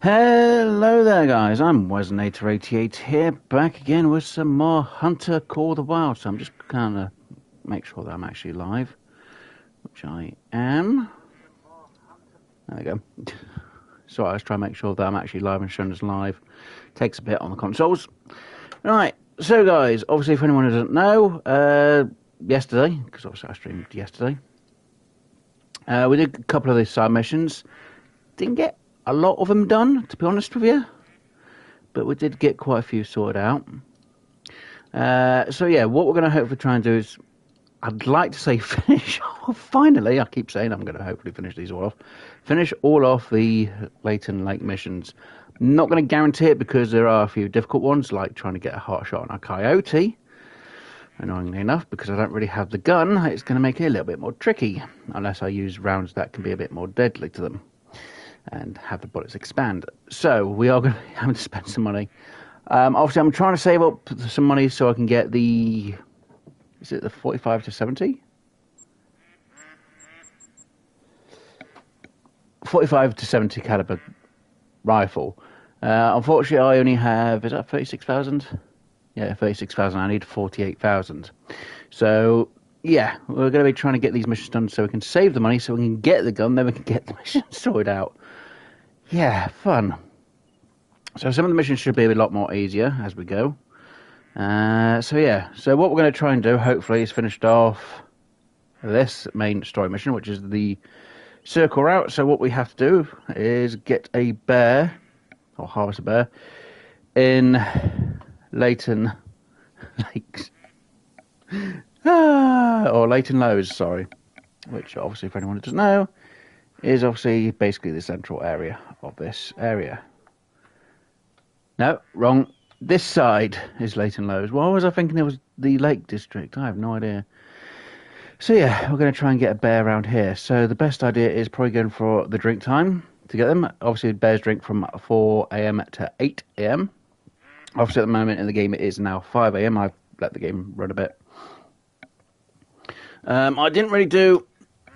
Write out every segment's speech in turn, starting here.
Hello there guys, I'm Weznator88 here, back again with some more Hunter Call of the Wild. So I'm just kind of make sure that I'm actually live, which I am. There we go. So I was trying to make sure that I'm actually live and shown as live. Takes a bit on the consoles. Right, so guys, obviously if anyone who doesn't know, yesterday, because obviously I streamed yesterday, we did a couple of these side missions. Didn't get a lot of them done, to be honest with you, but we did get quite a few sorted out. So yeah, what we're going to hopefully try and do is, I'd like to say finish off, finally, I keep saying I'm going to hopefully finish these all off, finish all off the Leighton Lake missions. Not going to guarantee it because there are a few difficult ones, like trying to get a hot shot on a coyote. Annoyingly enough, because I don't really have the gun, it's going to make it a little bit more tricky, unless I use rounds that can be a bit more deadly to them and have the bullets expand. So we are going to be having to spend some money. Obviously, I'm trying to save up some money so I can get the... Is it the 45 to 70? 45 to 70 caliber rifle. Unfortunately, I only have... Is that 36,000? Yeah, 36,000. I need 48,000. So, yeah, we're going to be trying to get these missions done so we can save the money, so we can get the gun, then we can get the mission sorted out. Yeah, fun. So some of the missions should be a lot more easier as we go. So yeah, so what we're going to try and do, hopefully, is finish off this main story mission, which is the circle route. So what we have to do is get a bear, or harvest a bear, in Leighton Lakes. Or Leighton Lows, sorry. Which, obviously, if anyone doesn't know, is obviously basically the central area of this area. No, wrong. This side is Leighton Lows. Why was I thinking it was the Lake District? I have no idea. So yeah, we're going to try and get a bear around here. So the best idea is probably going for the drink time to get them. Obviously, bears drink from 4 AM to 8 AM. Obviously, at the moment in the game, it is now 5 AM. I've let the game run a bit. I didn't really do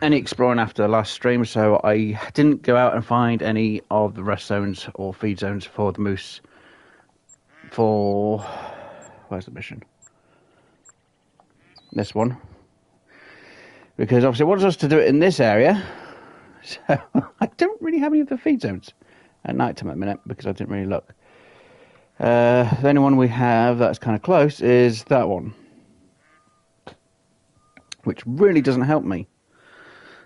any exploring after the last stream, so I didn't go out and find any of the rest zones or feed zones for the moose. For... Where's the mission? This one. Because obviously it wants us to do it in this area. So I don't really have any of the feed zones at night time at the minute because I didn't really look. The only one we have that's kind of close is that one. Which really doesn't help me.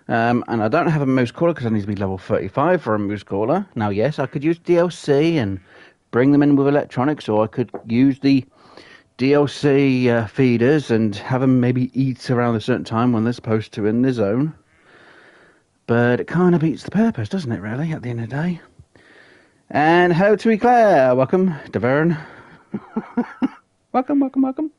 And I don't have a moose caller because I need to be level 35 for a moose caller. Now, yes, I could use DLC and bring them in with electronics, or I could use the DLC feeders and have them maybe eat around a certain time when they're supposed to in the zone. But it kind of beats the purpose, doesn't it, really, at the end of the day? And hello to Eclair. Welcome, Davern. welcome.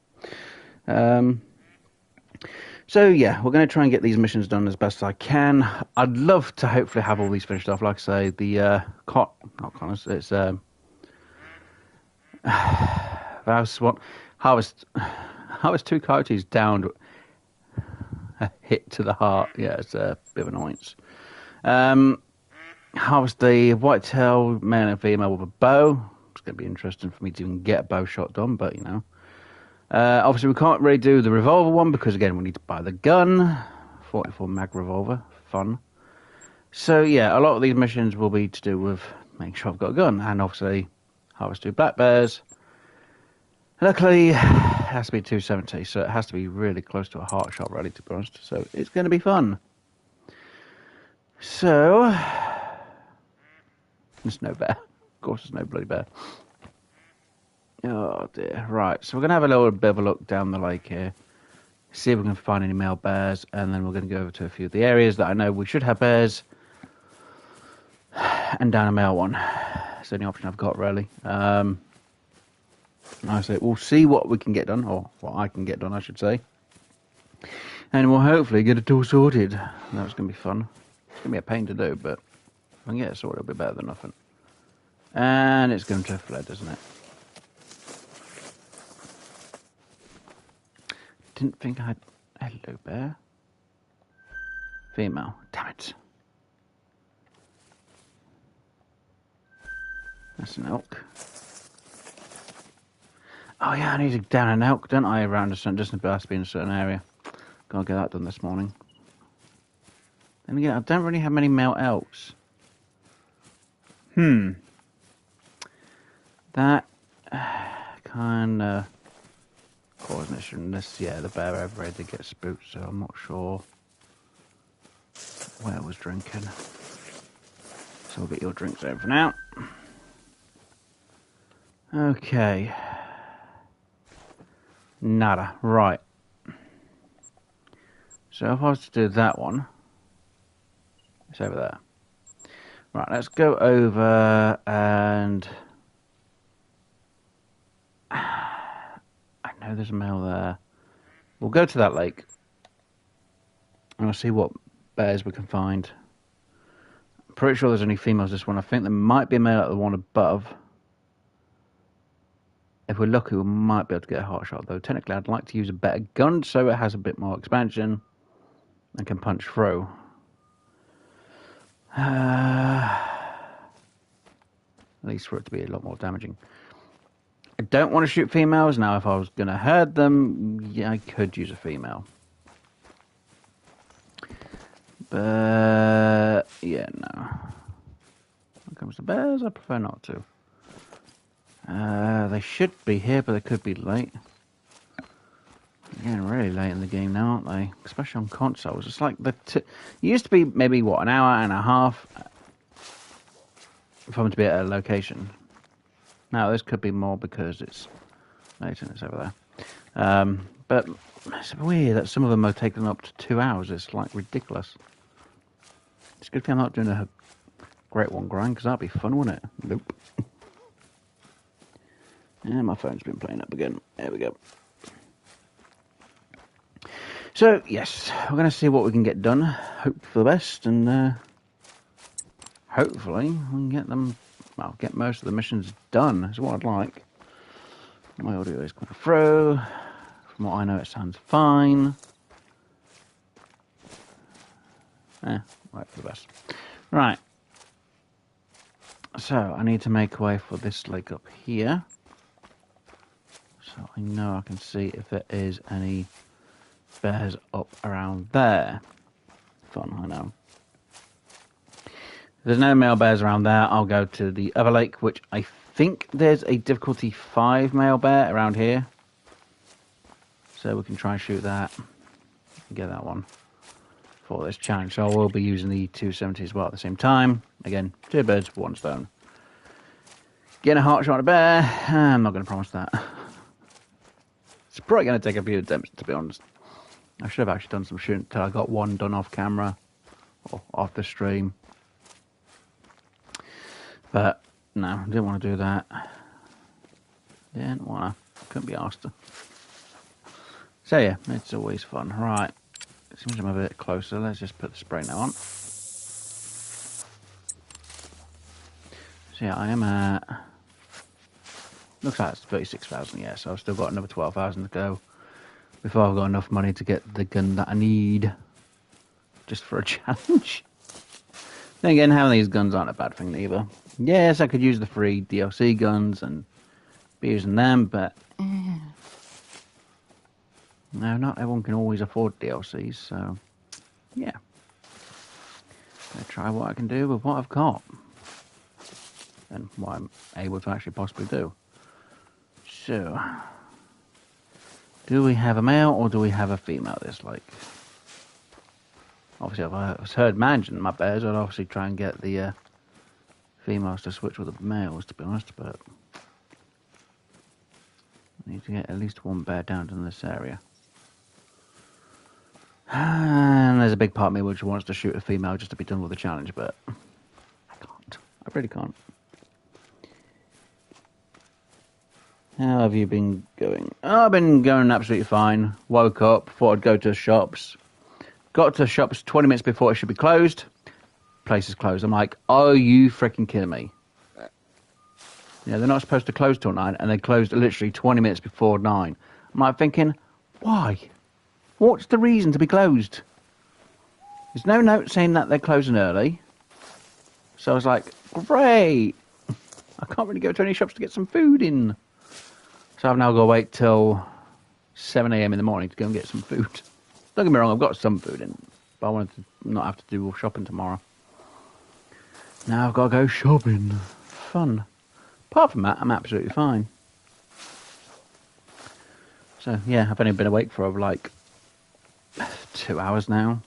So yeah, we're going to try and get these missions done as best as I can. I'd love to hopefully have all these finished off. Like I say, the it's harvest 2 coyotes downed, a hit to the heart. Yeah, it's a bit of an annoyance. Harvest the whitetail male and female with a bow. It's going to be interesting for me to even get a bow shot done, but you know. Obviously, we can't really do the revolver one because, again, we need to buy the gun. 44 mag revolver. Fun. So, yeah, a lot of these missions will be to do with making sure I've got a gun. And, obviously, harvest 2 black bears. Luckily, it has to be 270, so it has to be really close to a heart shot, really, to be honest. So, it's going to be fun. So, there's no bear. Of course, there's no bloody bear. Oh dear. Right, so we're going to have a little bit of a look down the lake here. See if we can find any male bears, and then we're going to go over to a few of the areas that I know we should have bears. And down a male one. It's the only option I've got, really. I say we'll see what we can get done, or what I can get done, I should say. And we'll hopefully get it all sorted. That's going to be fun. It's going to be a pain to do, but if I can get it sorted, it'll be better than nothing. And it's going to fled, isn't it? Didn't think I had... Hello, bear. Female. Damn it. That's an elk. Oh yeah, I need to down an elk, don't I? Around a certain distance, but it has to be in a certain area. Gotta get that done this morning. And again, I don't really have many male elks. That kind of caused an issue in this. Yeah, the bear over here did get spooked, so I'm not sure where I was drinking. So we'll get your drinks over now. Okay. Nada. Right. So if I was to do that one, it's over there. Right, let's go over and... I know there's a male there. We'll go to that lake. And we'll see what bears we can find. I'm pretty sure there's only females this one. I think there might be a male at the one above. If we're lucky, we might be able to get a hot shot, though. Technically, I'd like to use a better gun so it has a bit more expansion and can punch through. At least for it to be a lot more damaging. I don't want to shoot females. Now, if I was going to herd them, yeah, I could use a female. But, yeah, no. When it comes to bears, I prefer not to. They should be here, but they could be late. Again, really late in the game now, aren't they? Especially on consoles. It's like it used to be maybe, what, an hour and a half for them to be at a location. Now, this could be more because it's late and it's over there. But it's weird that some of them are taking up to 2 hours. It's like ridiculous. It's a good thing I'm not doing a Great One grind, because that'd be fun, wouldn't it? Nope. And my phone's been playing up again. There we go. So, yes, we're going to see what we can get done. Hope for the best, and hopefully we can get them, well, get most of the missions done, is what I'd like. My audio is coming through. From what I know, it sounds fine. Right for the best. Right. So, I need to make a way for this lake up here. So I know I can see if there is any bears up around there. Fun, I know. If there's no male bears around there, I'll go to the other lake, which I think there's a difficulty 5 male bear around here. So we can try and shoot that and get that one for this challenge. So I will be using the 270 as well at the same time. Again, 2 birds, 1 stone. Getting a hot shot at a bear, I'm not going to promise that. It's probably going to take a few attempts, to be honest. I should have actually done some shooting until I got one done off camera or off the stream. But no, didn't want to do that. Didn't want to. Couldn't be asked to. So yeah, it's always fun. Right, seems I'm a bit closer. Let's just put the spray now on. So yeah, I am at... Looks like it's 36,000, yeah, so I've still got another 12,000 to go before I've got enough money to get the gun that I need just for a challenge. Then again, having these guns aren't a bad thing either. Yes, I could use the free DLC guns and be using them, but no, not everyone can always afford DLCs, so yeah. I'll try what I can do with what I've got and what I'm able to actually possibly do. So, do we have a male or do we have a female this lake? Obviously, if I was herd managing my bears, I'd obviously try and get the females to switch with the males, to be honest, but I need to get at least 1 bear down in this area. And there's a big part of me which wants to shoot a female just to be done with the challenge, but I can't. I really can't. How have you been going? Oh, I've been going absolutely fine. Woke up, thought I'd go to the shops. Got to the shops 20 minutes before it should be closed. Place is closed. I'm like, are you freaking kidding me? Yeah, they're not supposed to close till 9, and they closed literally 20 minutes before 9. I'm like thinking, why? What's the reason to be closed? There's no note saying that they're closing early. So I was like, great. I can't really go to any shops to get some food in. So I've now got to wait till 7 a.m. in the morning to go and get some food. Don't get me wrong, I've got some food in, but I wanted to not have to do all shopping tomorrow. Now I've got to go shopping. Fun. Apart from that, I'm absolutely fine. So, yeah, I've only been awake for like 2 hours now.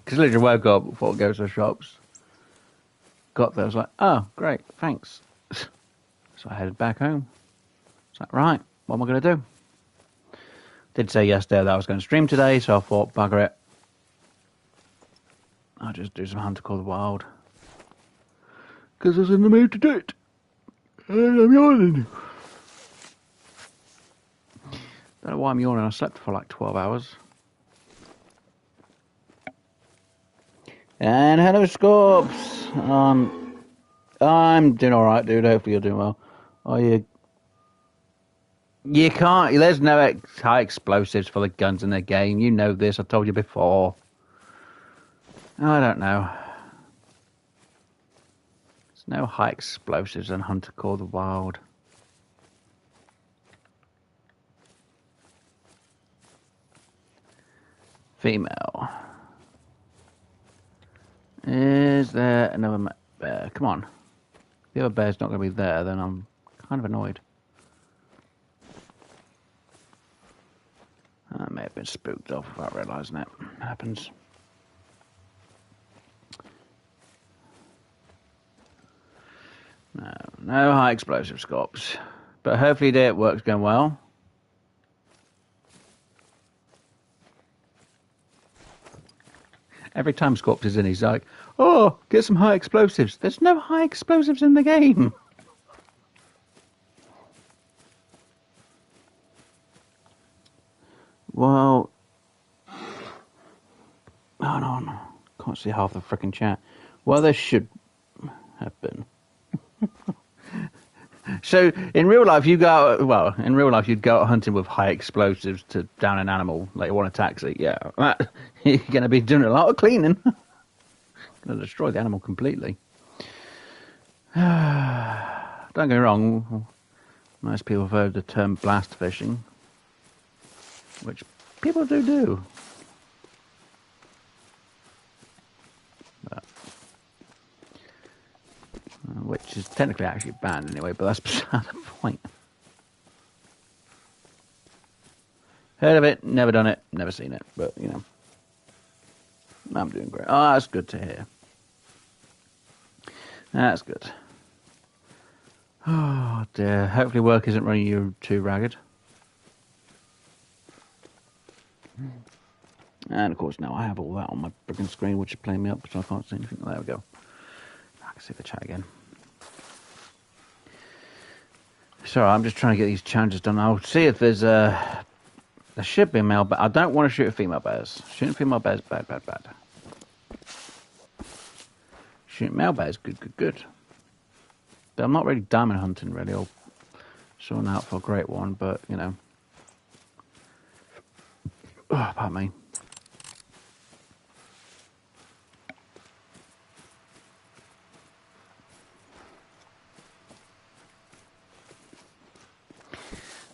Because literally woke up before I go to the shops. Got there, I was like, oh, great, thanks. So I headed back home. It's like, right, what am I going to do? Did say yesterday that I was going to stream today, so I thought, bugger it. I'll just do some Hunter Call the Wild. Because I was in the mood to do it. And I'm yawning. Don't know why I'm yawning. I slept for like 12 hours. And hello, Scorps. I'm doing alright, dude. Hopefully you're doing well. Are you? You can't. There's no high explosives for the guns in the game. You know this. I told you before. I don't know. There's no high explosives in Hunter Call the Wild. Female. Is there another bear? Come on. If the other bear's not going to be there, then I'm kind of annoyed. I may have been spooked off without realising it. Happens. No high explosive scopes. But hopefully it works going well. Every time Scorps is in, he's like, oh, get some high explosives. There's no high explosives in the game. Well, hold on. Can't see half the frickin' chat. Well, there should have been. So, in real life, you'd go out hunting with high explosives to down an animal, like you want a taxi. Yeah, you're going to be doing a lot of cleaning. Going to destroy the animal completely. Don't get me wrong, most people have heard the term blast fishing, which people do. But, which is technically actually banned anyway, but that's beside the point. Heard of it, never done it, never seen it, but, you know, I'm doing great. Oh, that's good to hear. That's good. Oh, dear. Hopefully work isn't running you too ragged. And, of course, now I have all that on my freaking screen, which is playing me up, so I can't see anything. There we go. I can see the chat again. Sorry, I'm just trying to get these challenges done. I'll see if there's a... There should be a male bear. I don't want to shoot female bears. Shooting female bears, bad. Shooting male bears, good. But I'm not really diamond hunting, really, or sorting out for a great one, but, you know. Oh, pardon me.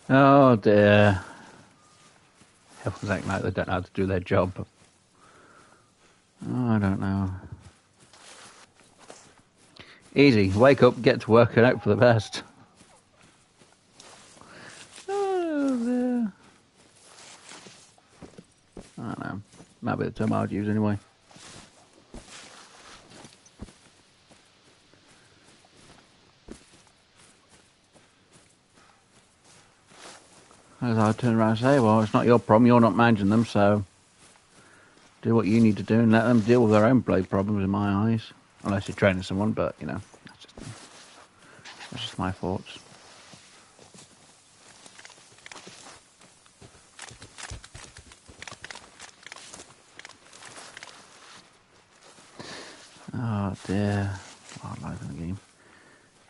Oh, dear. Everyone's acting like they don't know how to do their job. Oh, I don't know. Easy. Wake up, get to work, and hope for the best. Oh, dear. I don't know. Might be the term I'd use anyway. As I turn around and say, well, it's not your problem, you're not managing them, so do what you need to do and let them deal with their own blade problems in my eyes. Unless you're training someone, but, you know, that's just my thoughts. Oh, dear. Wildlife in the game.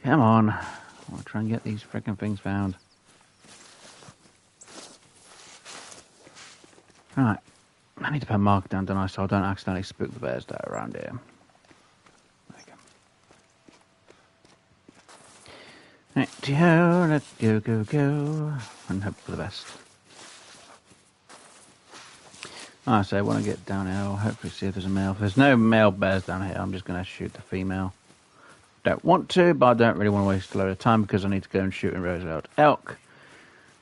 Come on. I want to try and get these frickin' things found. Right, I need to put a marker down, don't I, so I don't accidentally spook the bears that are around here. There you Righty-ho, let's go, go, go, and hope for the best. So when I get down here, I'll hopefully see if there's a male. If there's no male bears down here, I'm just going to shoot the female. Don't want to, but I don't really want to waste a load of time because I need to go and shoot in Roosevelt elk,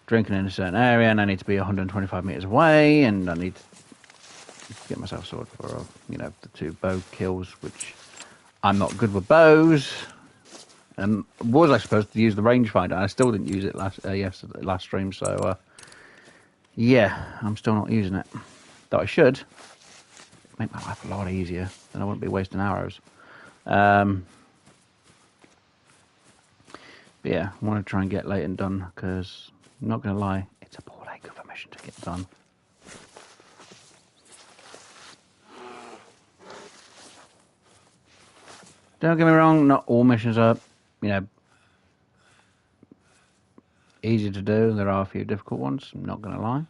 drinking in a certain area, and I need to be 125 meters away, and I need to get myself sorted for, you know, the 2 bow kills, which I'm not good with bows. Was I supposed to use the rangefinder? I still didn't use it last stream, so yeah, I'm still not using it. Though I should. Make my life a lot easier, then I wouldn't be wasting arrows. But yeah, I want to try and get Leighton done, because I'm not going to lie, it's a ball ache of a mission to get done. Don't get me wrong, not all missions are, you know, easy to do. There are a few difficult ones, I'm not going to lie.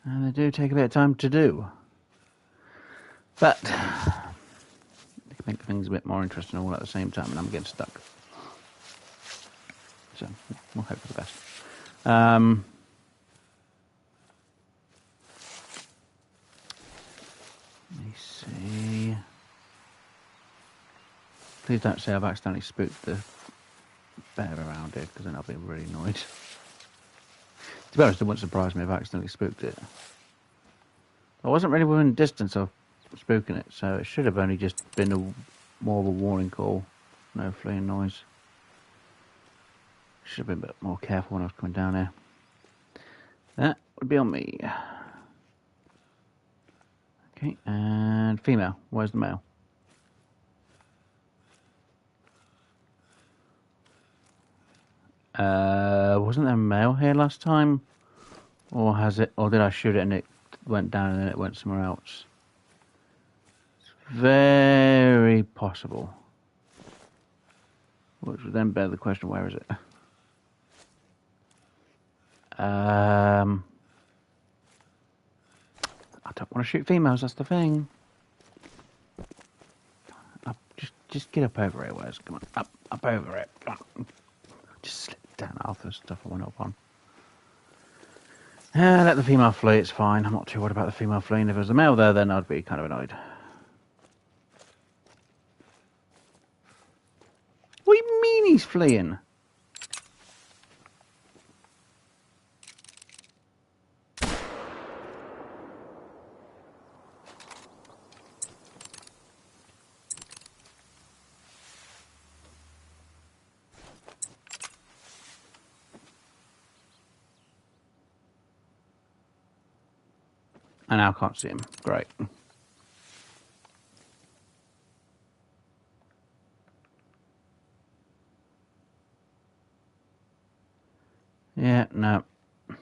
And they do take a bit of time to do. But they make things a bit more interesting all at the same time, and I'm getting stuck. So, we'll hope for the best. Let me see. Please don't say I've accidentally spooked the bear around it, because then I'll be really annoyed. To be honest, it wouldn't surprise me if I accidentally spooked it. I wasn't really within distance of spooking it, so it should have only just been more of a warning call. No fleeing noise. Should have been a bit more careful when I was coming down here. That would be on me. Okay, and female. Where's the male? Wasn't there a male here last time? Or has it, or did I shoot it and it went down and then it went somewhere else? It's very possible. Which would then bear the question, where is it? I don't want to shoot females, that's the thing. Up, just get up over it, Wes. Come on, up over it. Come on. Just slip down off the stuff I went up on. Let the female flee, it's fine. I'm not too worried about the female fleeing. If there was a male there, then I'd be kind of annoyed. What do you mean he's fleeing? I now can't see him. Great. Yeah, no. I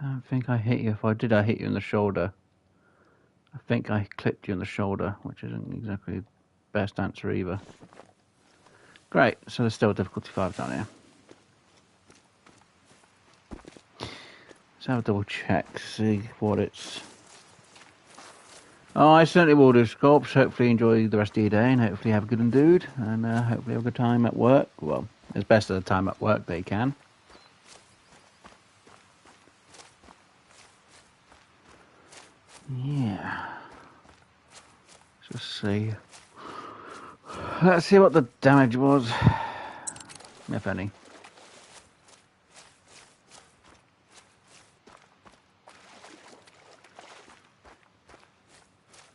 don't think I hit you. If I did, I hit you in the shoulder. I think I clipped you in the shoulder, which isn't exactly the best answer either. Great, so there's still difficulty 5 down here. Let's have a double check, see what it's... Oh, I certainly will do, Scorps. Hopefully enjoy the rest of your day, and hopefully have a good dude, and hopefully have a good time at work. Well, as best of the time at work they can. Yeah. Let's just see. Let's see what the damage was, if any.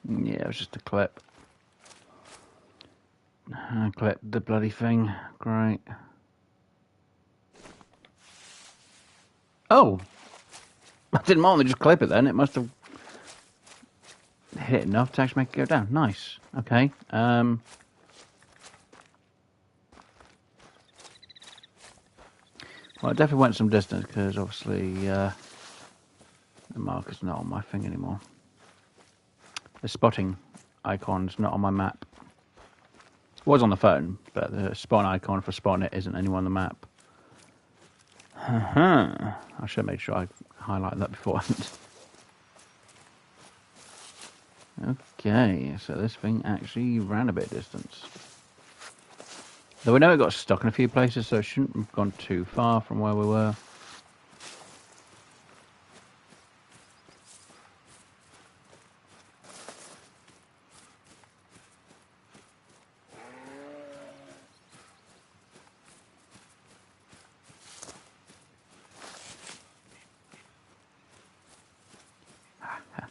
Yeah, it was just a clip. I clipped the bloody thing. Great. Oh! I didn't more than just clip it then. It must have hit enough to actually make it go down. Nice. Okay. Well, I definitely went some distance because obviously the marker's not on my thing anymore. The spotting icon's not on my map. It was on the phone, but the spawn icon for spotting it isn't anywhere on the map. I should make sure I highlight that beforehand. Okay, so this thing actually ran a bit of distance. Though we know it got stuck in a few places, so it shouldn't have gone too far from where we were.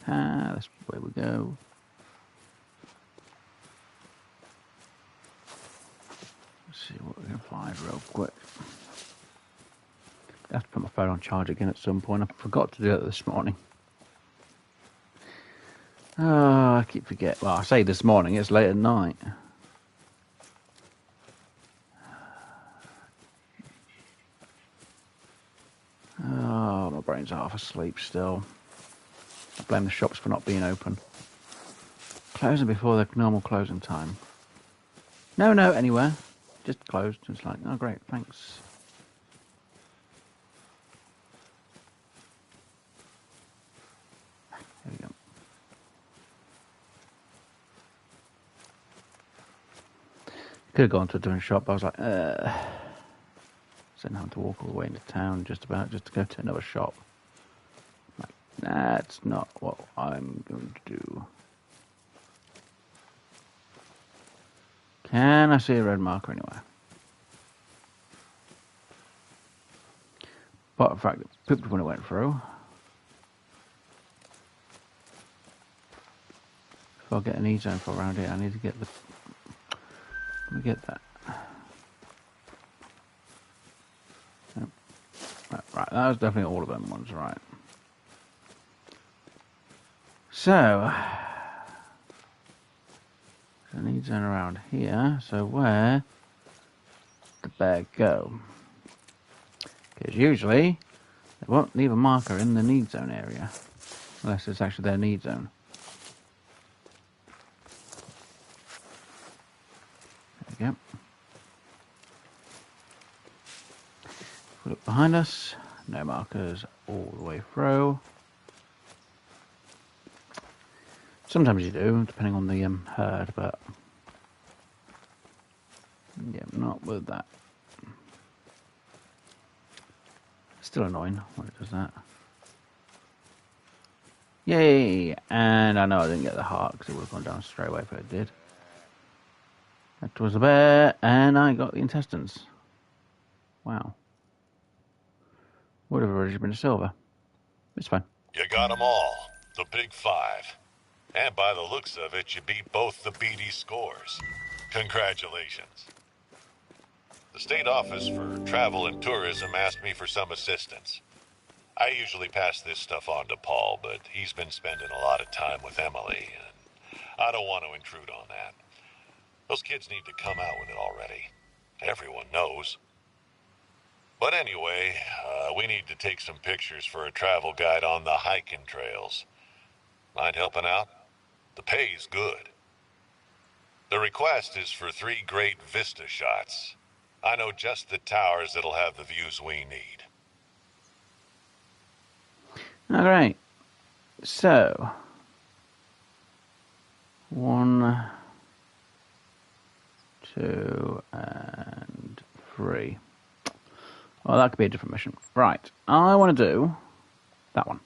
That's where we go. Let's see what we can find real quick. I have to put my phone on charge again at some point. I forgot to do it this morning. Oh, I keep forgetting. Well, I say this morning, it's late at night. Oh, my brain's half asleep still. I blame the shops for not being open. Closing before their normal closing time. No, anywhere. Just closed. It's like, oh great, thanks. There we go. Could have gone to a different shop, but I was like, so now I have to walk all the way into town just to go to another shop. Like, that's not what I'm going to do. Can I see a red marker anywhere? But in fact, it pooped when it went through. If I get an E-zone for around here, I need to get the... Let me get that. Yep. Right, that was definitely all of them ones, right. So... I need zone around here, so where did the bear go? Because usually they won't leave a marker in the need zone area unless it's actually their need zone. There we go. If we look behind us, no markers all the way through. Sometimes you do, depending on the herd, but yeah, not with that. Still annoying when it does that. Yay! And I know I didn't get the heart because it would have gone down straight away if it did. That was a bear, and I got the intestines. Wow. Would have originally been a silver. It's fine. You got them all. The big five. And by the looks of it, you beat both the BD scores. Congratulations. The State Office for Travel and Tourism asked me for some assistance. I usually pass this stuff on to Paul, but he's been spending a lot of time with Emily, and I don't want to intrude on that. Those kids need to come out with it already. Everyone knows. But anyway, we need to take some pictures for a travel guide on the hiking trails. Mind helping out? The pay's good. The request is for 3 great vista shots. I know just the towers that'll have the views we need. All right. So, 1, 2, and 3. Well, that could be a different mission. Right. I want to do that one.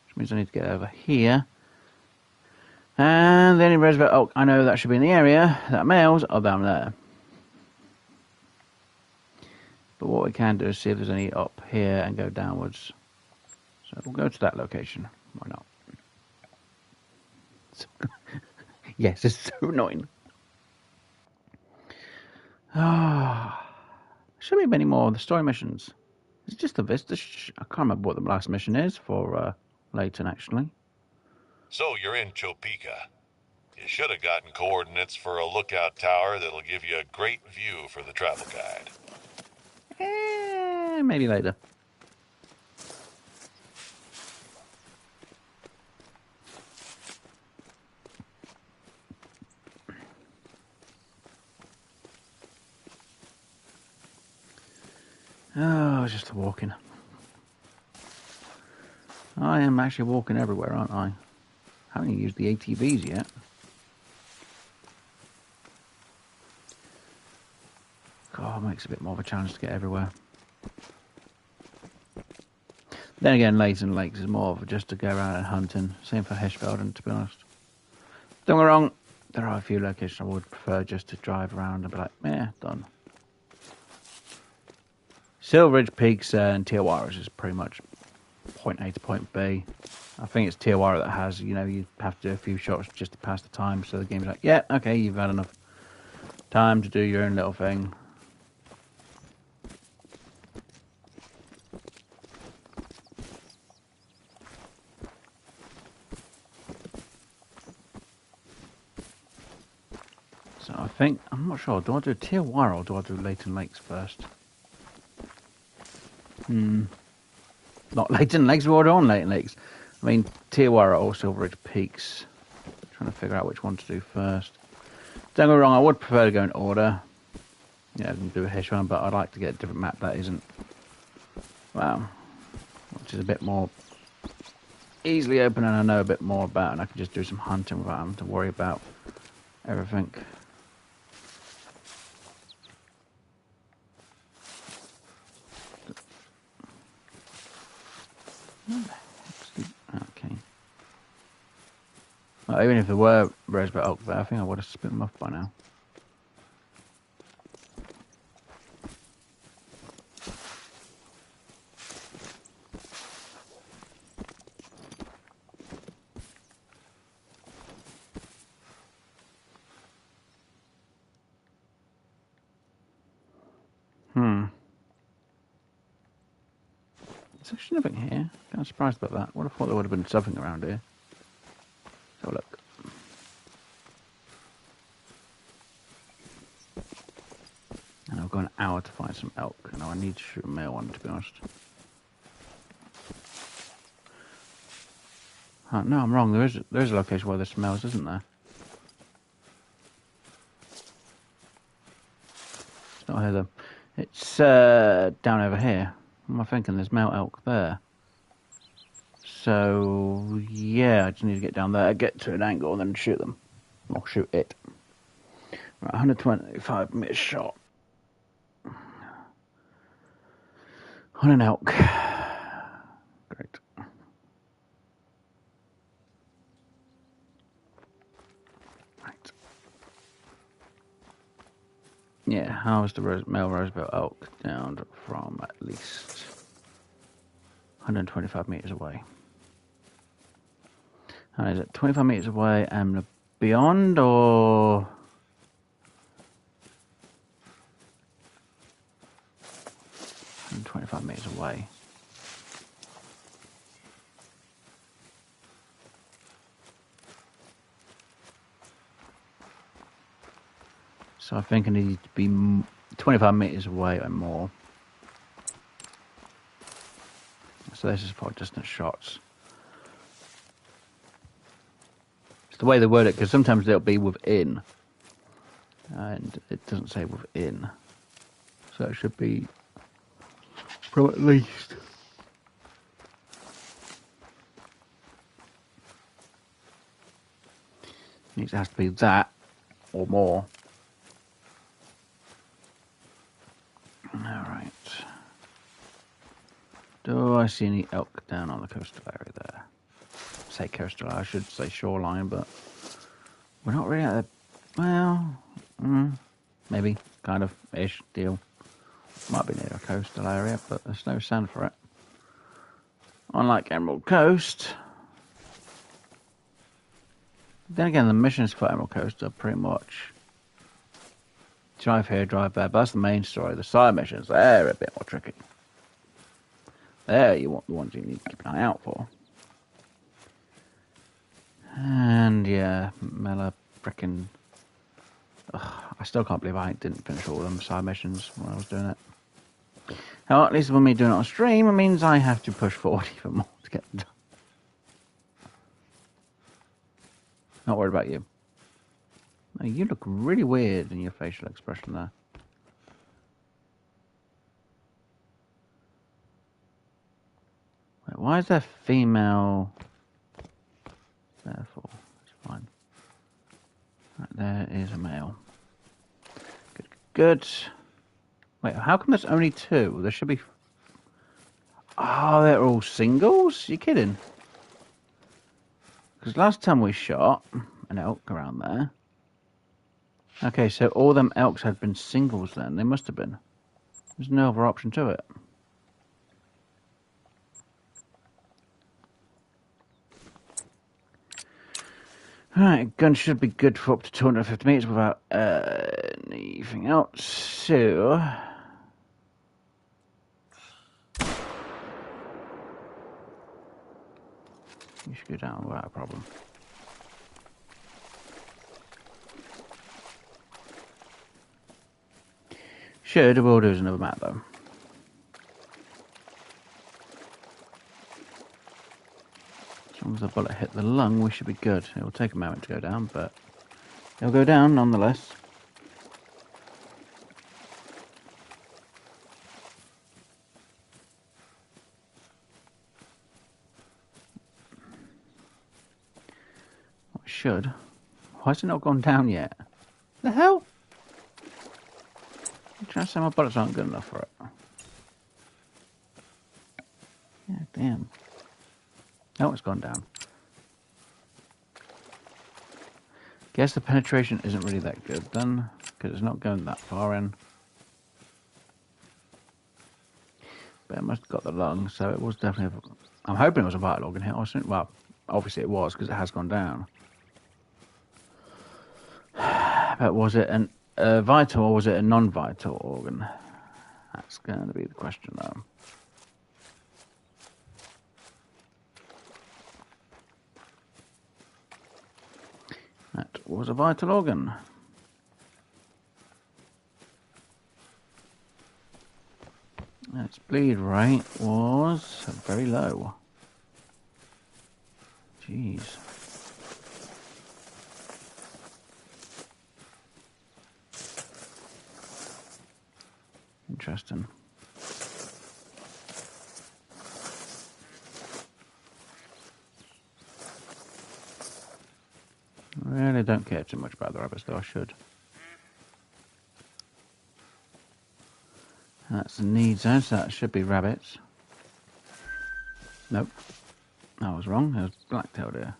Which means I need to get over here. And then in Reservoir, oh, I know that should be in the area that males are down there. But what we can do is see if there's any up here and go downwards. So we'll go to that location. Why not? Yes, it's so annoying. Ah, should be many more of the story missions. Is it just the Vista? I can't remember what the last mission is for Layton, actually. So you're in Topeka. You should have gotten coordinates for a lookout tower that'll give you a great view for the travel guide. Maybe later. Oh, just walking. I am actually walking everywhere, aren't I? Haven't even used the ATVs yet. God, it makes it a bit more of a challenge to get everywhere. Then again, Leighton Lakes is more of just to go around and hunting. Same for Hirschfelden, to be honest. Don't get me wrong, there are a few locations I would prefer just to drive around and be like, yeah, done. Silveridge Peaks and Tiawaras is pretty much point A to point B. I think it's Tiawara that has, you know, you have to do a few shots just to pass the time. So the game's like, yeah, okay, you've had enough time to do your own little thing. So I think, I'm not sure, do I do Tiawara or do I do Leighton Lakes first? Not Leighton Lakes, we're already on Leighton Lakes. I mean, Tiawara or Silveridge Peaks. Trying to figure out which one to do first. Don't get me wrong, I would prefer to go in order. Yeah, I can do a Hirschfelden, but I'd like to get a different map that isn't, well, which is a bit more easily open and I know a bit more about, and I can just do some hunting without having to worry about everything. Okay. Well, even if there were rosebud oak there, I think I would have split them off by now. There's actually nothing here. Kind of surprised about that. Would have thought there would have been something around here. Let's have a look. And I've got an hour to find some elk. Now I need to shoot a male one, to be honest. No, I'm wrong. There is a location where there's males, isn't there? It's not here though. It's down over here. What am I thinking? There's male elk there. So yeah, I just need to get down there, get to an angle, and then shoot them. Or shoot it. Right, 125 meter shot on an elk. Great. Right. Yeah, how's the male rosebud elk down from at least 125 meters away? And is it 25 meters away and beyond, or 125 meters away? So I think I need to be 25 meters away and more. So this is for distant shots. It's the way they word it, because sometimes they'll be within, and it doesn't say within. So it should be from at least. It has to be that or more. Alright. Do I see any elk down on the coastal area there? Say coastal, I should say shoreline, but we're not really at the, well, maybe, kind of, ish deal. Might be near a coastal area, but there's no sand for it. Unlike Emerald Coast. Then again, the missions for Emerald Coast are pretty much drive here, drive there, but that's the main story. The side missions, they're a bit more tricky. There you want the ones you need to keep an eye out for. And yeah, Mela frickin'. I still can't believe I didn't finish all of them side missions when I was doing it. Now, at least when me doing it on stream, it means I have to push forward even more to get them done. Not worried about you. Now, you look really weird in your facial expression there. Wait, Why is there female? Therefore, it's fine. Right, there is a male. Good, good. Wait, how come there's only two? There should be... Oh, they're all singles? You kidding? Because last time we shot an elk around there... Okay, so all them elks had been singles then. They must have been. There's no other option to it. Alright, gun should be good for up to 250 meters without anything else. So... You should go down without a problem. Should, we'll do another map though. As long as the bullet hit the lung, we should be good. It will take a moment to go down, but it'll go down nonetheless. Well, it should. Why has it not gone down yet? The hell? I'm trying to say my bullets aren't good enough for it. Yeah, damn. Oh, it's gone down. Guess the penetration isn't really that good then, because it's not going that far in. But it must have got the lung, so it was definitely... I'm hoping it was a vital organ hit. Well, obviously it was, because it has gone down. But was it a vital or was it a non-vital organ? That's going to be the question, though. That was a vital organ. Its bleed rate was very low. Jeez. Interesting. I really don't care too much about the rabbits, though I should. That's the need zone, so that should be rabbits. Nope. I was wrong. There's black-tailed here.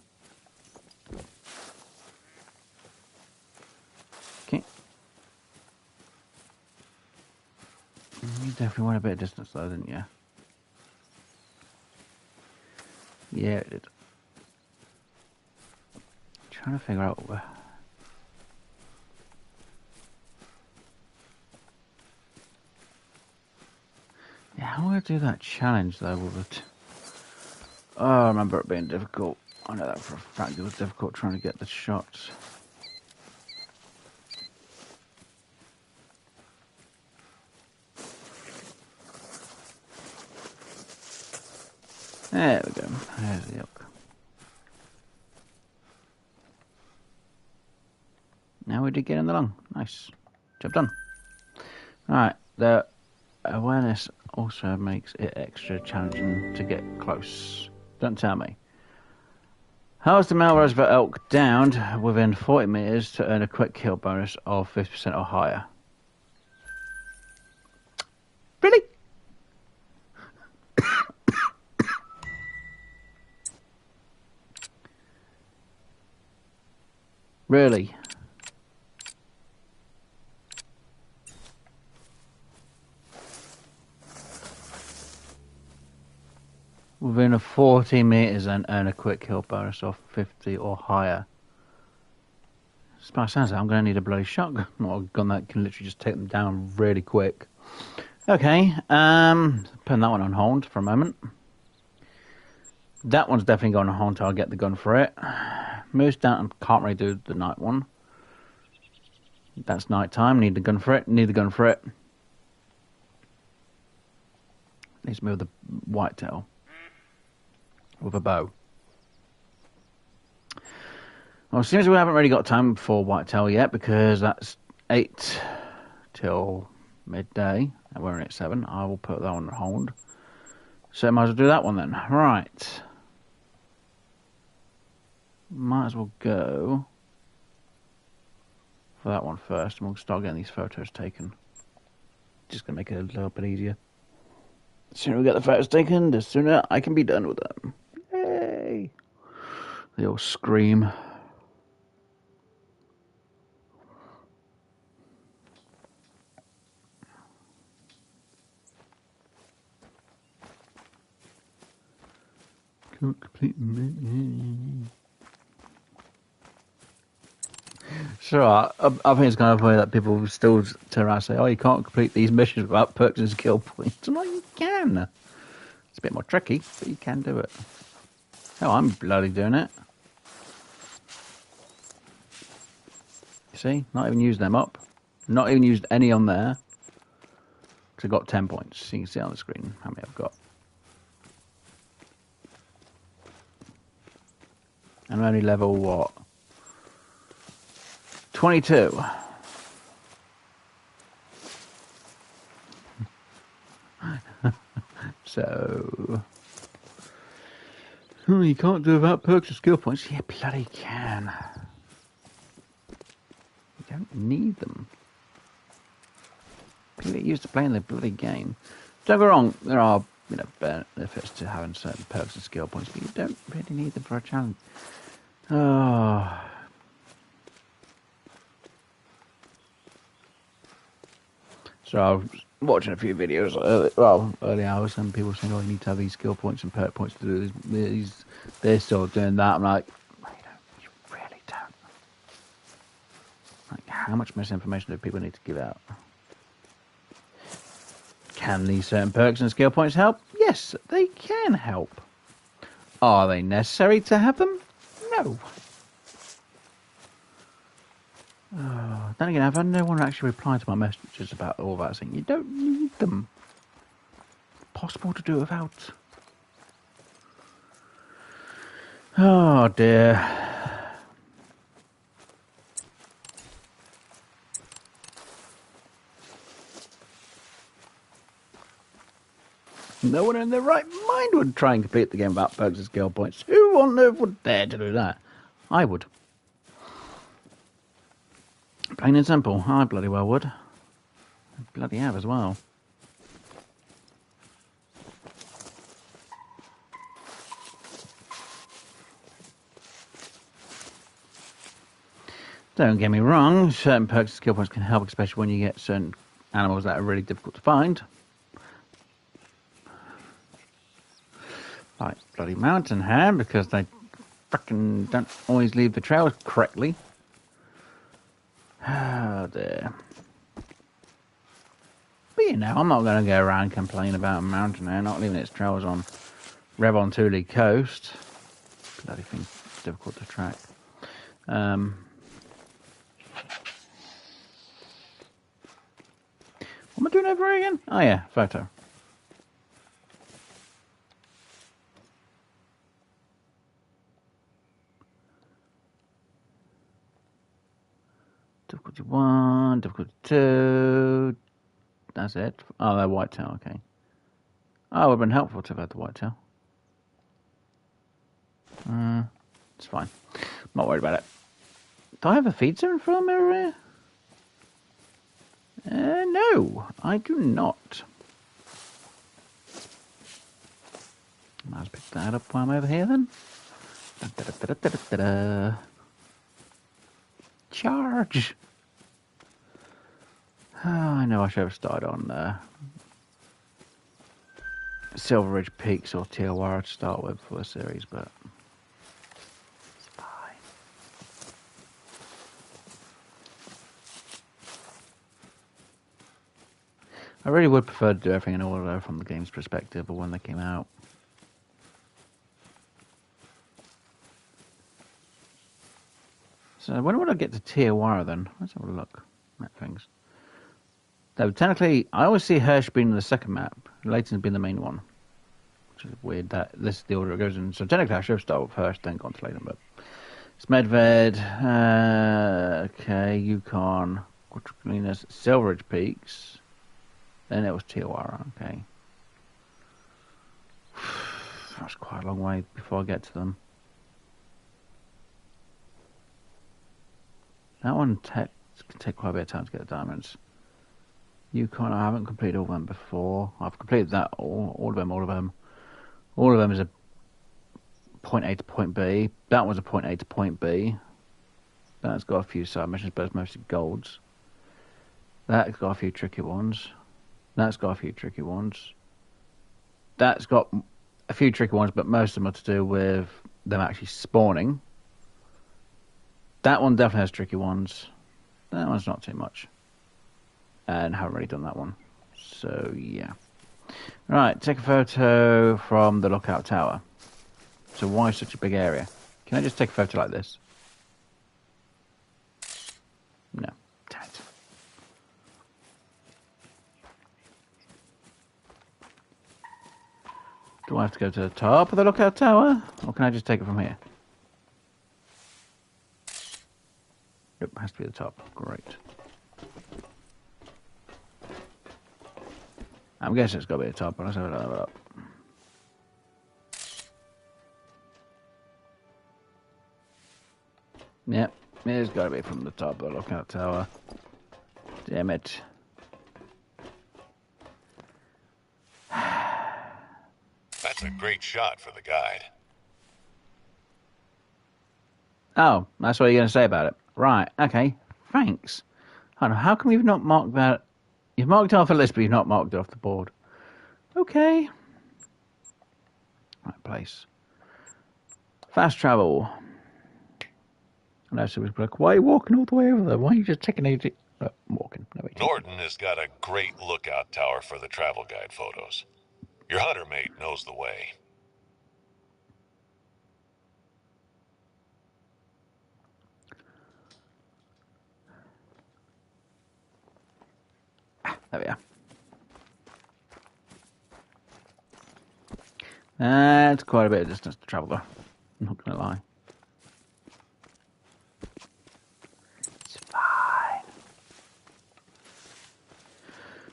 Okay. You definitely went a bit of distance though, didn't you? Yeah, it did. Trying to figure out where... Yeah, how would I do that challenge though with it? Oh, I remember it being difficult. I know that for a fact. It was difficult trying to get the shots. There we go. There's the elk. Now we did get in the lung. Nice. Job done. Alright, the awareness also makes it extra challenging to get close. Don't tell me. How is the male Roosevelt elk downed within 40 meters to earn a quick kill bonus of 50% or higher? Really? Really? Within a 40 meters and earn a quick kill bonus of 50 or higher. By sounds like I'm going to need a bloody shotgun or a gun that can literally just take them down really quick. Okay, putting that one on hold for a moment. That one's definitely going on hold until I get the gun for it. Moose down, can't really do the night one. That's night time, need the gun for it, need the gun for it. Needs to move the whitetail. With a bow. Well, it seems we haven't really got time for whitetail yet because that's 8 till midday and we're in at 7. I will put that on hold. So might as well do that one then. Right. Might as well go for that one first, and we'll start getting these photos taken. Just gonna make it a little bit easier. The sooner we get the photos taken, the sooner I can be done with them. Yay! They all scream. Can't complete. Sure, I think it's kind of funny that people still turn around and say, "Oh, you can't complete these missions without perks and skill points." I'm like, you can. It's a bit more tricky, but you can do it. Oh, I'm bloody doing it. You see, not even used them up. Not even used any on there. So I got 10 points. So you can see on the screen how many I've got. I'm only level what? 22. So, oh, you can't do without perks or skill points. Yeah, bloody can. You don't need them. People get used to playing the bloody game. Don't get me wrong, there are benefits to having certain perks and skill points, but you don't really need them for a challenge. Oh. So I was watching a few videos, early hours, and people saying, "Oh, you need to have these skill points and perk points to do these." They're still doing that. I'm like, you really don't. Like, how much misinformation do people need to give out? Can these certain perks and skill points help? Yes, they can help. Are they necessary to have them? No. Then again, I've had no one actually reply to my messages about all that, saying you don't need them. It's possible to do without. Oh dear. No one in their right mind would try and complete the game without perks and skill points. Who on earth would dare to do that? I would. Plain and simple. I bloody well would. I bloody have as well. Don't get me wrong, certain perks and skill points can help, especially when you get certain animals that are really difficult to find. Like bloody mountain hare, because they frickin' don't always leave the trails correctly. Oh dear. But you know, I'm not going to go around and complain about a mountain hare not leaving its trails on Revon Thule coast. Bloody thing's difficult to track. What am I doing over here again? Oh yeah, photo. Difficulty 1, difficulty 2. That's it. Oh, they're whitetail, okay. Oh, it would have been helpful to have had the whitetail. It's fine. I'm not worried about it. Do I have a feed zone for them over here? No, I do not. Might as well pick that up while I'm over here then. Charge! Oh, I know I should have started on Silver Ridge Peaks or Tiawara to start with for the series, but it's fine. I really would prefer to do everything in order from the game's perspective or when they came out. So when would I get to Tiawara then? Let's have a look at things. So technically, I always see Hirsch being the second map, Leighton's been the main one. Which is weird that this is the order it goes in. So technically I should have started with Hirsch, then gone to Leighton, but it's Medved, okay, Yukon, Quattroclinas, Silveridge Peaks, then it was Tiawara, okay. That's quite a long way before I get to them. That one can take quite a bit of time to get the diamonds. Yukon, I haven't completed all of them before. I've completed that, all of them. All of them is a point A to point B. That was a point A to point B. That's got a few side missions, but it's mostly golds. That's got a few tricky ones. That's got a few tricky ones. That's got a few tricky ones, but most of them are to do with them actually spawning. That one definitely has tricky ones. That one's not too much. And haven't really done that one. So, yeah. Right, take a photo from the lookout tower. So why such a big area? Can I just take a photo like this? No. Damn it. Do I have to go to the top of the lookout tower? Or can I just take it from here? Nope, it has to be the top. Great. I'm guessing it's got to be the top, but let's have it up. Yep, it's got to be from the top of the lookout tower. Damn it. That's a great shot for the guide. Oh, that's what you're going to say about it. Right, okay, thanks. I don't know, how come you've not marked that? You've marked it off the list, but you've not marked it off the board. Okay. Right place. Fast travel. I know somebody's like, why are you walking all the way over there? Why are you just taking a... walking. No, Norton has got a great lookout tower for the travel guide photos. Your hunter mate knows the way. There we are. That's quite a bit of distance to travel, though. I'm not going to lie. It's fine.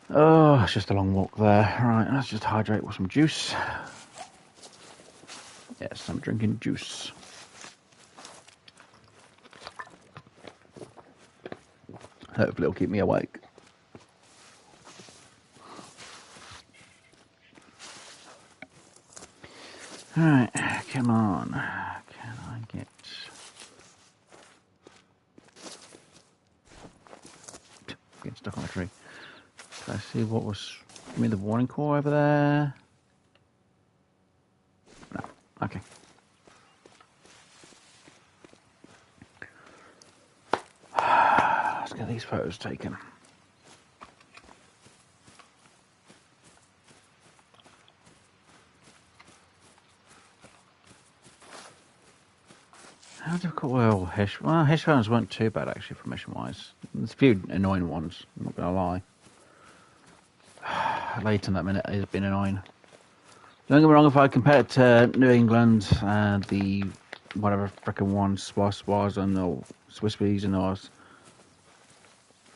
Oh, it's just a long walk there. Right, let's just hydrate with some juice. Yes, I'm drinking juice. Hopefully it'll keep me awake. Alright, come on. Can I get... Getting stuck on a tree. Can I see what was... Give me the warning core over there. No, okay. Let's get these photos taken. How difficult were all Hish? Well, Hish phones weren't too bad actually for mission-wise. There's a few annoying ones, I'm not gonna lie. Late in that minute has been annoying. Don't get me wrong, if I compare it to New England and the whatever frickin' one, Swazan or Swissbees or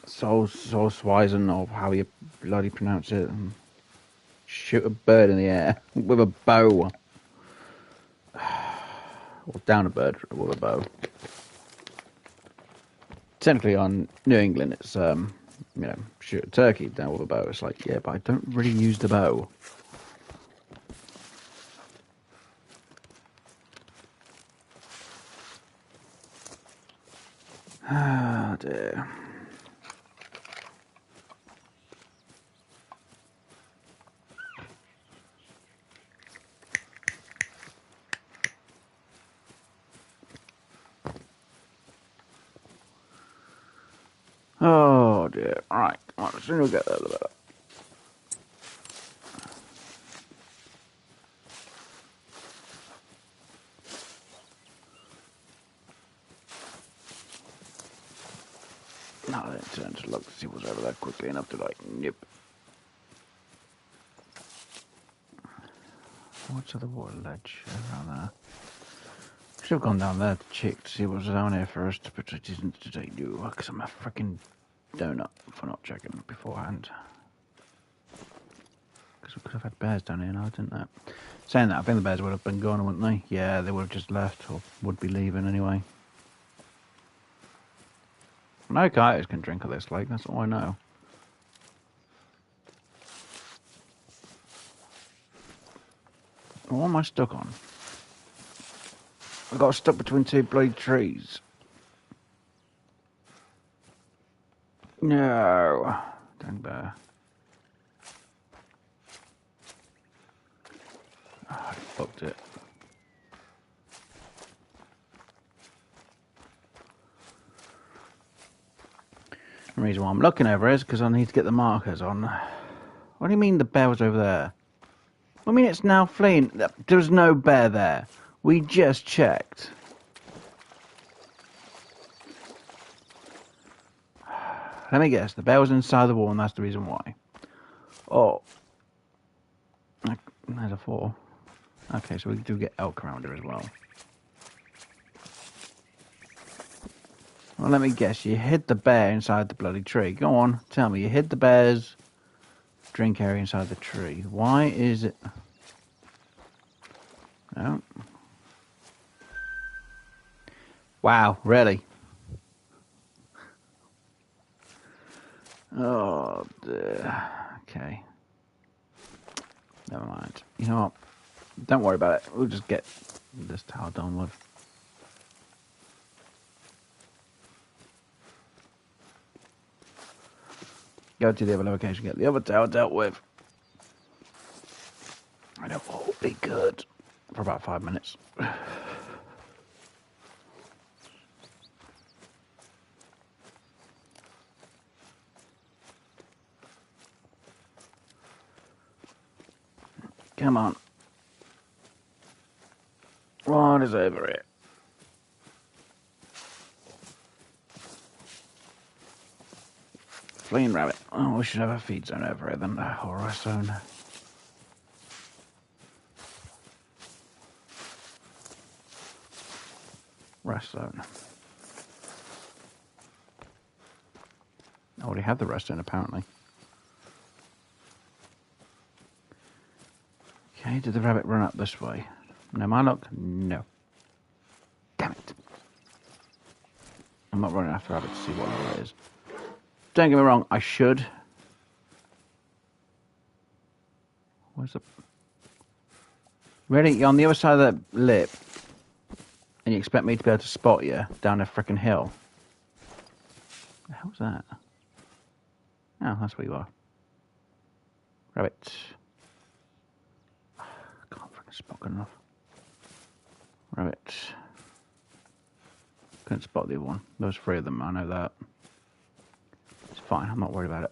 Swazan or how you bloody pronounce it, and shoot a bird in the air with a bow. Or down a bird with a bow. Technically on New England it's, you know, shoot a turkey down with a bow. It's like, yeah, but I don't really use the bow. Ah, dear. Oh dear. Alright, well, the sooner we get there, the better. No, I didn't turn to look to see what's over there quickly enough to like, nip. What's the water ledge around there? Should have gone down there to check to see what was down here first, but I didn't today, do because I'm a freaking donut for not checking beforehand. Because we could have had bears down here now, didn't they? Saying that, I think the bears would have been gone, wouldn't they? Yeah, they would have just left, or would be leaving anyway. No coyotes can drink at this lake, that's all I know. What am I stuck on? I got stuck between two bloody trees. No. Dang bear. Oh, I fucked it. The reason why I'm looking over is because I need to get the markers on. What do you mean the bear was over there? I mean it's now fleeing. There was no bear there. We just checked. Let me guess. The bear was inside the wall and that's the reason why. Oh. There's a 4. Okay, so we do get elk around here as well. Well, let me guess. You hid the bear inside the bloody tree. Go on, tell me. You hid the bear's drink area inside the tree. Why is it... No. Wow, really? Oh, dear. Okay. Never mind. You know what? Don't worry about it. We'll just get this tower done with. Go to the other location, get the other tower dealt with. And it will be good for about 5 minutes. Come on. What is over here? Fleeing rabbit. Oh, we should have a feed zone over here then, or a rest zone. Rest zone. I already have the rest zone apparently. Okay, did the rabbit run up this way? No, my luck? No. Damn it. I'm not running after rabbit to see what it is. Don't get me wrong, I should. Where's the... Ready? You're on the other side of the lip. And you expect me to be able to spot you down a frickin' hill. The hell's that? Oh, that's where you are. Rabbit. I can't frickin' spot good enough. Rabbit. Couldn't spot the other one. There was 3 of them, I know that. It's fine, I'm not worried about it.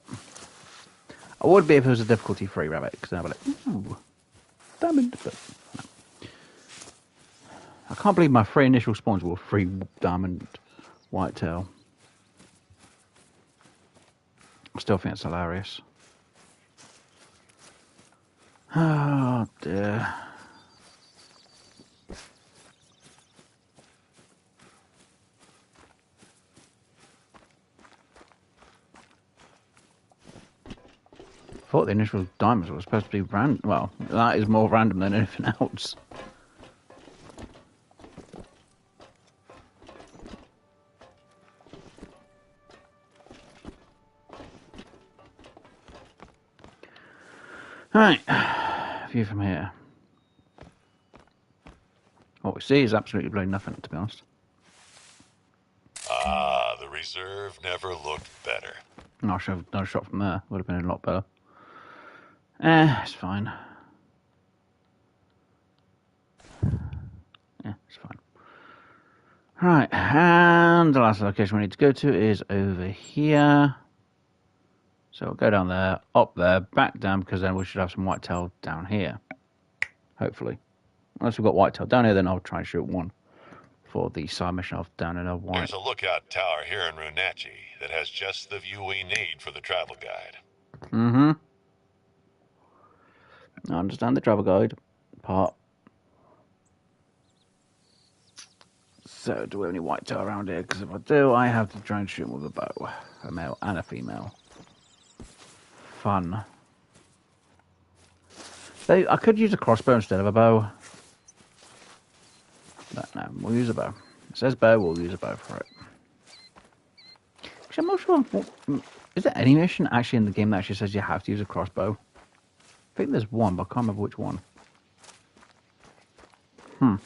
I would be if it was a difficulty 3 rabbit, because then I'd be like, ooh, diamond, but no. I can't believe my 3 initial spawns were 3 diamond whitetail. I still think it's hilarious. Oh dear. I thought the initial diamonds were supposed to be random. Well, that is more random than anything else. Right, view from here. What we see is absolutely bloody nothing, to be honest. Ah, the reserve never looked better. No, I should have done a shot from there. Would have been a lot better. It's fine. Yeah, it's fine. Right, and the last location we need to go to is over here. So we'll go down there, up there, back down, because then we should have some whitetail down here. Hopefully. Unless we've got whitetail down here, then I'll try and shoot one for the side mission of down in a white. There's a lookout tower here in Runatchi that has just the view we need for the travel guide. Mm-hmm. I understand the travel guide part. So, do we have any whitetail around here? Because if I do, I have to try and shoot them with a bow. A male and a female. Fun. I could use a crossbow instead of a bow. But no, we'll use a bow. It says bow, we'll use a bow for it. Actually, I'm not sure. Is there any mission actually in the game that actually says you have to use a crossbow? I think there's one, but I can't remember which one. For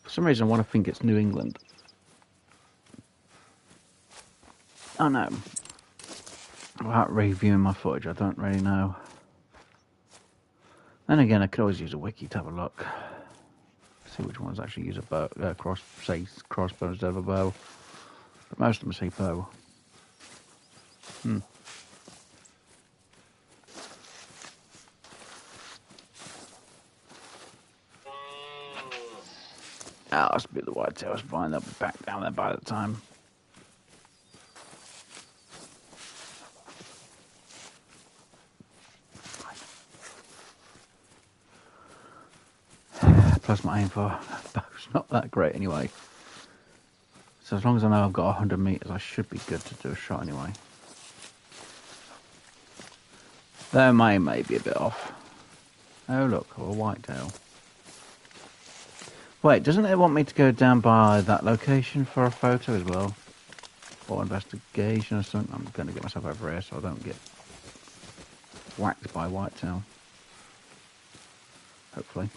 some reason, I want to think it's New England. Oh no. Without reviewing my footage, I don't really know. Then again, I could always use a wiki to have a look. See which ones actually use a bow, crossbow instead of a bow. But most of them say bow. Oh, that's a bit of the whitetails. Fine, they'll be back down there by the time. Plus my aim for bow's not that great anyway. So as long as I know I've got 100 meters, I should be good to do a shot anyway. Though my aim may be a bit off. Oh look, a whitetail. Wait, doesn't it want me to go down by that location for a photo as well? Or investigation or something? I'm going to get myself over here so I don't get whacked by whitetail. Hopefully.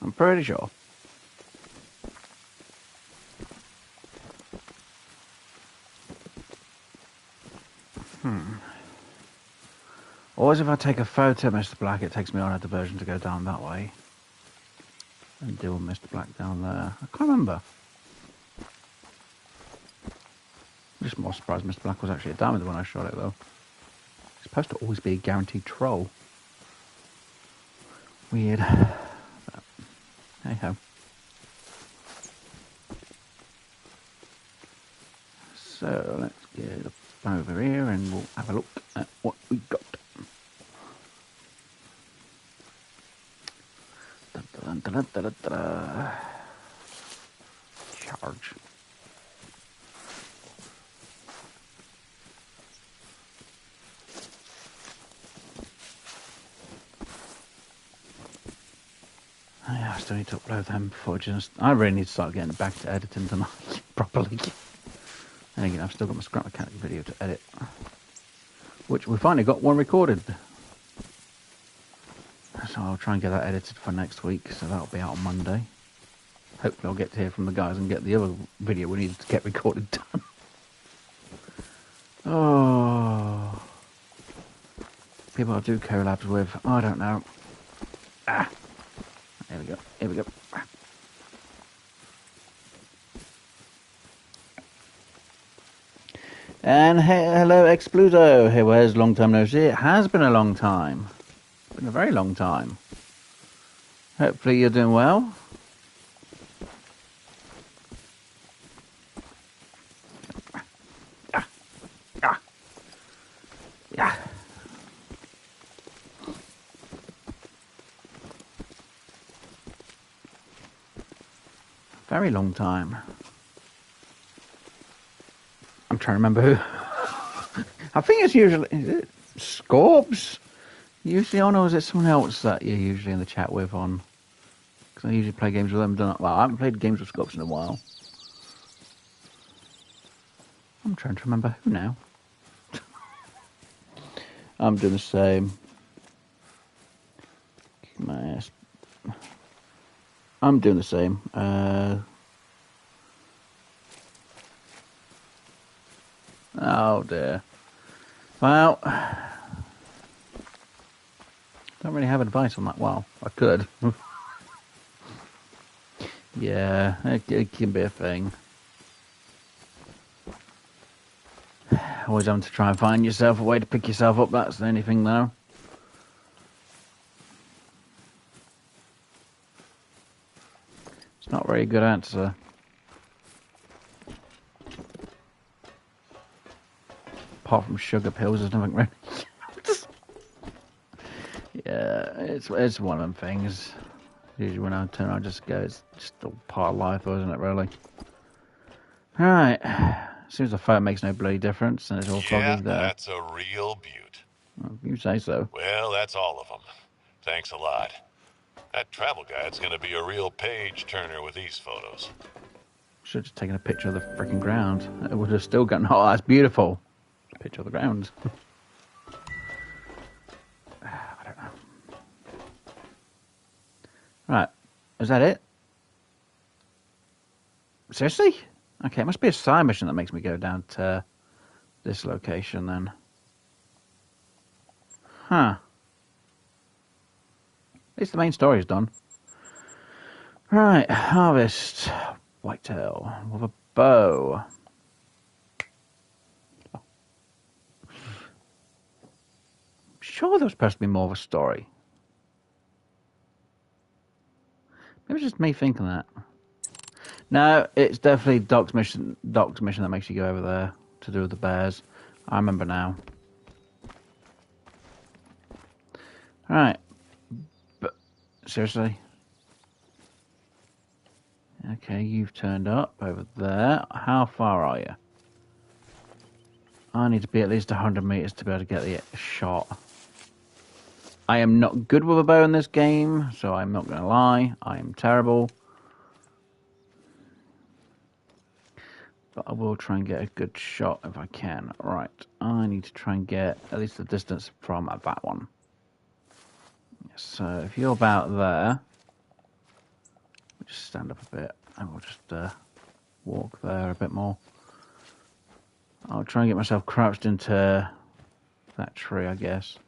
I'm pretty sure. Always if I take a photo of Mr. Black, it takes me on a diversion to go down that way. And deal with Mr. Black down there. I can't remember. I'm just more surprised Mr. Black was actually a diamond when I shot it though. It's supposed to always be a guaranteed troll. Weird. But, hey ho. So let's get up over here and we'll have a look at what we got. Charge. Yeah, I still need to upload them footage. I really need to start getting back to editing tonight properly. And again, I've still got my scrap mechanic video to edit, which we finally got one recorded. So I'll try and get that edited for next week, so that'll be out on Monday. Hopefully I'll get to hear from the guys and get the other video we needed to get recorded done. Oh, people I do collabs with, I don't know. Ah, here we go, here we go. And hey, hello Expludo, here was long time no see. It has been a long time. Been a very long time. Hopefully you're doing well. Yeah. Very long time. I'm trying to remember who. I think it's usually, is it Scorbs? Usually on, or is it someone else that you're usually in the chat with on? Because I usually play games with them. Well, I haven't played games with Scorbs in a while. I'm trying to remember who now. I'm doing the same. I'm doing the same. Oh dear. Well, don't really have advice on that. Well, I could. Yeah, it can be a thing. Always having to try and find yourself a way to pick yourself up. That's the only thing, though. It's not a very good answer. Apart from sugar pills, there's nothing really. it's one of them things. Usually when I turn around, I just go, it's just all part of life, isn't it, really? Alright. As soon as the phone makes no bloody difference and it's all Yeah, foggy there. that's a real beaut. Well, you say so. Well, that's all of them. Thanks a lot. That travel guide's gonna be a real page-turner with these photos. Should have just taken a picture of the freaking ground. It would have still gone, oh, that's beautiful. Picture of the ground. I don't know. Right. Is that it? Seriously? Okay, it must be a side mission that makes me go down to this location then. Huh. At least the main story is done. Right, harvest. Whitetail with a bow. Sure there was supposed to be more of a story. Maybe it's just me thinking that. No, it's definitely Doc's mission that makes you go over there to do with the bears. I remember now. Right. But seriously? Okay, you've turned up over there. How far are you? I need to be at least 100 meters to be able to get the shot. I am not good with a bow in this game, so I'm not going to lie. I am terrible. But I will try and get a good shot if I can. Right, I need to try and get at least the distance from that one. So if you're about there, we'll just stand up a bit and we'll just walk there a bit more. I'll try and get myself crouched into that tree, I guess.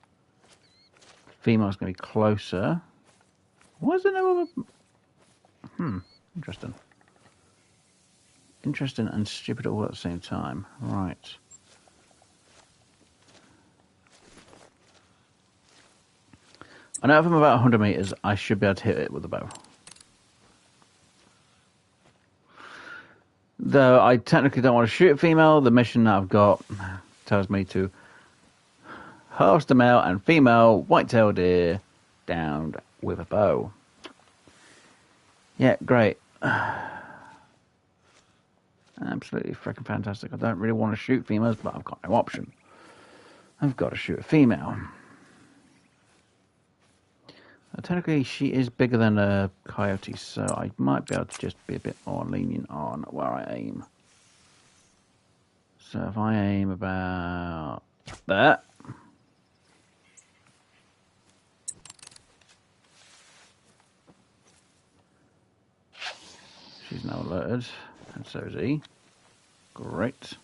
Female's going to be closer. Why is there no other... interesting. Interesting and stupid all at the same time. Right. I know if I'm about 100 meters, I should be able to hit it with a bow. Though I technically don't want to shoot a female, the mission that I've got tells me to harvest a male and female white-tailed deer downed with a bow. Yeah, great. Absolutely freaking fantastic. I don't really want to shoot females, but I've got no option. I've got to shoot a female. Technically, she is bigger than a coyote, so I might be able to just be a bit more lenient on where I aim. So if I aim about there. She's now alerted, and so is he. Great.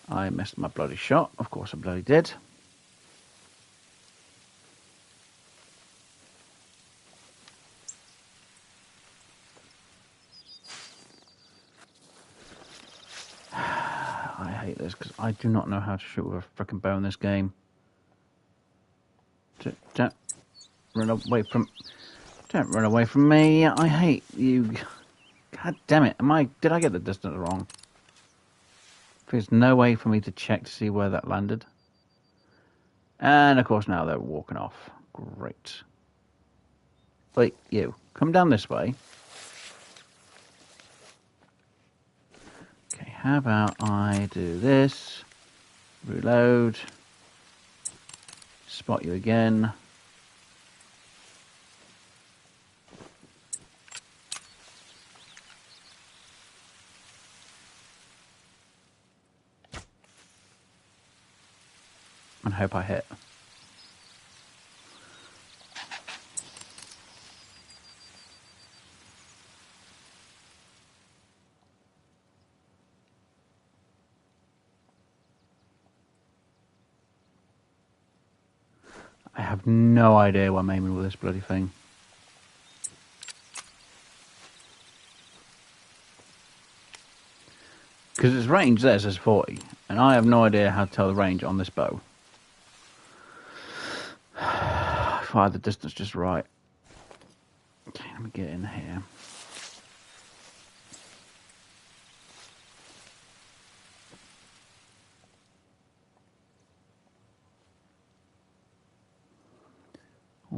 I missed my bloody shot. Of course I bloody did. I hate this because I do not know how to shoot with a freaking bow in this game. Don't run away from... Don't run away from me. I hate you. God damn it. Did I get the distance wrong? There's no way for me to check to see where that landed. And of course now they're walking off. Great. Wait, you. Come down this way. Okay, how about I do this. Reload. Spot you again. And hope I hit. I have no idea what I'm aiming with this bloody thing. Because its range there says 40, and I have no idea how to tell the range on this bow. Fire the distance just right. Okay, let me get in here.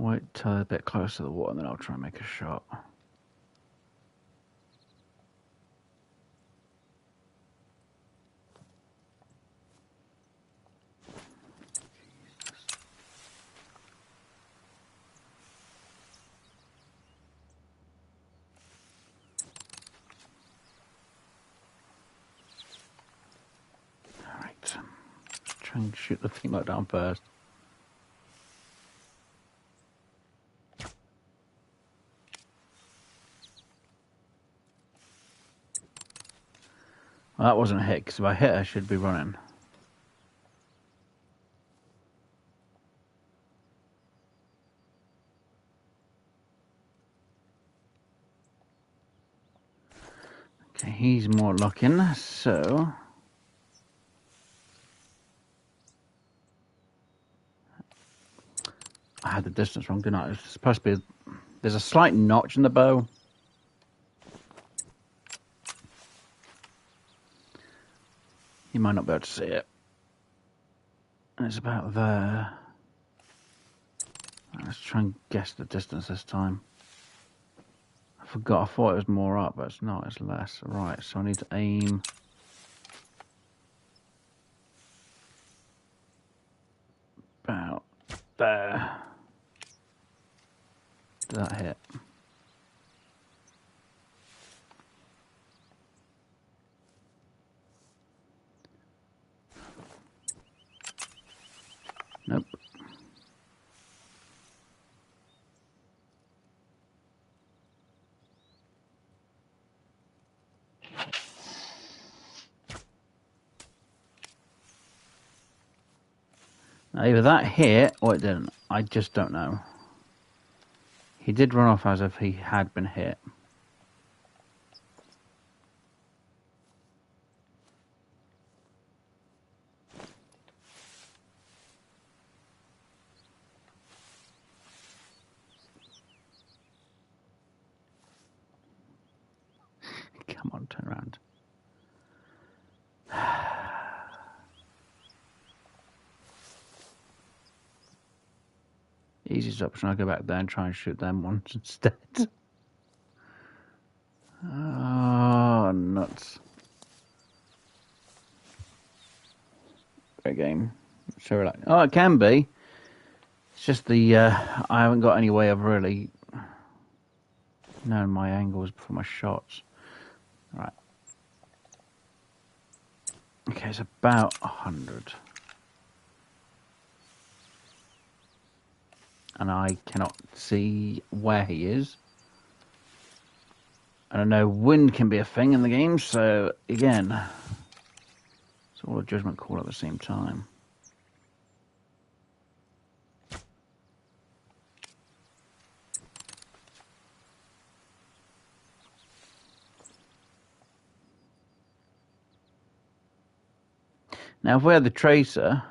wait till a bit closer to the water and then I'll try and make a shot. Alright. Try and shoot the female down first. Well, that wasn't a hit, because if I hit her, I should be running. Okay, he's more looking, so... I had the distance wrong, didn't I? It's supposed to be... There's a slight notch in the bow. You might not be able to see it. And it's about there. Let's try and guess the distance this time. I forgot, I thought it was more up, but it's not, it's less. Right, so I need to aim. About there. Did that hit? Nope. Now either that hit or it didn't. I just don't know. He did run off as if he had been hit. Come on, turn around. Easiest option, I'll go back there and try and shoot them once instead. Oh, nuts. Great game. So relaxed. Oh, it can be. It's just the, I haven't got any way of really knowing my angles before my shots. Right. Okay, it's about 100. And I cannot see where he is. And I know wind can be a thing in the game, so again, it's all a judgment call at the same time. Now, if we had the tracer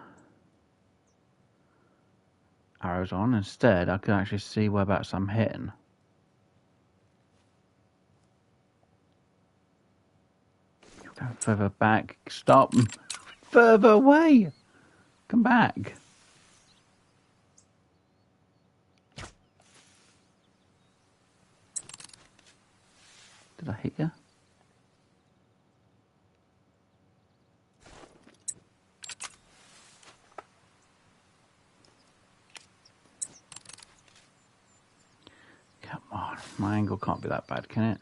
arrows on instead, I could actually see whereabouts I'm hitting. Go further back. Stop. Further away. Come back. Did I hit you? Come on. My angle can't be that bad, can it?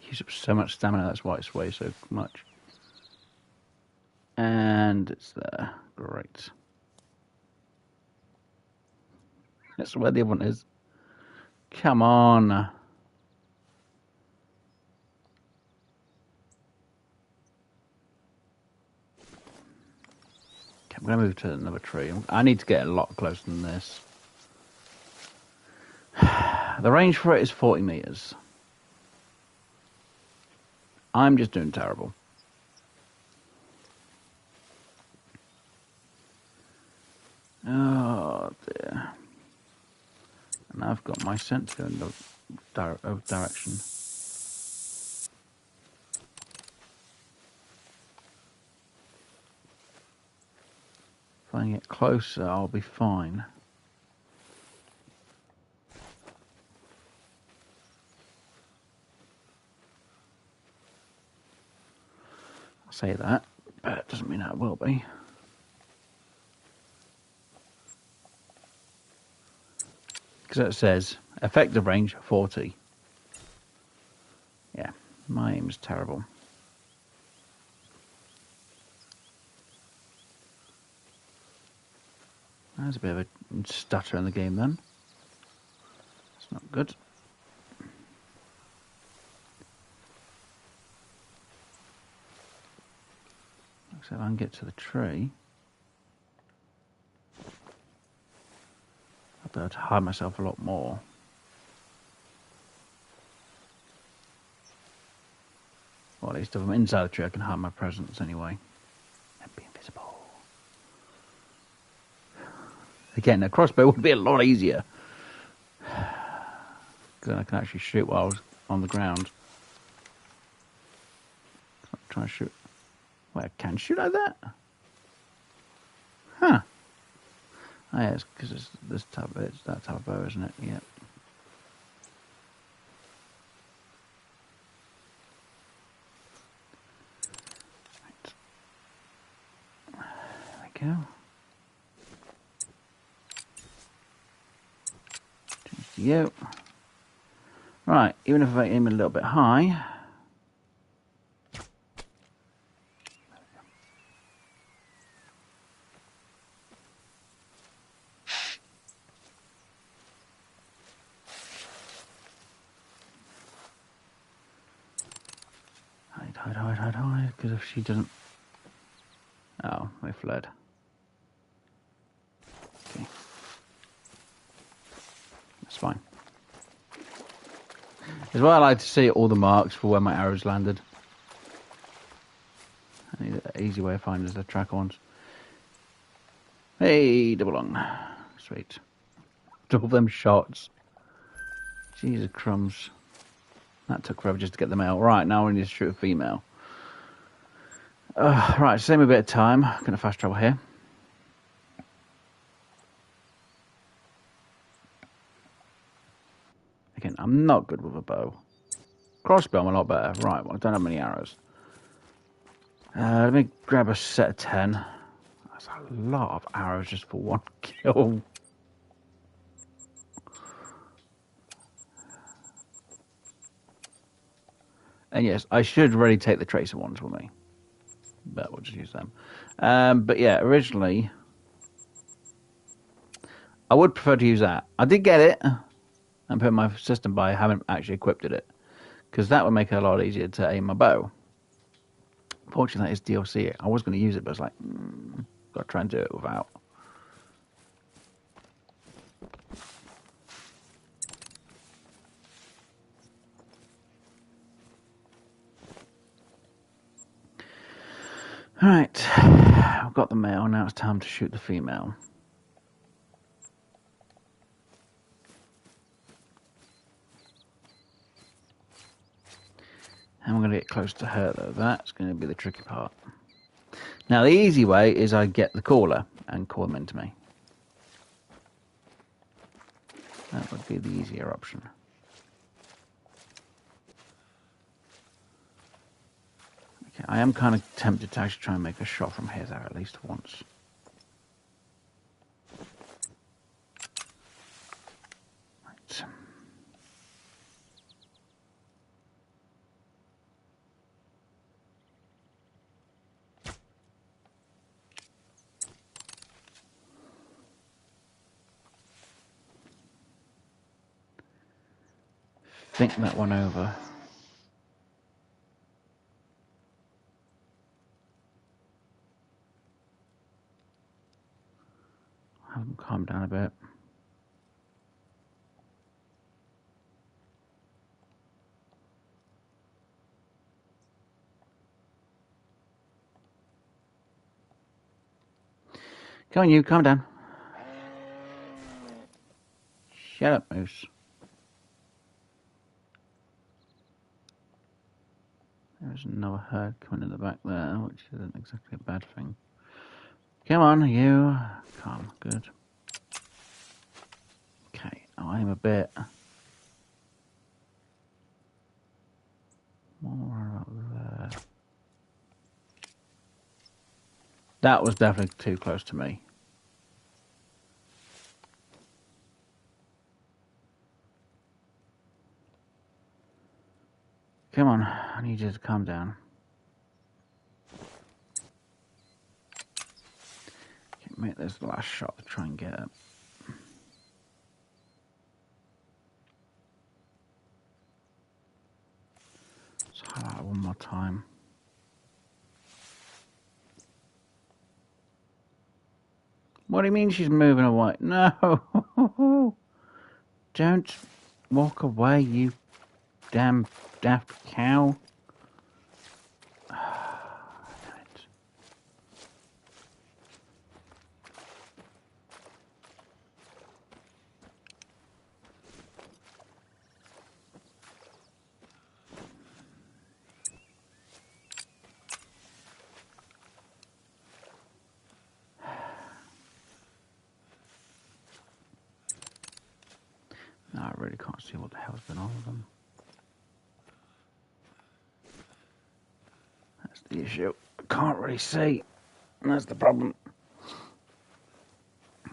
Use up so much stamina, that's why it's way so much. And it's there. Great. That's where the other one is. Come on. Okay, I'm going to move to another tree. I need to get a lot closer than this. The range for it is 40 meters. I'm just doing terrible. Oh dear. And I've got my sense going the direction. If I can get closer, I'll be fine. I say that, but it doesn't mean I will be. Because it says effective range 40. Yeah, my aim is terrible. There's a bit of a stutter in the game then. It's not good. So if I can get to the tree, I'll be able to hide myself a lot more. Well, at least if I'm inside the tree, I can hide my presence anyway. And be invisible. Again, a crossbow would be a lot easier. Because I can actually shoot while I was on the ground. I'm trying to shoot. Wait, I can shoot like that? Huh. Oh yeah, it's because it's this type of, it's that type of bow, isn't it? Yep. Right. There we go. Change to you. Right, even if I aim a little bit high. Hide, because if she doesn't... Oh, we fled. Okay. That's fine. As well, I like to see all the marks for where my arrows landed. I need an easy way of finding the track ones. Hey, double lung. Sweet. All them shots. Jesus crumbs. That took forever just to get the male. Right, now we need to shoot a female. Right, save me a bit of time. Gonna fast travel here. Again, I'm not good with a bow. Crossbow, I'm a lot better. Right, well, I don't have many arrows. Let me grab a set of 10. That's a lot of arrows just for one kill. And yes, I should really take the tracer ones with me. But we'll just use them. But yeah, originally, I would prefer to use that. I did get it and put in my system, but I haven't actually equipped it. Because that would make it a lot easier to aim my bow. Fortunately, that is DLC. I was going to use it, but I was like, got to try and do it without. Alright, I've got the male, now it's time to shoot the female. And we're going to get close to her though, that's going to be the tricky part. Now the easy way is I get the caller and call them into me. That would be the easier option. Okay, I am kind of tempted to actually try and make a shot from here there at least once. Right. Think that one over. Have them calm down a bit. Come on, you, calm down. Shut up, Moose. There's another herd coming in the back there, which isn't exactly a bad thing. Come on, you. Calm, good. Okay, I'm a bit more up there. That was definitely too close to me. Come on, I need you to calm down. Okay, make this the last shot to try and get it. Let's highlight it one more time. What do you mean she's moving away? No! Don't walk away, you damn daft cow. No, I really can't see what the hell's been on with them. That's the issue. I can't really see. And that's the problem. If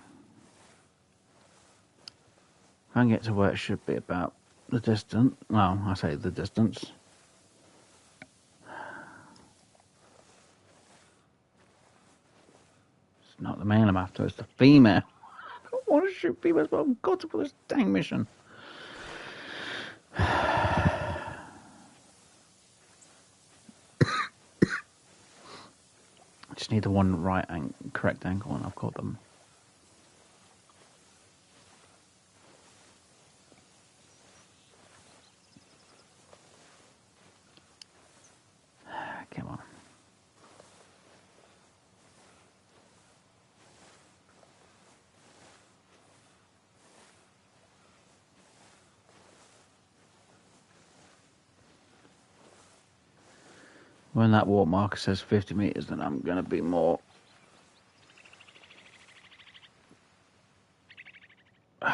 I can get to where it should be about the distance. Well, I say the distance. It's not the male I'm after, it's the female. I don't want to shoot females, but I've got to for this dang mission. I just need the one correct angle, and I've got them. Come on. When that walk marker says 50 meters, then I'm going to be more. A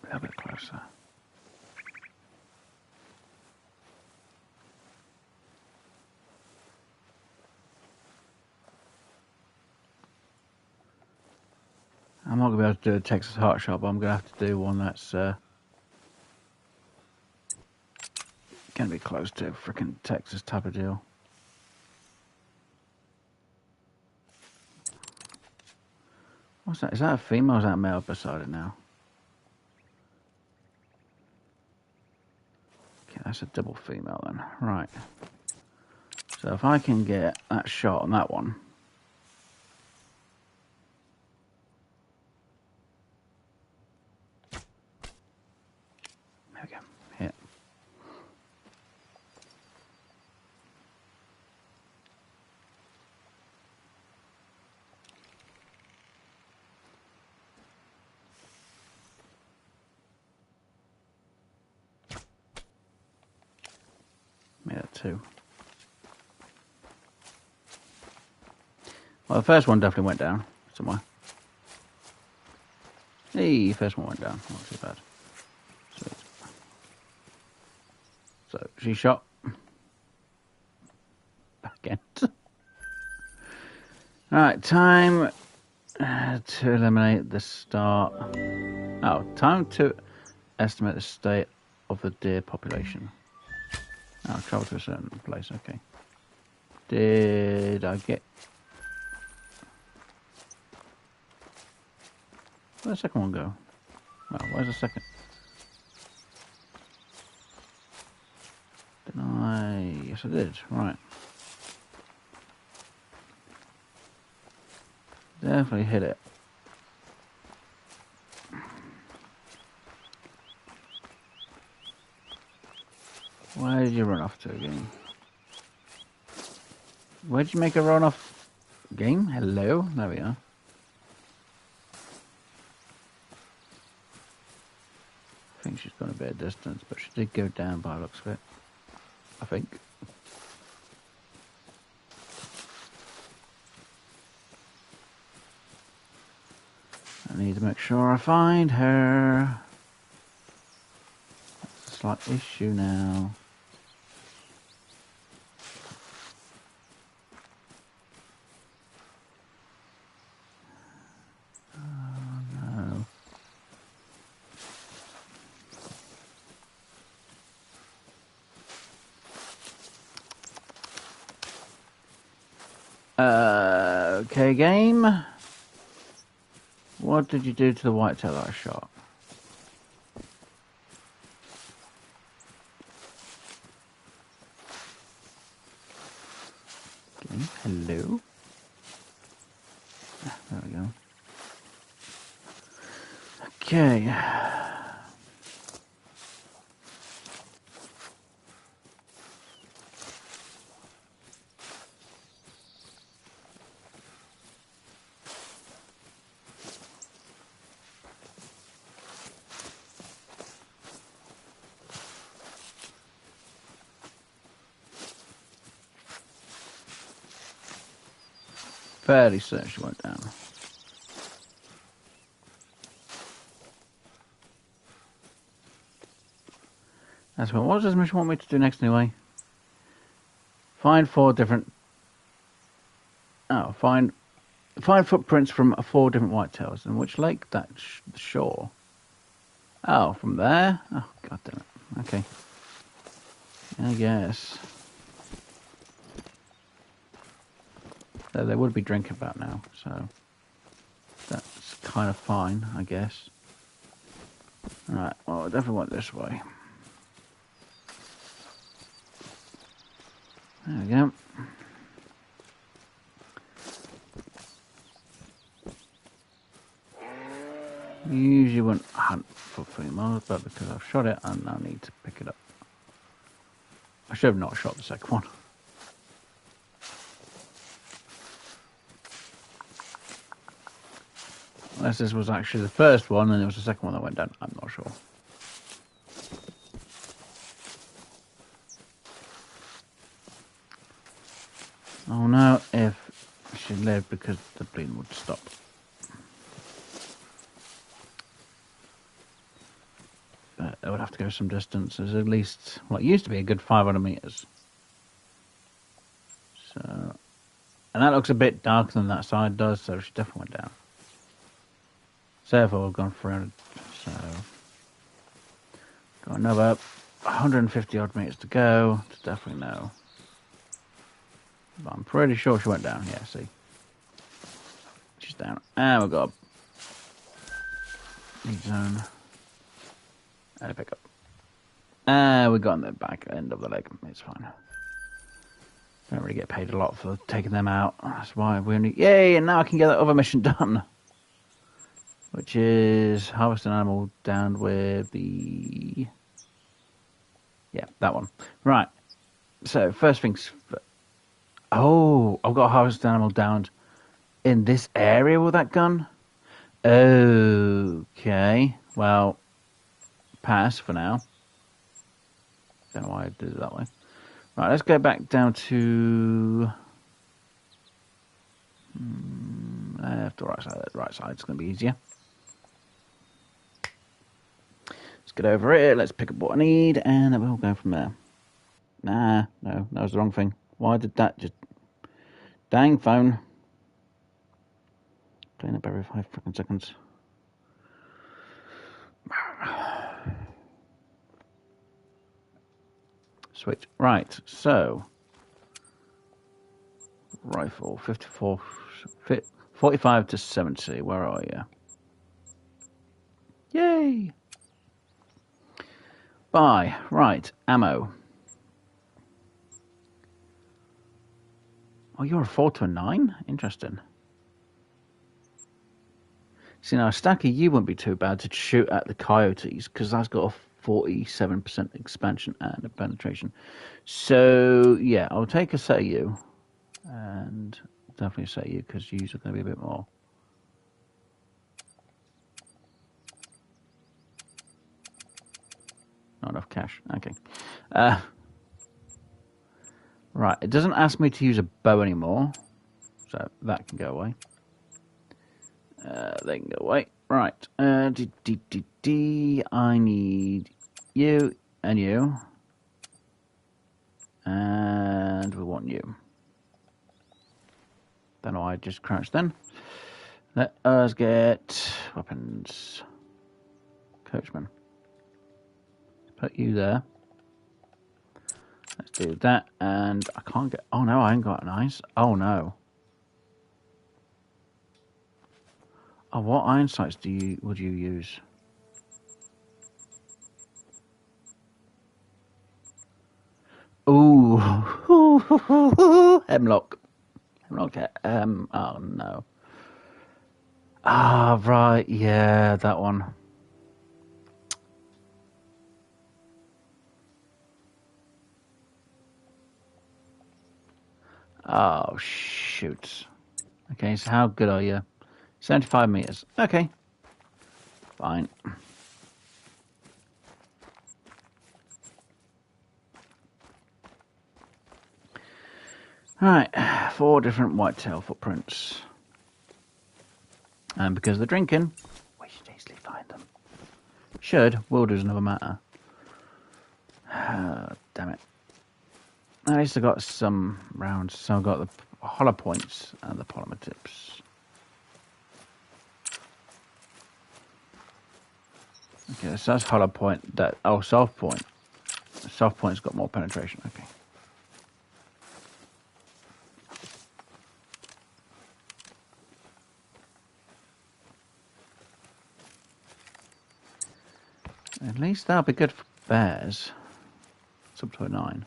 little bit closer. I'm not going to be able to do a Texas heart shot, but I'm going to have to do one that's going to be close to frickin' Texas type of deal. What's that? Is that a female or is that a male beside it now? Okay, that's a double female then. Right. So if I can get that shot on that one. There we go. Hit. Made it 2. Well, the first one definitely went down somewhere. Hey, first one went down. Not too bad. Sweet. So, she shot. Back end. Alright, time to eliminate the start. Oh, time to estimate the state of the deer population. Oh, travel to a certain place, okay. Did I get... Where'd the second one go? Oh, where's the second? Did I... Yes, I did. Right. Definitely hit it. Where did you run off to again? Where'd you make a run off? Game? Hello? There we are. I think she's gone a bit of distance, but she did go down by the looks of it. I think. I need to make sure I find her. That's a slight issue now. Okay, game. What did you do to the whitetail that I shot? Okay, hello. There we go. Okay. Fairly certain she went down. That's what does this mission want me to do next anyway? Find 4 different... Oh, find footprints from 4 different whitetails. And which lake? That the shore. Oh, from there? Oh, god damn it. Okay. I guess. They would be drinking about now, so that's kind of fine, I guess. Alright, well, I definitely went this way. There we go. Usually wouldn't hunt for females, but because I've shot it, I now need to pick it up. I should have not shot the second one. Unless this was actually the first one and it was the second one that went down, I'm not sure. Oh no, if she lived because the bleeding would stop. But I would have to go some distance. There's at least, well, it used to be a good 500 meters. So, and that looks a bit darker than that side does, so she definitely went down. So therefore, we've gone 300, so got another 150 odd meters to go to definitely know. But I'm pretty sure she went down. Yeah, see, she's down, and we've got a lead zone and a pickup. And we got on the back end of the leg. It's fine. Don't really get paid a lot for taking them out. That's why we only... Yay! And now I can get that other mission done. Which is harvest an animal down with the... Yeah, that one. Right. So, first things... Oh, I've got to harvest an animal down in this area with that gun? Okay. Well, pass for now. Don't know why I did it that way. Right, let's go back down to left or right side. The right side's going to be easier. Let's get over here. Let's pick up what I need, and then we'll go from there. Nah, no, that was the wrong thing. Why did that just... Dang phone. Clean up every 5 freaking seconds. Sweet. Right, so rifle 45 to 70. Where are you? Yay! Buy. Right, ammo. Oh, you're a 4 to a 9? Interesting. See, now a stack of you wouldn't be too bad to shoot at the coyotes, because that's got a 47% expansion and a penetration. So, yeah, I'll take a set of you. And definitely say you, because you are going to be a bit more. Not enough cash. Okay. Right, it doesn't ask me to use a bow anymore, so that can go away. They can go away. Right. I need you and you. And we want you. Don't know why I just crouched then. Let us get weapons. Coachman. Put you there. Let's do that. And I can't get... Oh no, I ain't got an ice. Oh no. Oh, what iron sights would you use? Ooh. Hemlock. Hemlock. Oh no. Ah, right. Yeah, that one. Oh, shoot. Okay, so how good are you? 75 meters. Okay. Fine. Alright, 4 different whitetail footprints. And because they're drinking, we should easily find them. Should, will do is another matter. Damn it. At least I got some rounds, so I've got the hollow points and the polymer tips. Okay, so that's hollow point. Soft point. Soft point's got more penetration. Okay. At least that'll be good for bears. It's up to a 9.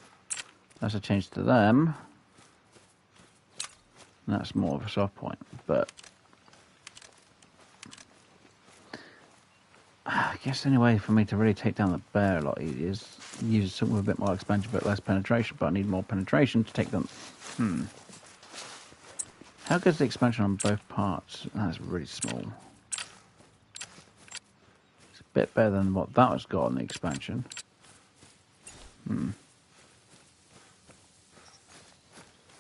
That's a change to them. And that's more of a soft point, but I guess the only way for me to really take down the bear a lot easier is use something with a bit more expansion but less penetration, but I need more penetration to take them. How good's the expansion on both parts? That's really small. It's a bit better than what that was got on the expansion.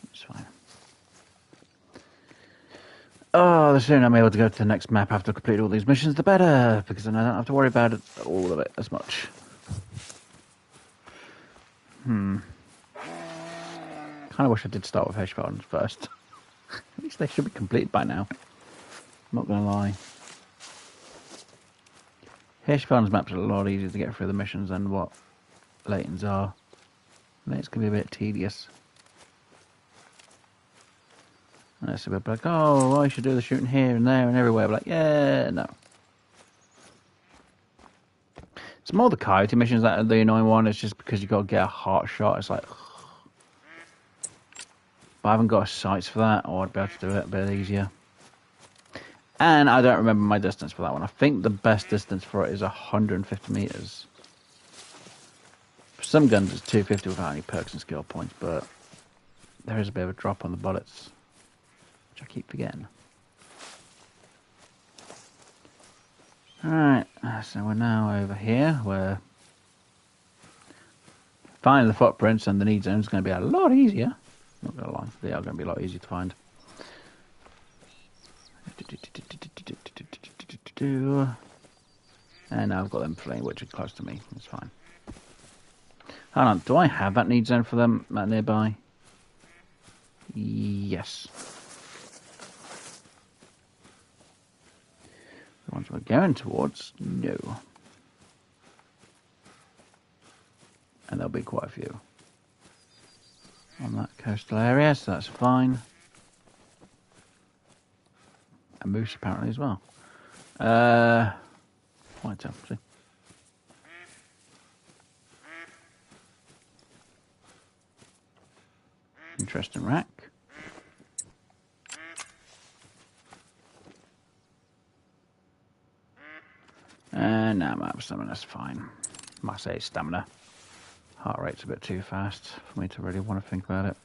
It's fine. Oh, the sooner I'm able to go to the next map after I've completed all these missions, the better, because then I don't have to worry about all of it as much. Kind of wish I did start with Hirschfeldens first. At least they should be complete by now. I'm not going to lie. Hirschfeldens maps are a lot easier to get through the missions than what Layton's are. And it's going to be a bit tedious. Unless they're like, oh, I should do the shooting here and there and everywhere. I'm like, yeah, no. It's more the coyote missions that are the annoying one. It's just because you've got to get a heart shot. It's like, but I haven't got sights for that, or I'd be able to do it a bit easier. And I don't remember my distance for that one. I think the best distance for it is 150 meters. For some guns, it's 250 without any perks and skill points, but there is a bit of a drop on the bullets, which I keep forgetting. Alright, so we're now over here, where finding the footprints and the need zone is going to be a lot easier. Not going to lie, they are going to be a lot easier to find. And now I've got them fleeing, which are close to me. It's fine. Hold on, do I have that need zone for them nearby? Yes. The ones we're going towards, no. And there'll be quite a few on that coastal area, so that's fine. And moose apparently as well. Whitetail, see. Interesting rack. And now I'm out of stamina, that's fine. Might say stamina. Heart rate's a bit too fast for me to really want to think about it.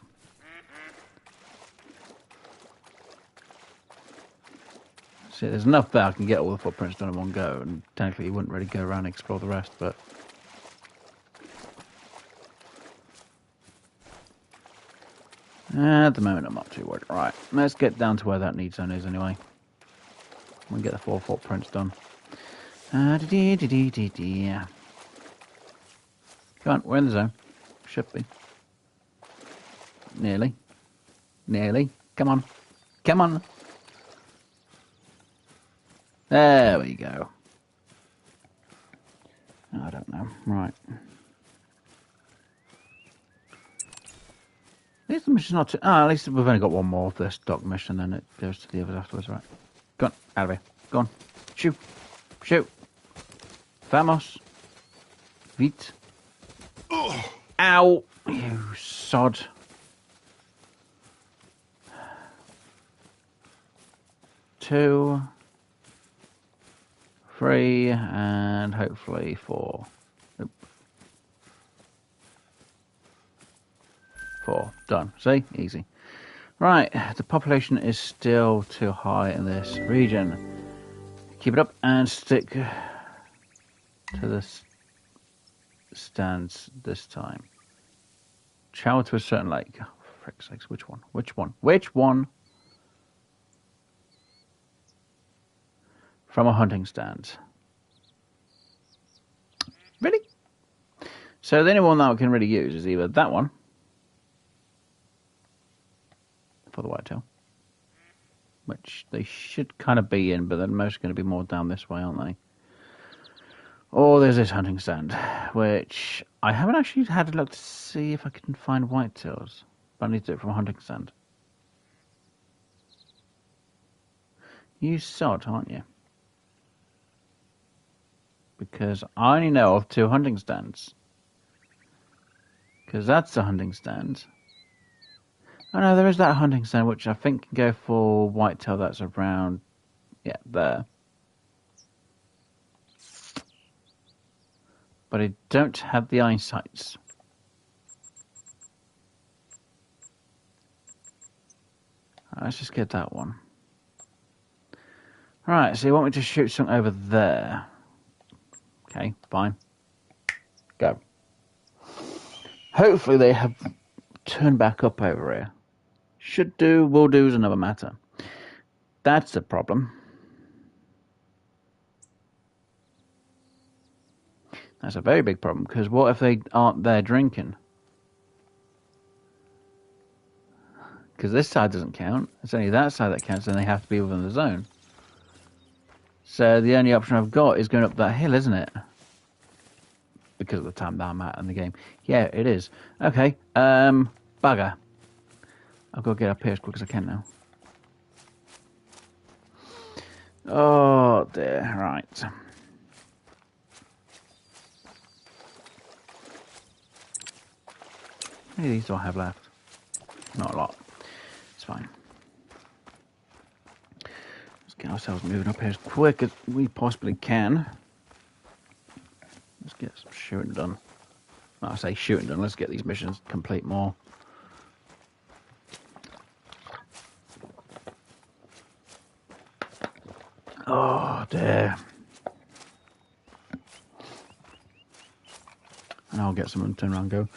See, there's enough there I can get all the footprints done in one go, and technically you wouldn't really go around and explore the rest, but... At the moment, I'm not too worried. Right, let's get down to where that need zone is anyway. We'll get the 4 footprints done. Yeah. Come on, we're in the zone. Should be. Nearly. Nearly. Come on. Come on. There we go. I don't know. Right. At least the mission's not too... at least we've only got one more of this dock mission, then it goes to the others afterwards, right? Go on, out of here. Go on. Shoot. Shoot. Vamos. Vite. Ow! You sod. Two. 3, and hopefully 4. Nope. 4. Done. See? Easy. Right, the population is still too high in this region. Keep it up and stick to the stands this time. Travel to a certain lake. Oh, for frick's sakes, which one? Which one? Which one? From a hunting stand. Really? So the only one that we can really use is either that one for the whitetail, which they should kind of be in, but they're most going to be more down this way, aren't they? Or there's this hunting stand, which I haven't actually had a look to see if I can find whitetails, but I need to do it from a hunting stand. You sod, aren't you? Because I only know of 2 hunting stands. Because that's a hunting stand. Oh no, there is that hunting stand which I think can go for whitetail that's around, yeah, there. But I don't have the eyesights. Right, let's just get that one. Alright, so you want me to shoot something over there. Okay, fine. Go. Hopefully they have turned back up over here. Should do, will do is another matter. That's the problem. That's a very big problem, because what if they aren't there drinking? Because this side doesn't count. It's only that side that counts, and they have to be within the zone. So the only option I've got is going up that hill, isn't it? Because of the time that I'm at in the game. Yeah, it is. Okay, bugger. I've got to get up here as quick as I can now. Oh dear, right. How many of these do I have left? Not a lot. It's fine. Let's get ourselves moving up here as quick as we possibly can. Let's get some shooting done. Well, I say shooting done, let's get these missions complete more. Oh dear. And I'll get someone to turn around and go,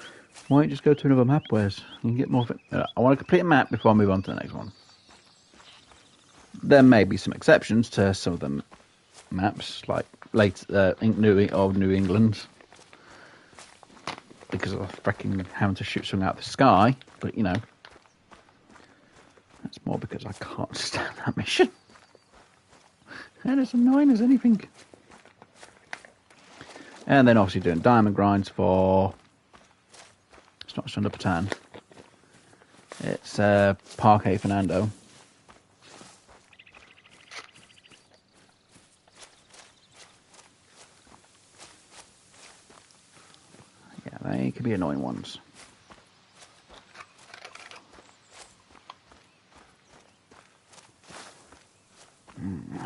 why don't you just go to another map, Wes? You can get more of it. I want to complete a map before I move on to the next one. There may be some exceptions to some of the maps, like New England, because of freaking having to shoot something out of the sky. But you know, that's more because I can't stand that mission. And it's annoying as anything. And then obviously doing diamond grinds for... It's not Sunda Patan. It's Parque Fernando. Yeah, they can be annoying ones.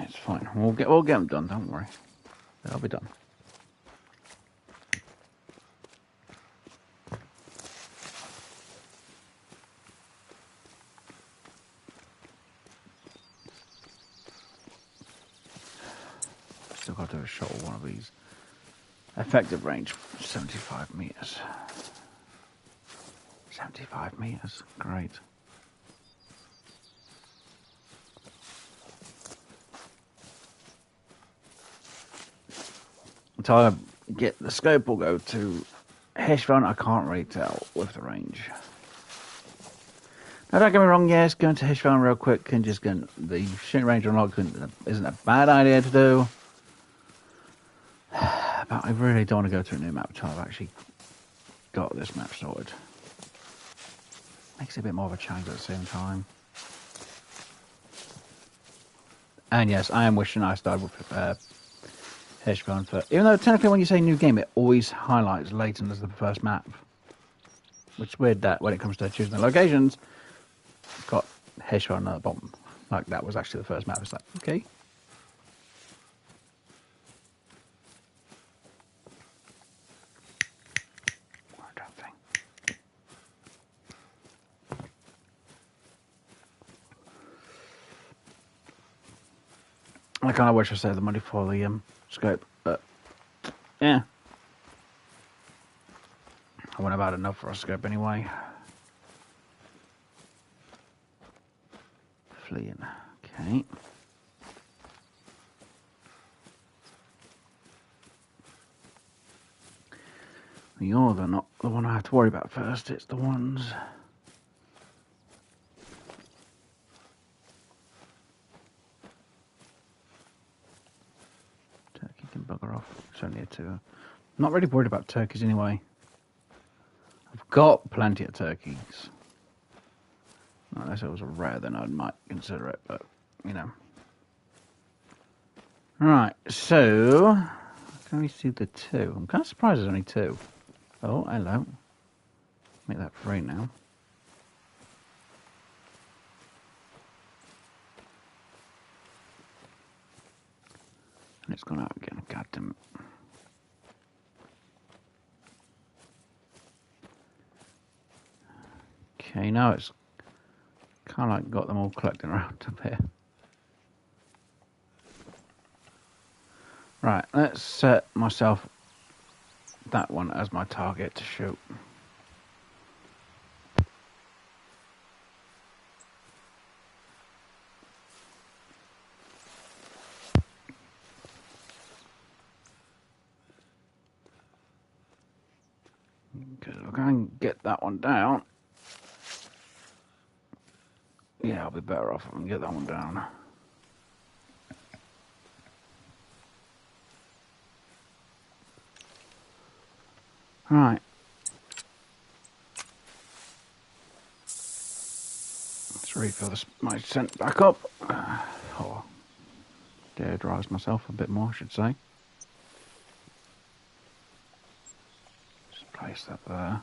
It's fine. We'll get them done. Don't worry. They'll be done. Still got to do a shot of one of these. Effective range 75 meters. 75 meters, great. Until I get the scope, we'll go to Hirschfeld. I can't really tell with the range. Now, don't get me wrong, yes, going to Hirschfeld real quick can just get the shooting range unlocked isn't a bad idea to do. But I really don't want to go to a new map until I've actually got this map sorted. Makes it a bit more of a challenge at the same time. And yes, I am wishing I started with Hirschfeld for, even though technically when you say new game, it always highlights Leighton as the first map. Which is weird that when it comes to choosing the locations, it's got Hirschfeld at the bottom. Like that was actually the first map. It's like, okay. I kind of wish I saved the money for the scope, but yeah. I wouldn't have had enough for a scope anyway. Fleeing, okay. You're not the one I have to worry about first, it's the ones... Turkey can bugger off, it's only a 2. I'm not really worried about turkeys anyway. I've got plenty of turkeys. Unless it was a rare, then I might consider it, but, you know. Right, so... I can only see the 2. I'm kind of surprised there's only 2. Oh, hello. Make that 3 now. And it's gone out again, goddamn it. Okay, now it's kind of like got them all collecting around up here. Right, let's set myself that one as my target to shoot. Because if I can get that one down, yeah, I'll be better off if I can get that one down. Right. Let's refill my scent back up. Or dare dries myself a bit more, I should say. Just place that there.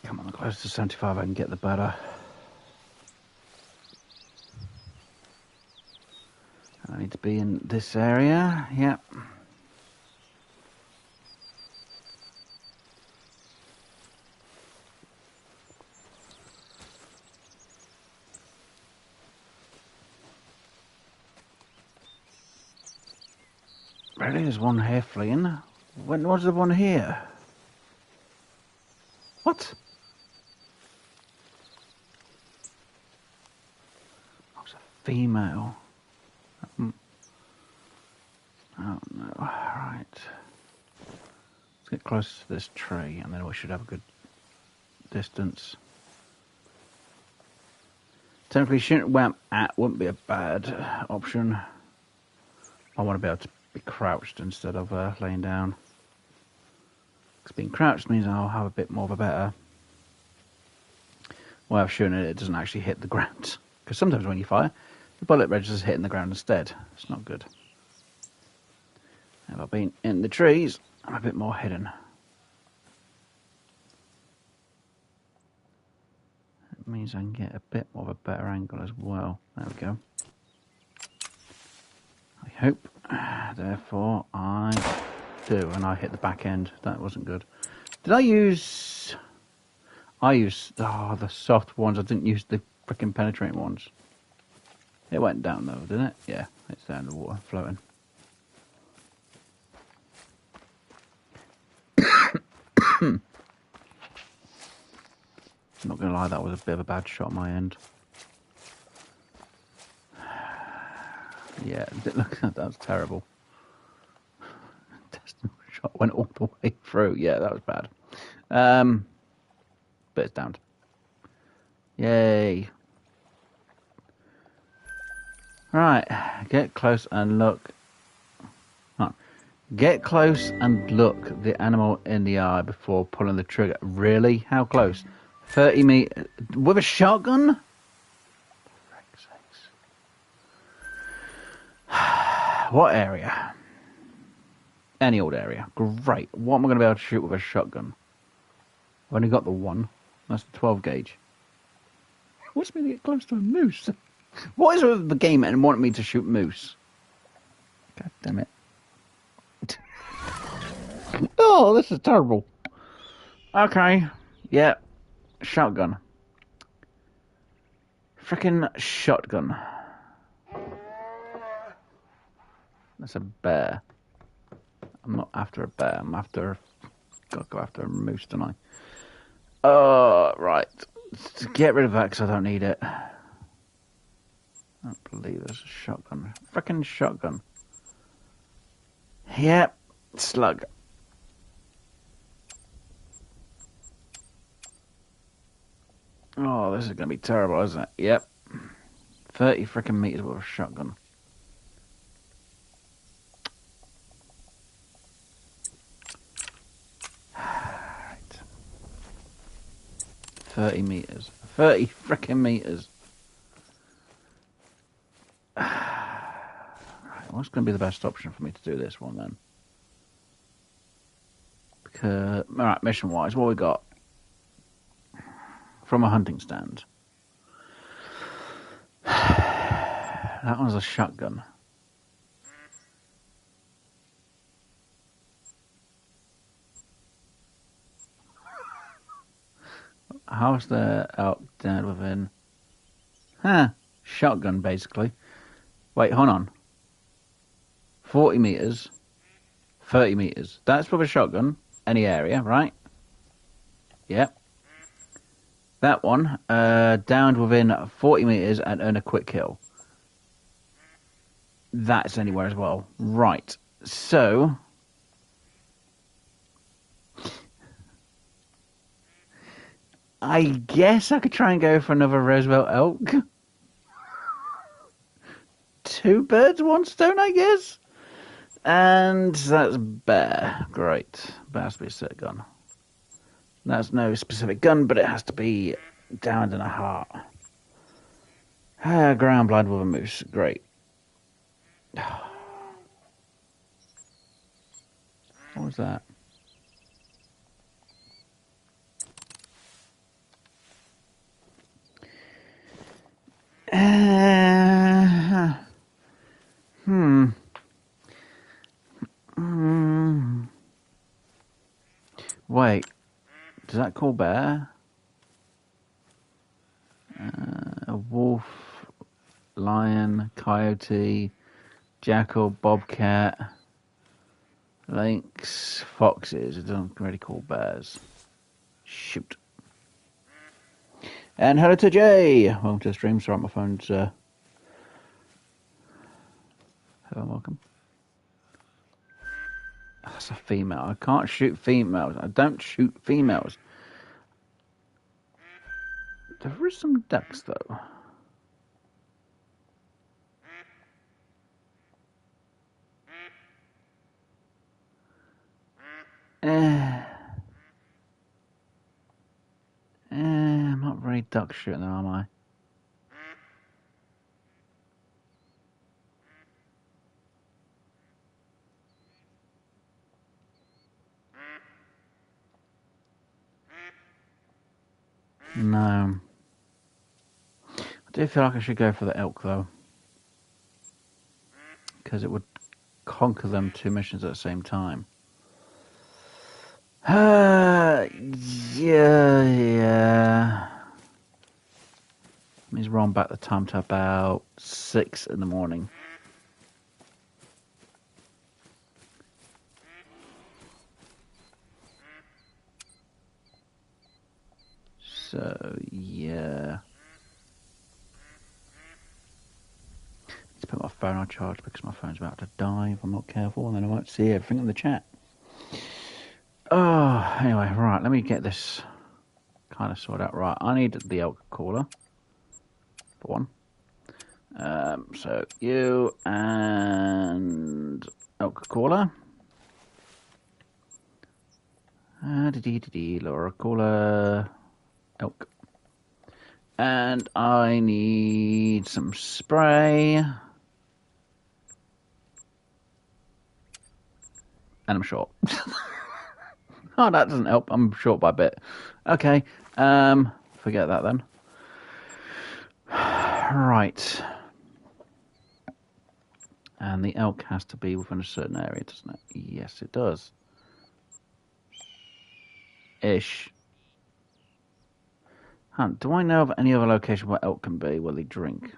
Come on, the closer to 75 I can get, the better. I need to be in this area, yep. Really, there's one here fleeing. When was the one here? What? That was a female. Oh no, right. Let's get close to this tree and then we should have a good distance. Technically shooting where I'm at wouldn't be a bad option. I want to be able to be crouched instead of laying down. Because being crouched means I'll have a bit more of a better way of shooting it. It doesn't actually hit the ground. Because sometimes when you fire, the bullet registers hitting the ground instead. It's not good. If I've been in the trees, I'm a bit more hidden. It means I can get a bit more of a better angle as well. There we go. I hope. Therefore, I do. And I hit the back end. That wasn't good. Did I use... I used the soft ones. I didn't use the freaking penetrating ones. It went down though, didn't it? Yeah, it's down in the water, floating. I'm not going to lie, that was a bit of a bad shot on my end. Yeah, look, that was terrible. Testing shot went all the way through. Yeah, that was bad. But it's downed. Yay. Right, get close and look. Right. Get close and look the animal in the eye before pulling the trigger. Really? How close? 30 meters with a shotgun? What area? Any old area. Great. What am I going to be able to shoot with a shotgun? I've only got the one. That's the 12 gauge. What's me to get close to a moose? What is it with the game and wanting me to shoot moose? God damn it. Oh, this is terrible. Okay. Yeah. Shotgun. Frickin' shotgun. That's a bear. I'm not after a bear. I'm after... Gotta go after a moose, don't I? Oh, right. Get rid of that because I don't need it. I don't believe there's a shotgun. Frickin' shotgun. Yep. Slug. Oh, this is going to be terrible, isn't it? Yep. 30 frickin' meters with a shotgun. Right. 30 meters. 30 frickin' meters. What's going to be the best option for me to do this one then? Because, alright, mission wise, what we got? From a hunting stand. That one's a shotgun. How's the elk down within? Huh. Shotgun, basically. Wait, hold on. 40 meters. 30 meters. That's with a shotgun. Any area, right? Yep. That one, downed within 40 meters and earn a quick kill. That's anywhere as well. Right. So... I guess I could try and go for another Roosevelt elk. 2 birds, 1 stone, I guess. And that's bear. Great. Bear has to be a set gun. That's no specific gun, but it has to be downed in a heart. Ground blind with a moose. Great. What was that? Wait, does that call bear? A wolf, lion, coyote, jackal, bobcat, lynx, foxes. It doesn't really call bears. Shoot. And hello to Jay. Welcome to the stream. Sorry, my phone's... Hello, welcome. That's a female. I can't shoot females. I don't shoot females. There is some ducks, though. I'm not very duck shooting, am I? No. I do feel like I should go for the elk, though. Because it would conquer them 2 missions at the same time. Yeah. roll back the time to about 6 in the morning. So, yeah. Let's put my phone on charge because my phone's about to die if I'm not careful, and then I won't see everything in the chat. Oh, anyway, right, let me get this kind of sorted out. Right, I need the elk caller, for one. So, you and elk caller. Laura caller. Elk. And I need some spray. And I'm short. Oh, that doesn't help. I'm short by a bit. Okay. Forget that then. Right. And the elk has to be within a certain area, doesn't it? Yes, it does. Ish. Do I know of any other location where elk can be, where they drink?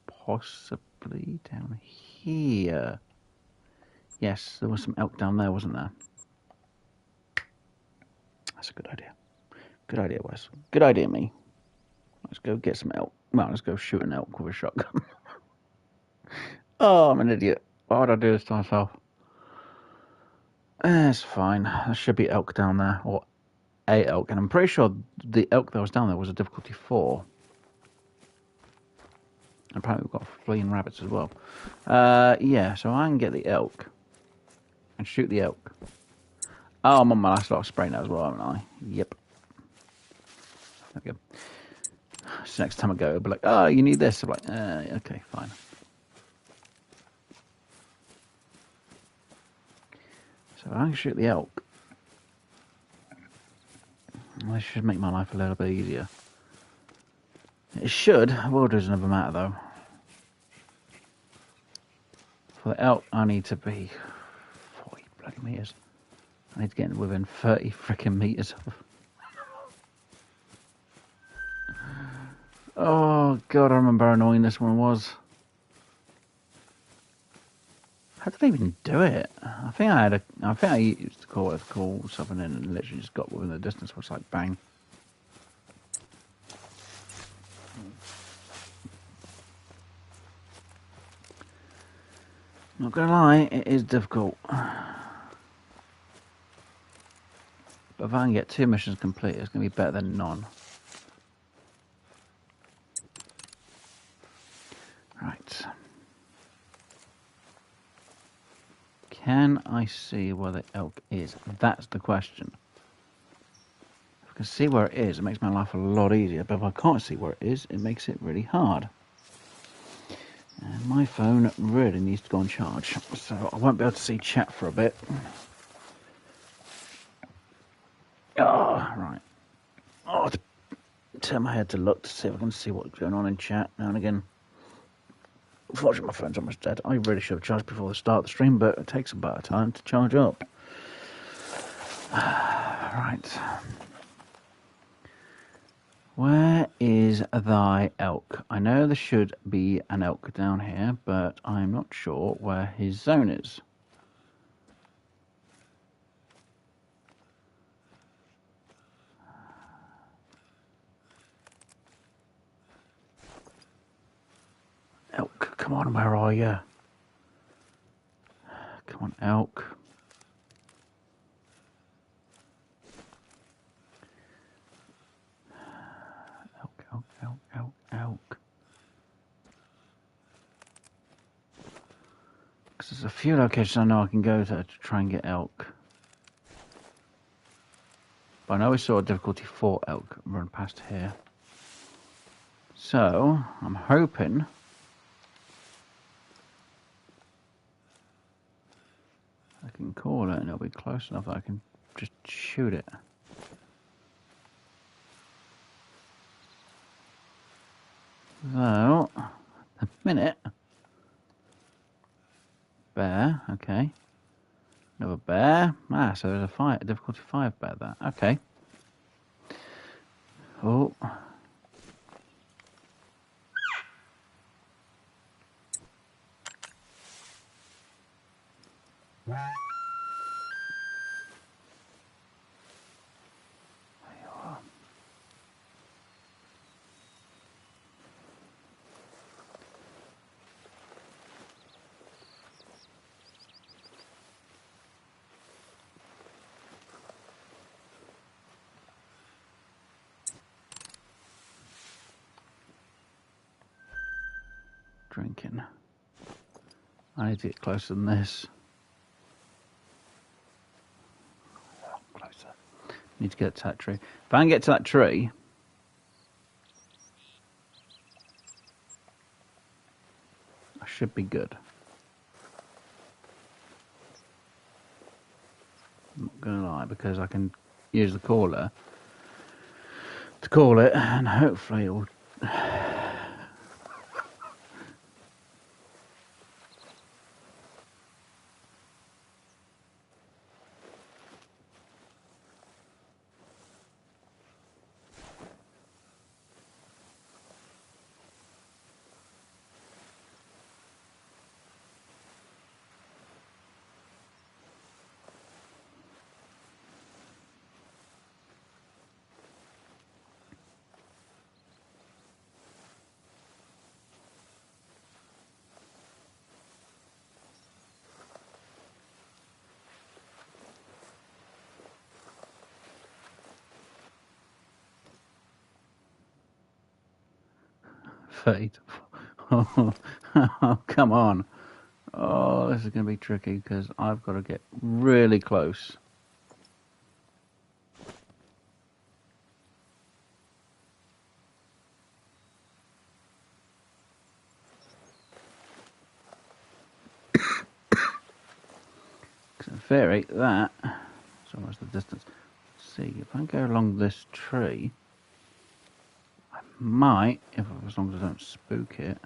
Possibly down here. Yes, there was some elk down there, wasn't there? That's a good idea. Good idea, Wes. Good idea, me. Let's go get some elk. Well, let's go shoot an elk with a shotgun. Oh, I'm an idiot. Why would I do this to myself? It's fine. There should be elk down there, or a elk, and I'm pretty sure the elk that was down there was a difficulty 4. Apparently we've got fleeing rabbits as well. Yeah, so I can get the elk and shoot the elk. Oh, I'm on my last lot of spray now as well, haven't I? Yep. There we go. So next time I go, it'll be like, oh, you need this. I'm like, okay, fine. So I can shoot the elk. Well, this should make my life a little bit easier. It should. Will do another matter, though. For the elk, I need to be 40 bloody meters. I need to get within 30 freaking meters of. Oh god, I remember how annoying this one was. How did I even do it? I think I used to call something in and literally just got within the distance. Was like bang. Not gonna lie, it is difficult. But if I can get 2 missions complete, it's gonna be better than none. Right. Can I see where the elk is? That's the question. If I can see where it is, it makes my life a lot easier. But if I can't see where it is, it makes it really hard. And my phone really needs to go on charge, so I won't be able to see chat for a bit. Oh, right. Oh, to turn my head to look to see if I can see what's going on in chat now and again. Unfortunately, my phone's almost dead. I really should have charged before the start of the stream, but it takes about a time to charge up. Right. Where is thy elk? I know there should be an elk down here, but I'm not sure where his zone is. Elk, come on, where are you? Come on, elk. Elk. Because there's a few locations I know I can go to try and get elk. But I know we saw a difficulty 4 elk run past here. So, I'm hoping I can call it and it'll be close enough that I can just shoot it. So, a minute. Bear, okay. Another bear. Ah, so there's a difficulty 5 bear there. Okay. Oh. Drinking. I need to get closer than this. Closer. Need to get to that tree. If I can get to that tree, I should be good. I'm not gonna lie, because I can use the caller to call it, and hopefully it'll. Fate. Oh, come on. Oh, this is going to be tricky because I've got to get really close. In theory, that is almost the distance. Let's see, if I go along this tree, I might, as long as I don't spook it.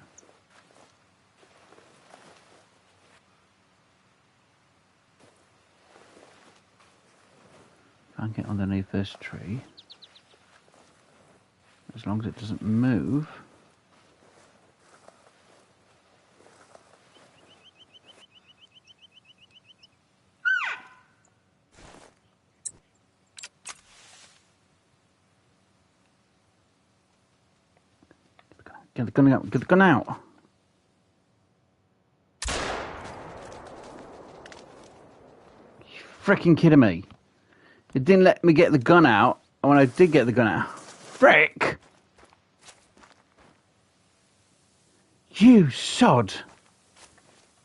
If I can get underneath this tree, as long as it doesn't move. Get the gun out, get the gun out! You freaking kidding me? It didn't let me get the gun out, and when I did get the gun out, frick! You sod!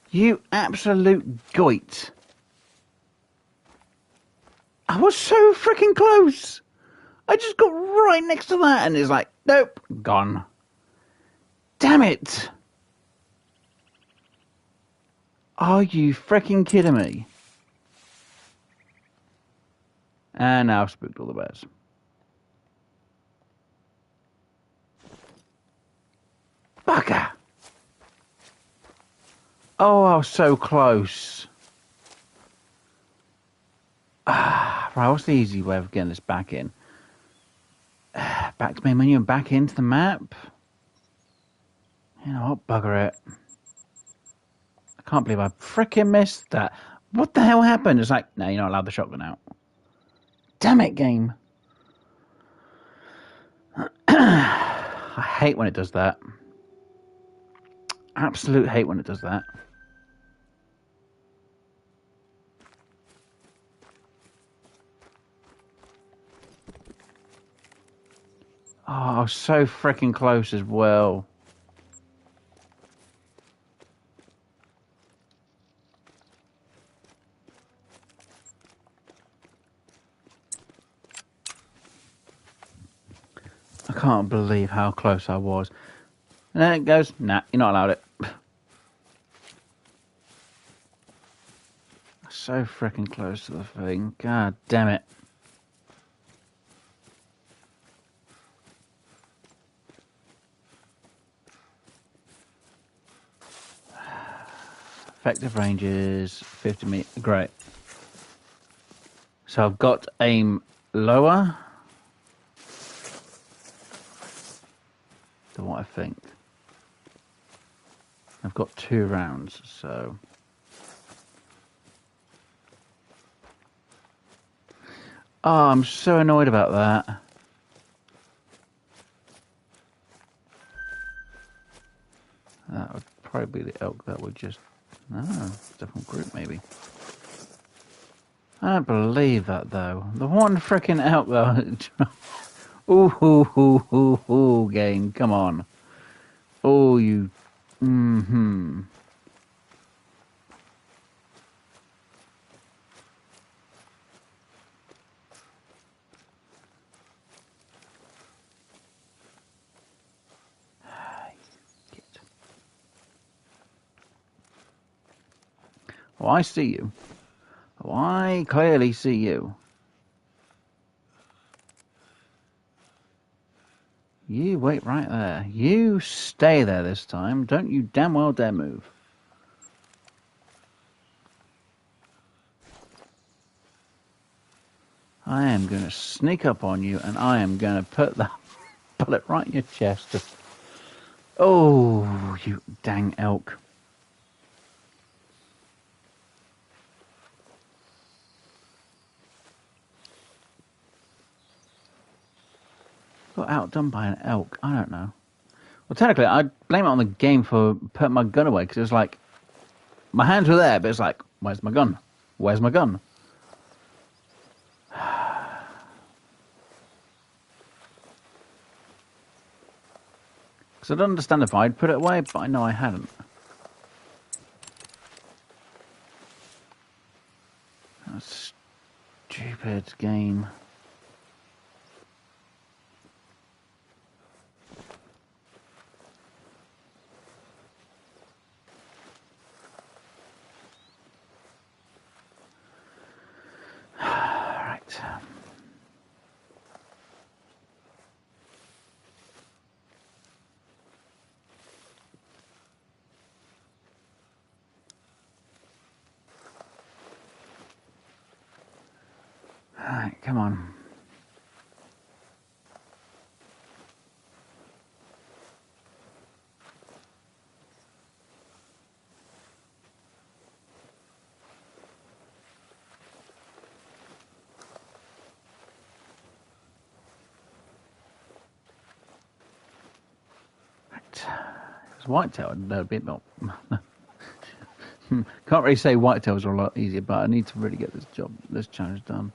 You absolute goit! I was so freaking close! I just got right next to that, and it's like, nope, gone. Damn it! Are you freaking kidding me? And now I've spooked all the bears. Bugger! Oh, I was so close. Right, what's the easy way of getting this back in? Back to main menu and back into the map? You know what, bugger it. I can't believe I freaking missed that. What the hell happened? It's like, no, you're not allowed the shotgun out. Damn it, game. I hate when it does that. Absolute hate when it does that. Oh, I was so freaking close as well. I can't believe how close I was. And then it goes, nah, you're not allowed it. So freaking close to the thing. God damn it. Effective range is 50 meters. Great. So I've got aim lower than what I think. I've got 2 rounds, so Oh, I'm so annoyed about that. That would probably be the elk that would just... Oh, different group maybe. I don't believe that though. The one frickin' elk though. Ooh, game, come on. Oh, you... Mm-hmm. Oh, I see you. Oh, I clearly see you. You wait right there. You stay there this time. Don't you damn well dare move. I am going to sneak up on you, and I am going to put that bullet right in your chest. Oh, you dang elk. Got outdone by an elk. I don't know. Well, technically, I'd blame it on the game for putting my gun away, because it was like, my hands were there, but it's like, where's my gun? Where's my gun? Because I don't understand if I'd put it away, but I know I hadn't. That's a stupid game. Right. Alright, come on. It's whitetail, a bit more. Can't really say whitetails are a lot easier, but I need to really get this challenge done.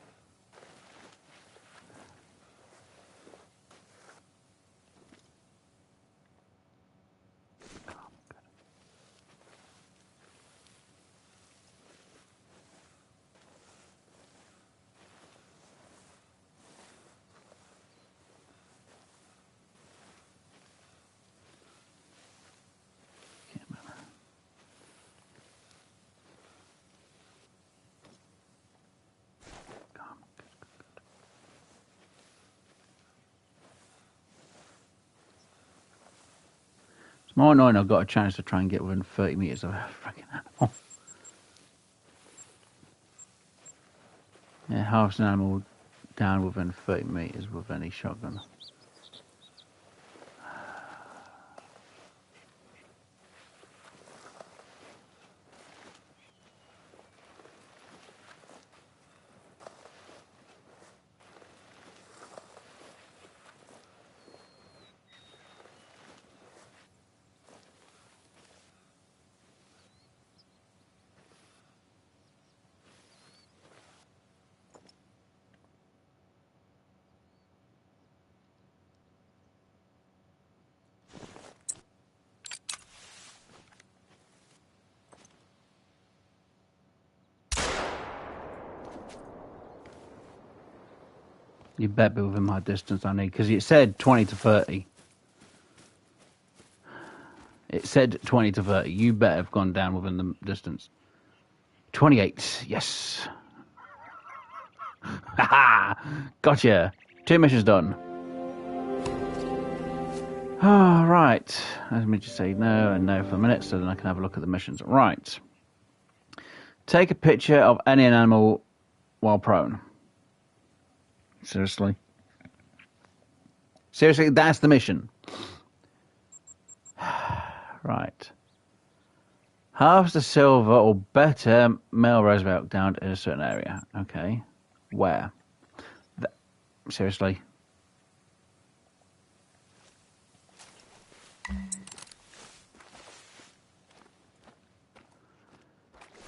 It's more annoying I've got a chance to try and get within 30 meters of a freaking animal. Yeah, half an animal down within 30 meters with any shotgun. You better be within my distance I need, because it said 20 to 30. It said 20 to 30. You better have gone down within the distance. 28. Yes. Haha. Gotcha. 2 missions done. All right. Let me just say no and no for a minute, so then I can have a look at the missions. Right. Take a picture of any animal while prone. Seriously? Seriously, that's the mission. Right. Halves the silver or better male Roosevelt down in a certain area. Okay. Where? seriously.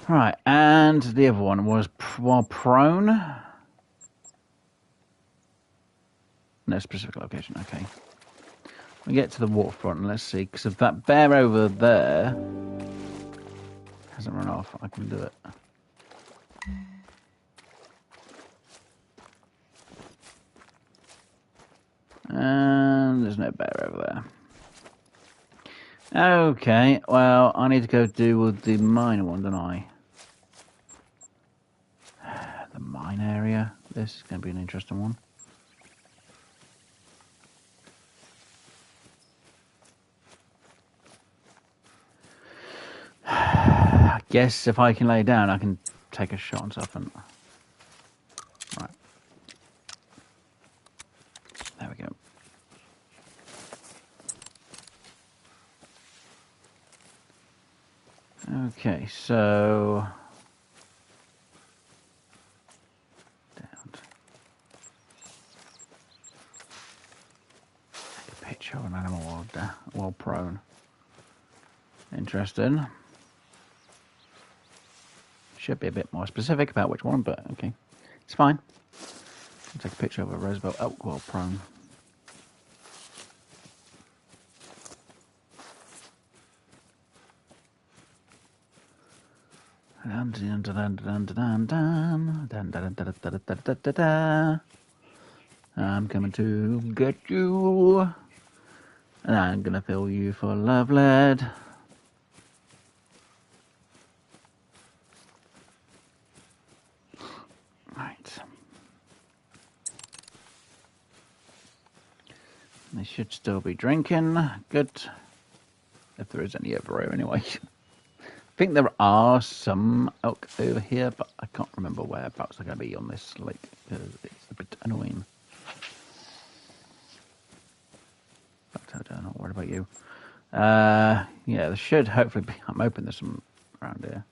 Right, and the other one was while prone. No specific location, okay. We get to the waterfront and let's see, because if that bear over there hasn't run off, I can do it. And there's no bear over there. Okay, well, I need to go do with the minor one, don't I? The mine area. This is going to be an interesting one. I guess if I can lay down, I can take a shot and stuff. And right, there we go. Okay, so down. Take a picture of an animal while prone. Interesting. Should be a bit more specific about which one, but okay, it's fine. I'll take a picture of a Roosevelt elk while prone. I'm coming to get you, and I'm gonna fill you full of lead. Right. They should still be drinking. Good. If there is any over here anyway. I think there are some elk over here, but I can't remember whereabouts they're going to be on this lake because it's a bit annoying. But I don't know. What about you? Yeah, there should hopefully be. I'm hoping there's some around here.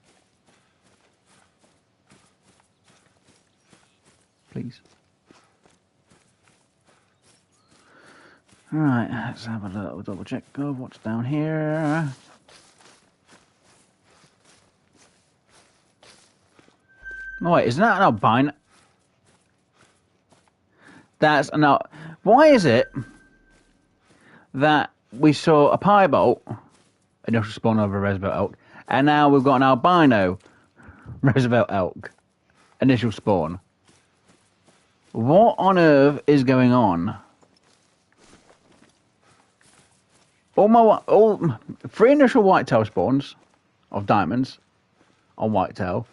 Please. Right, let's have a little double check of what's down here. Oh, wait, isn't that an albino? That's an. Why is it that we saw a piebald, initial spawn of a Roosevelt elk, and now we've got an albino Roosevelt elk, initial spawn? What on earth is going on? All 3 initial whitetail spawns of diamonds on whitetail,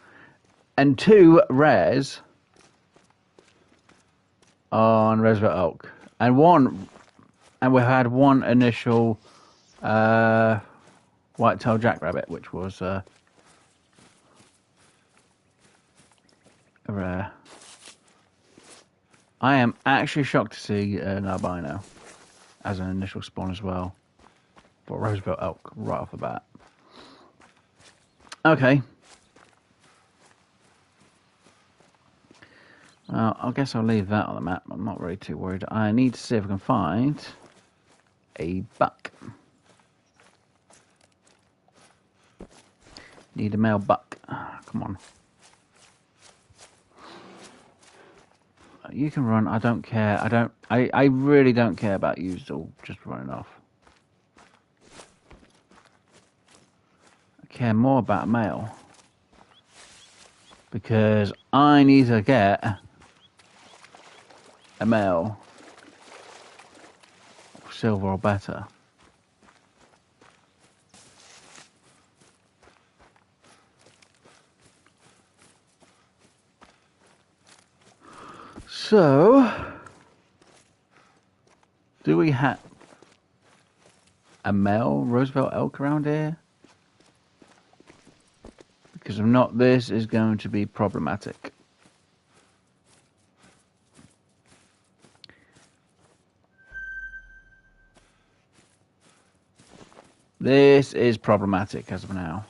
and 2 rares on Roosevelt elk, and we had 1 initial whitetail jackrabbit, which was a rare. I am actually shocked to see an albino as an initial spawn as well for Roosevelt elk right off the bat. Okay. I guess I'll leave that on the map. I'm not really too worried. I need to see if I can find a buck. Need a male buck. Come on. You can run. I don't care. I really don't care about you still just running off. I care more about a male. Because I need to get a male silver or better. So, do we have a male Roosevelt elk around here? Because if not, this is going to be problematic. This is problematic as of now.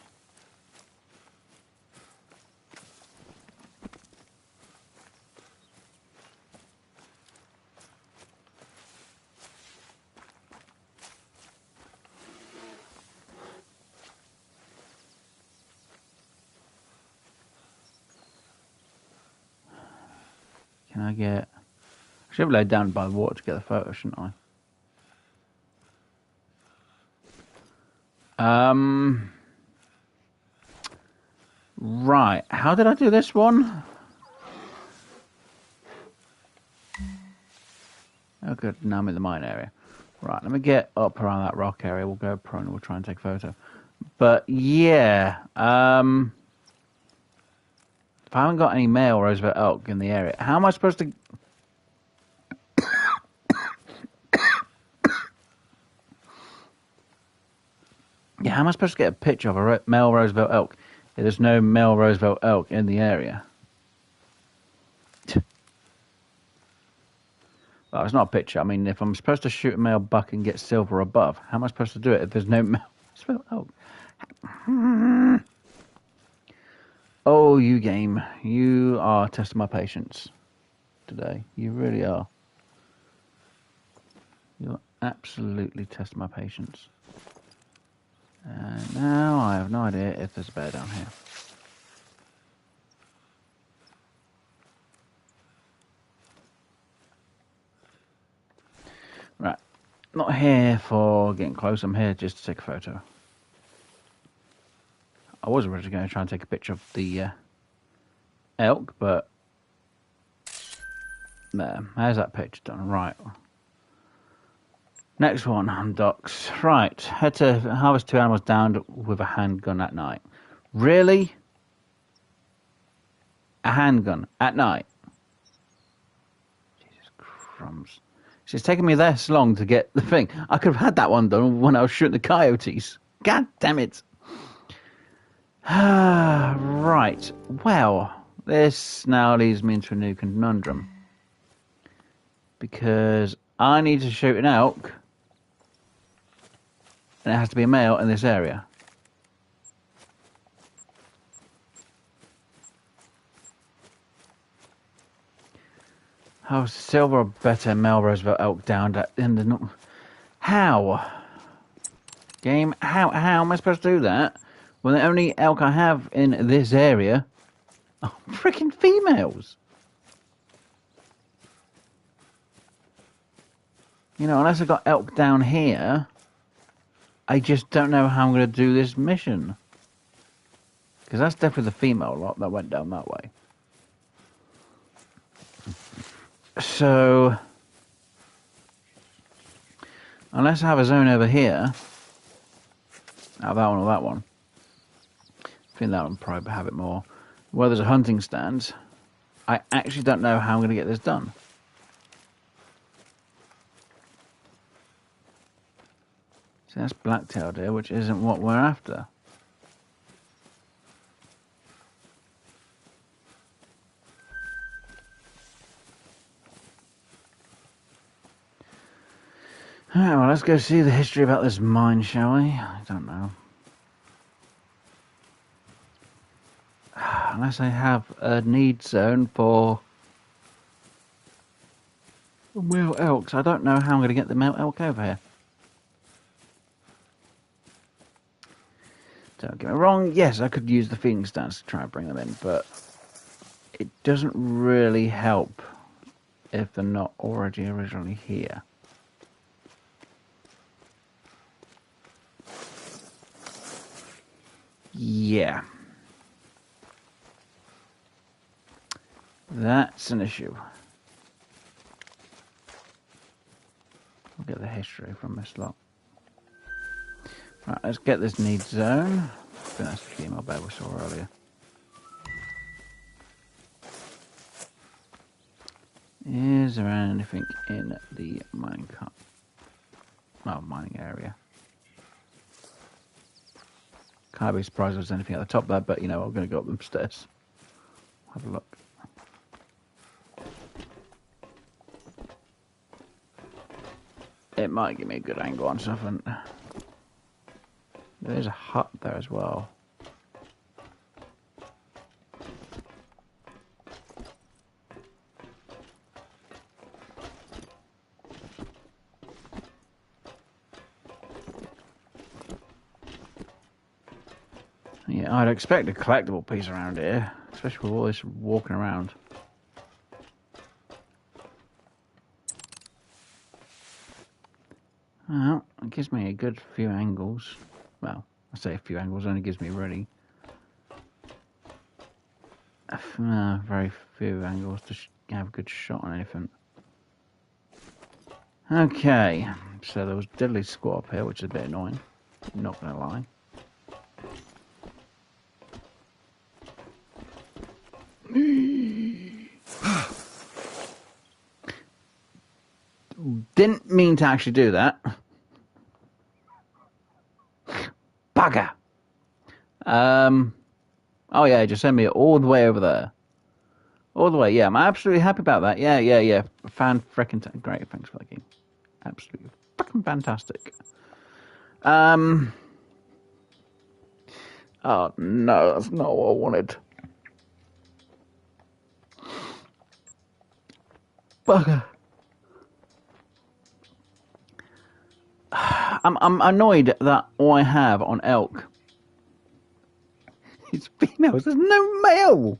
I get... I should have laid down by the water to get the photo, shouldn't I? Right. How did I do this one? Oh, good. Now I'm in the mine area. Right. Let me get up around that rock area. We'll go prone and we'll try and take a photo. But, yeah. If I haven't got any male Roosevelt elk in the area, how am I supposed to... Yeah, how am I supposed to get a picture of a male Roosevelt elk if there's no male Roosevelt elk in the area? Well, it's not a picture. I mean, if I'm supposed to shoot a male buck and get silver above, how am I supposed to do it if there's no male Roosevelt elk? Oh, you game. You are testing my patience today. You really are. You're absolutely testing my patience. And now I have no idea if there's a bear down here. Right. Not here for getting close. I'm here just to take a photo. I was originally going to try and take a picture of the elk, but there. How's that picture done? Right. Next one on ducks. Right. Had to harvest 2 animals downed with a handgun at night. Really? A handgun at night? Jesus crumbs. It's taken me this long to get the thing. I could have had that one done when I was shooting the coyotes. God damn it. Right. Well, this now leads me into a new conundrum. Because I need to shoot an elk, and it has to be a male in this area. How silver or better male Roosevelt elk down in the north? How? Game, how am I supposed to do that when the only elk I have in this area are freaking females? You know, unless I've got elk down here, I just don't know how I'm going to do this mission. Because that's definitely the female lot that went down that way. So, unless I have a zone over here, out that one or that one, I think that one probably have it more. Where there's a hunting stand, I actually don't know how I'm going to get this done. See, that's black-tailed deer, which isn't what we're after. Alright, well, let's go see the history about this mine, shall we? I don't know. Unless I have a need zone for male elks, I don't know how I'm going to get the male elk over here. Don't get me wrong, yes, I could use the feeding stands to try and bring them in, but it doesn't really help if they're not already originally here. Yeah. That's an issue. We'll get the history from this lot. Right, let's get this need zone. I think that's the female bear we saw earlier. Is there anything in the mining mining area? Can't be surprised if there's anything at the top there, but you know, I'm going to go up them stairs. Have a look. It might give me a good angle on something. There's a hut there as well. Yeah, I'd expect a collectible piece around here, especially with all this walking around. Well, it gives me a good few angles. Well, I say a few angles, only gives me really very few angles to have a good shot on anything. Okay, so there was diddly squat up here, which is a bit annoying. Not gonna lie. Didn't mean to actually do that. Bugger. Oh yeah, just send me all the way over there. All the way, yeah. I'm absolutely happy about that. Yeah. Great, thanks for that game. Absolutely fucking fantastic. Oh no, that's not what I wanted. Bugger. I'm annoyed that all I have on elk is females. There's no male.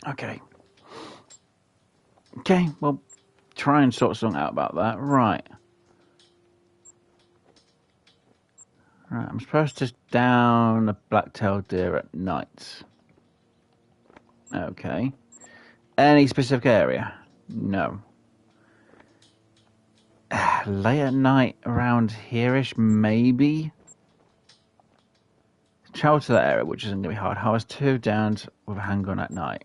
Okay. Okay, well, try and sort something out about that. Right. Right, I'm supposed to down a black-tailed deer at night. Okay. Any specific area? No. Late at night around here-ish, maybe? Travel to that area, which isn't going to be hard. Harvest 2 downs with a handgun at night.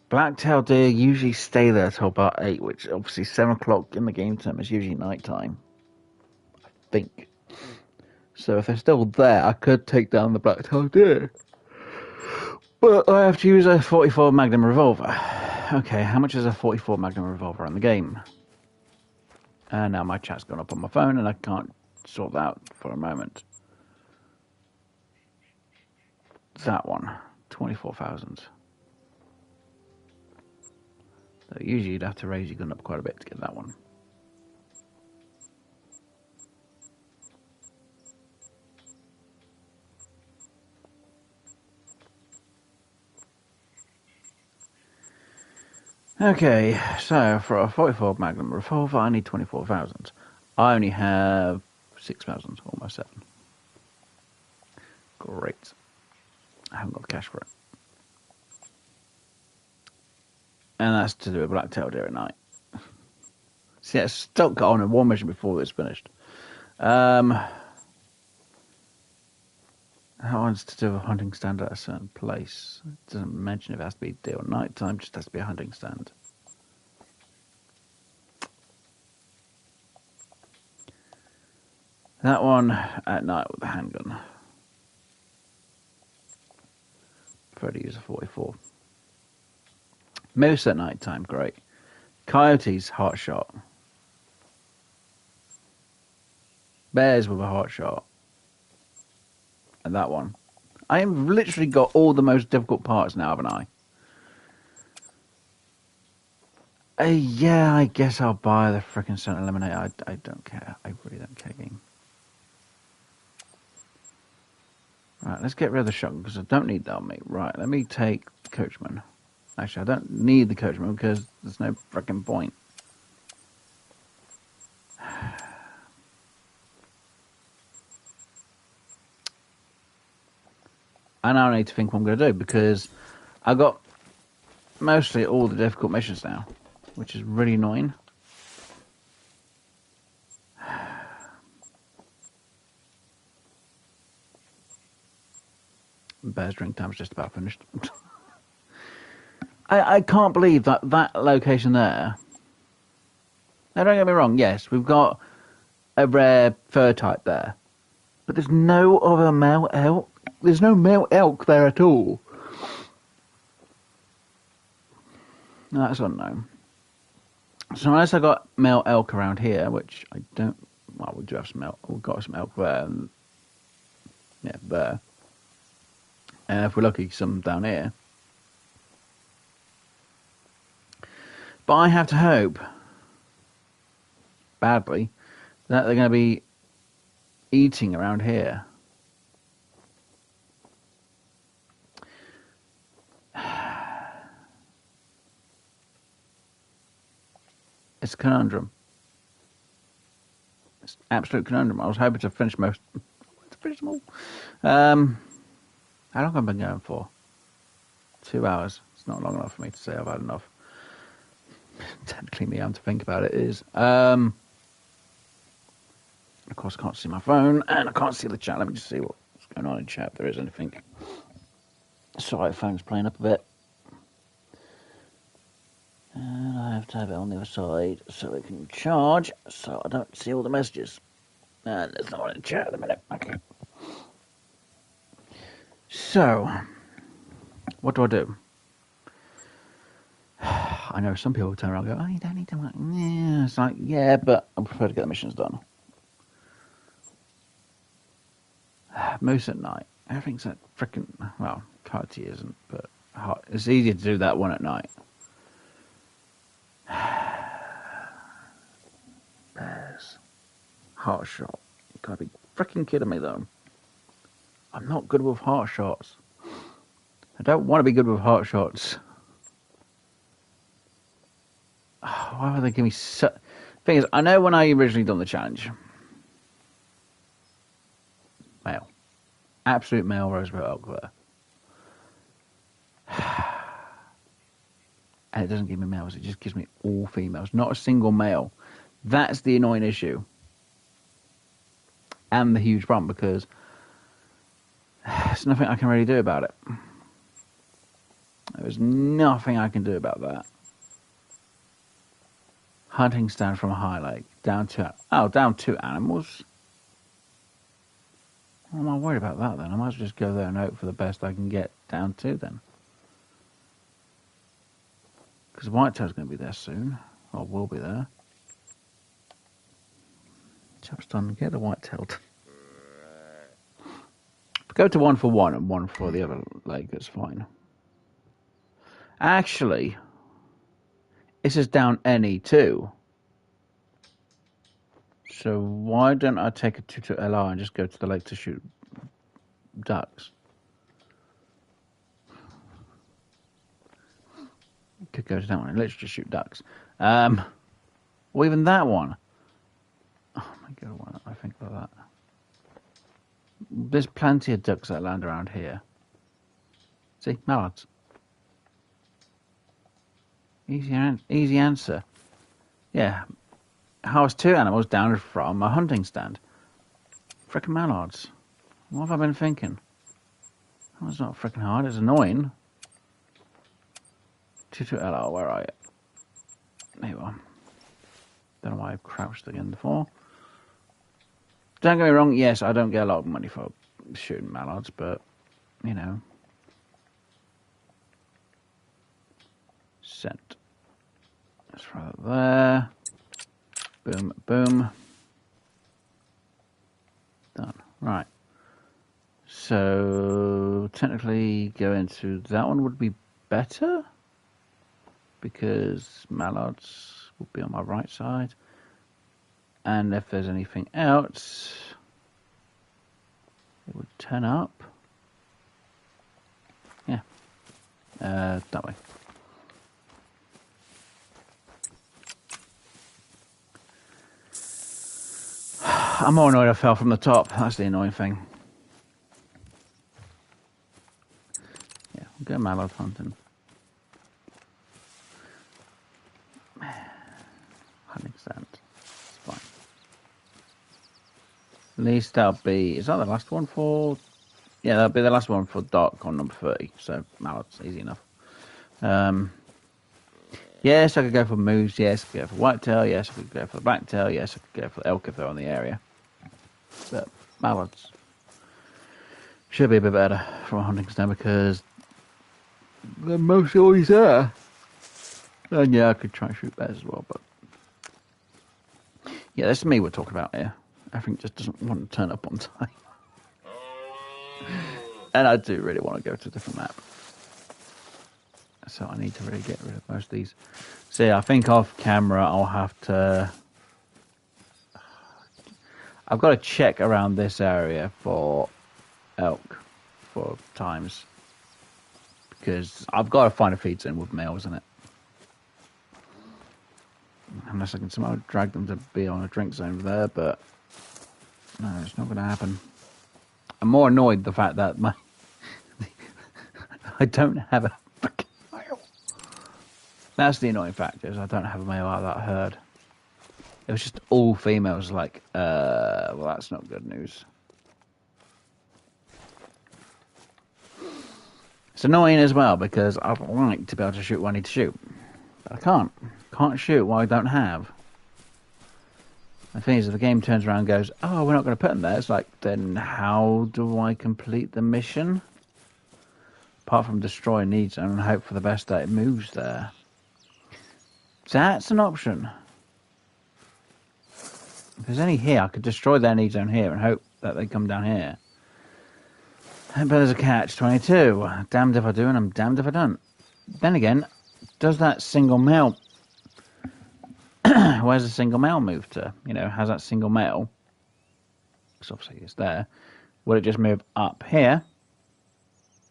Black-tailed deer usually stay there till about 8, which obviously 7 o'clock in the game time is usually night time. I think. So if they're still there, I could take down the black-tailed deer. But I have to use a 44 Magnum revolver. Okay, how much is a 44 Magnum revolver in the game? Now my chat's gone up on my phone and I can't sort that out for a moment. That one, 24,000. So usually you'd have to raise your gun up quite a bit to get that one. Okay, so for a 44 Magnum revolver, I need 24,000. I only have 6,000, almost 7. Great. I haven't got the cash for it. And that's to do a black-tailed deer at night. See, I still got on in one mission before it's finished. That one's to do a hunting stand at a certain place. It doesn't mention if it has to be day or night time, just has to be a hunting stand. That one at night with a handgun. Prefer to use a 44. Moose at night time, great. Coyotes, hot shot. Bears with a hot shot. And that one. I have literally got all the most difficult parts now, haven't I? Yeah, I guess I'll buy the frickin' Center Eliminator. I don't care. I really don't care, game. Right, let's get rid of the shotgun because I don't need that on me. Right, let me take the coachman. Actually, I don't need the coachman because there's no frickin' point. I now need to think what I'm going to do because I've got mostly all the difficult missions now, which is really annoying. Bear's drink time's just about finished. I can't believe that location there. Now, don't get me wrong, yes, we've got a rare fur type there. But there's no other male elk. There's no male elk there at all. That's unknown. So unless I got male elk around here, which I don't... Well, we do have some elk. We've got some elk there. And, yeah, there. And if we're lucky, some down here. But I have to hope, badly, that they're going to be eating around here. It's a conundrum. It's an absolute conundrum. I was hoping to finish most. To finish them all. How long have I been going for? 2 hours. It's not long enough for me to say I've had enough. Technically, me having to think about it is. Of course, I can't see my phone, and I can't see the chat. Let me just see what's going on in chat, if there is anything. Sorry, the phone's playing up a bit. And I have to have it on the other side so it can charge, so I don't see all the messages. And there's no one in chat at the minute. Okay. So, what do I do? I know some people turn around and go, oh, you don't need to work. Yeah, it's like, yeah, but I prefer to get the missions done. Moose at night. Everything's at frickin', well, Coyote isn't, but it's easier to do that one at night. Bears. Heart shot. You gotta be frickin' kidding me, though. I'm not good with heart shots. I don't want to be good with heart shots. Why would they give me so... Thing is, I know when I originally done the challenge. Male. Absolute male Roosevelt elk there. And it doesn't give me males, it just gives me all females. Not a single male. That's the annoying issue. And the huge problem, because there's nothing I can really do about it. There's nothing I can do about that. Hunting stand from a high lake. Down 2 animals. What am I worried about that then? I might as well just go there and hope for the best I can get down 2 then. Because whitetail's going to be there soon. Or will be there. Chap's done. Get the white-tailed. Go to 1 for 1 and 1 for the other leg, that's fine. Actually, it says down any too. So why don't I take a 2 LR and just go to the lake to shoot ducks? Could go to that one and literally just shoot ducks. Or even that one. Oh my god, why don't I think about that? There's plenty of ducks that land around here. See, mallards. Easy answer. Yeah. Harvest 2 animals down from a hunting stand. Frickin' mallards. What have I been thinking? Oh, it's not frickin' hard, it's annoying. 2LR, where are you? There you are. Don't know why I've crouched again before. Don't get me wrong, yes, I don't get a lot of money for shooting mallards, but, you know. Sent. Let's try that there. Boom, boom. Done. Right. So, technically, going to that one would be better. Because mallards will be on my right side. And if there's anything else, it would turn up. Yeah. That way. I'm more annoyed I fell from the top. That's the annoying thing. Yeah, we'll go mallard hunting. Hunting stand. It's fine. At least that'll be... Is that the last one for... Yeah, that'll be the last one for dark on number 30. So, mallards, easy enough. Yes, I could go for moose. Yes, I could go for whitetail. Yes, I could go for the blacktail. Yes, I could go for elk if they're on the area. But mallards should be a bit better from a hunting stand because they're mostly always there. And yeah, I could try and shoot bears as well, but yeah, that's me we're talking about here. Everything just doesn't want to turn up on time. And I do really want to go to a different map. So I need to really get rid of most of these. So yeah, I think off camera I'll have to... I've got to check around this area for elk for times. Because I've got to find a feed zone with males in it. Unless I can somehow drag them to be on a drink zone there, but no, it's not going to happen. I'm more annoyed the fact that I don't have a fucking male. That's the annoying factor, is I don't have a male out of that herd. It was just all females, like, well, that's not good news. It's annoying as well, because I'd like to be able to shoot what I need to shoot. But I can't. Can't shoot what I don't have. The thing is, if the game turns around and goes, oh, we're not going to put them there, it's like, then how do I complete the mission? Apart from destroy a need zone and hope for the best that it moves there. That's an option. If there's any here, I could destroy their need zone here and hope that they come down here. But there's a catch-22. Damned if I do and I'm damned if I don't. Then again, does that single male... Where's the single male move to? You know, has that single male... Because obviously it's there. Will it just move up here?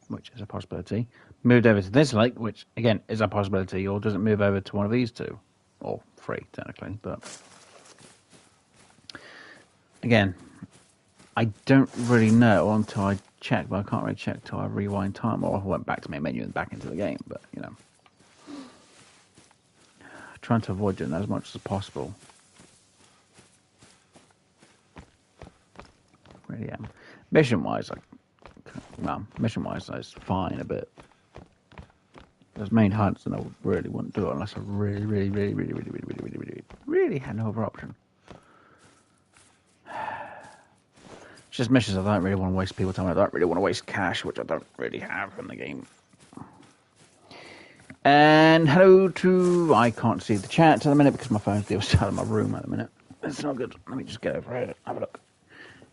Which is a possibility. Moved over to this lake, which, again, is a possibility. Or does it move over to one of these two? Or three, technically, but... Again, I don't really know until I check, but I can't really check till I rewind time, or I went back to my menu and back into the game, but, you know. Trying to avoid doing that as much as possible. Really am. Mission-wise, mission-wise, that's fine a bit. Those main hunts, and I really wouldn't do it unless I really had no other option. It's just missions I don't really want to waste people time. I don't really want to waste cash, which I don't really have in the game. And hello to... I can't see the chat at the minute because my phone's the other side of my room at the minute. It's not good. Let me just get over here and have a look.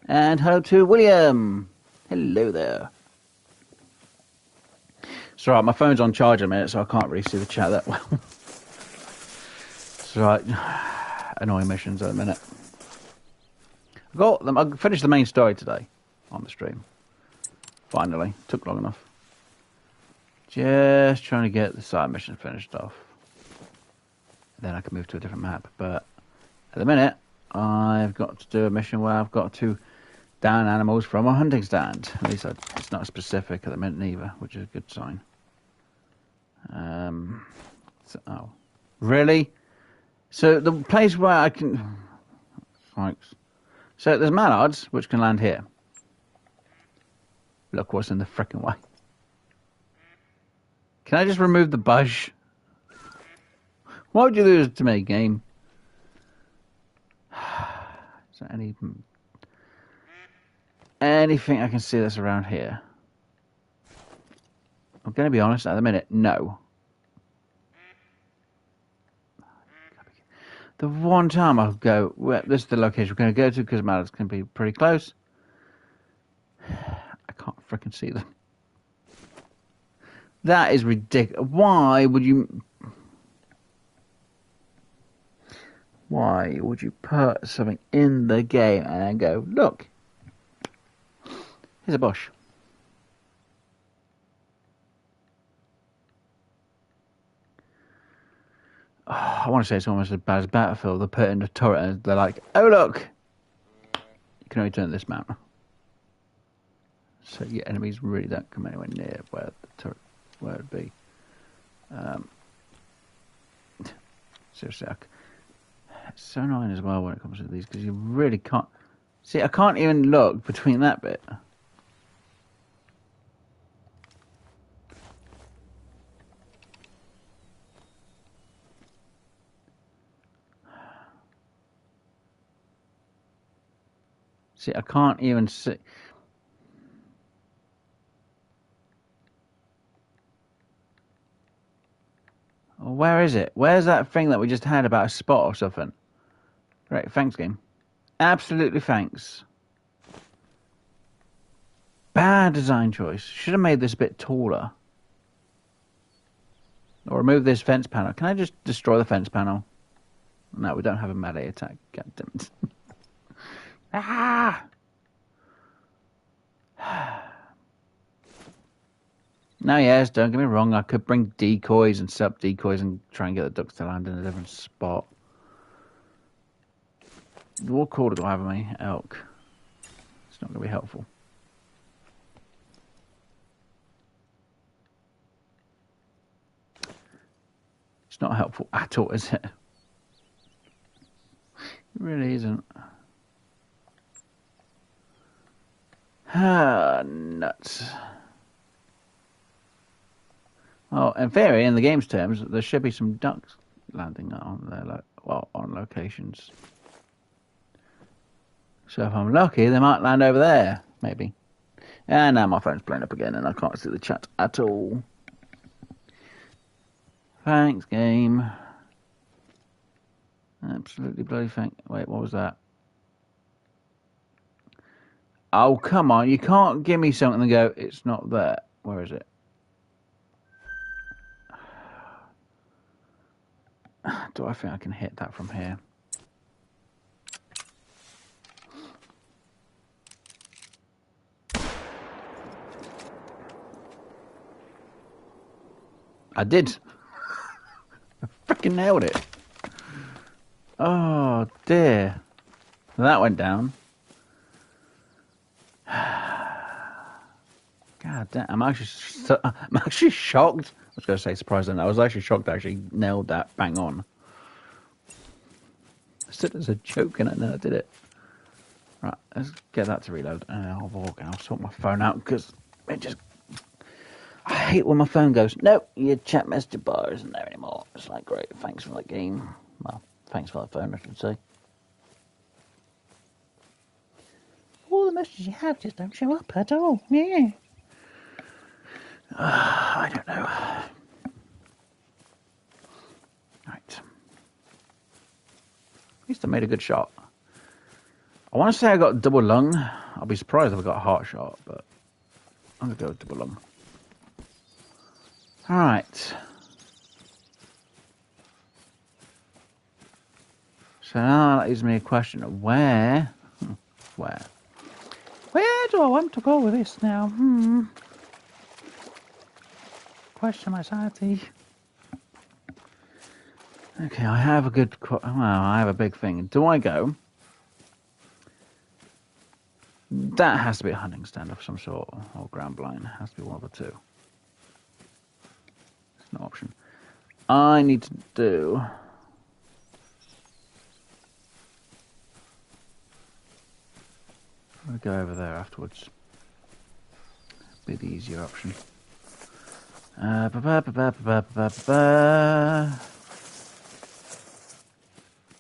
And hello to William. Hello there. It's alright, my phone's on charge at the minute, so I can't really see the chat that well. It's alright. Annoying missions at the minute. I finished the main story today on the stream. Finally. Took long enough. Just trying to get the side mission finished off. Then I can move to a different map. But at the minute, I've got to do a mission where I've got to down animals from a hunting stand. At least it's not specific at the minute either, which is a good sign. Oh. Really? So the place where I can... Thanks. So there's mallards, which can land here. Look what's in the frickin' way. Can I just remove the bush? Why would you do this to me, game? Is there anything I can see that's around here? I'm going to be honest, at the minute, no. The one time I'll go, well, this is the location we're going to go to because mallards can be pretty close. I can't frickin' see them. That is ridiculous. Why would you put something in the game and then go, look, here's a bush. Oh, I want to say it's almost as bad as Battlefield. They put in a turret and they're like, oh look, you can only turn this map. So your enemies really don't come anywhere near where the turret where it'd be. Seriously, it's so annoying as well when it comes to these because you really can't see. I can't even look between that bit. See, I can't even see. Where is it? Where's that thing that we just had about a spot or something? Right, thanks, game. Absolutely thanks. Bad design choice. Should have made this a bit taller. Or remove this fence panel. Can I just destroy the fence panel? No, we don't have a melee attack. God damn it. Ah! Now, yes, don't get me wrong. I could bring decoys and set up decoys and try and get the ducks to land in a different spot. What call do I have on me? Elk. It's not going to be helpful. It's not helpful at all, is it? It really isn't. Ah, nuts. Well, in theory, in the game's terms, there should be some ducks landing on there, on locations. So if I'm lucky, they might land over there, maybe. And now my phone's blown up again, and I can't see the chat at all. Thanks, game. Absolutely bloody thank. Wait, what was that? Oh, come on. You can't give me something and go, it's not there. Where is it? Do I think I can hit that from here? I did. I freaking nailed it. Oh, dear. That went down. God damn. I'm actually shocked. I was going to say surprised, and I was actually shocked I actually nailed that bang on. I said it as a joke, and then I did it. Right, let's get that to reload, and I'll sort my phone out, because it just... I hate when my phone goes, nope, your chat messenger bar isn't there anymore. It's like, great, thanks for that game. Well, thanks for that phone, I should say. All the messages you have just don't show up at all. Yeah. I don't know. Right. At least I made a good shot. I want to say I got double lung. I'll be surprised if I got a heart shot, but I'm going to go with double lung. Alright. So now that leaves me a question of where do I want to go with this now? Question my sanity. Okay, I have I have a big thing. Do I go? That has to be a hunting stand of some sort, or ground blind. It has to be one of the two. It's an option. I need to do... I'll go over there afterwards. Be the easier option. I'm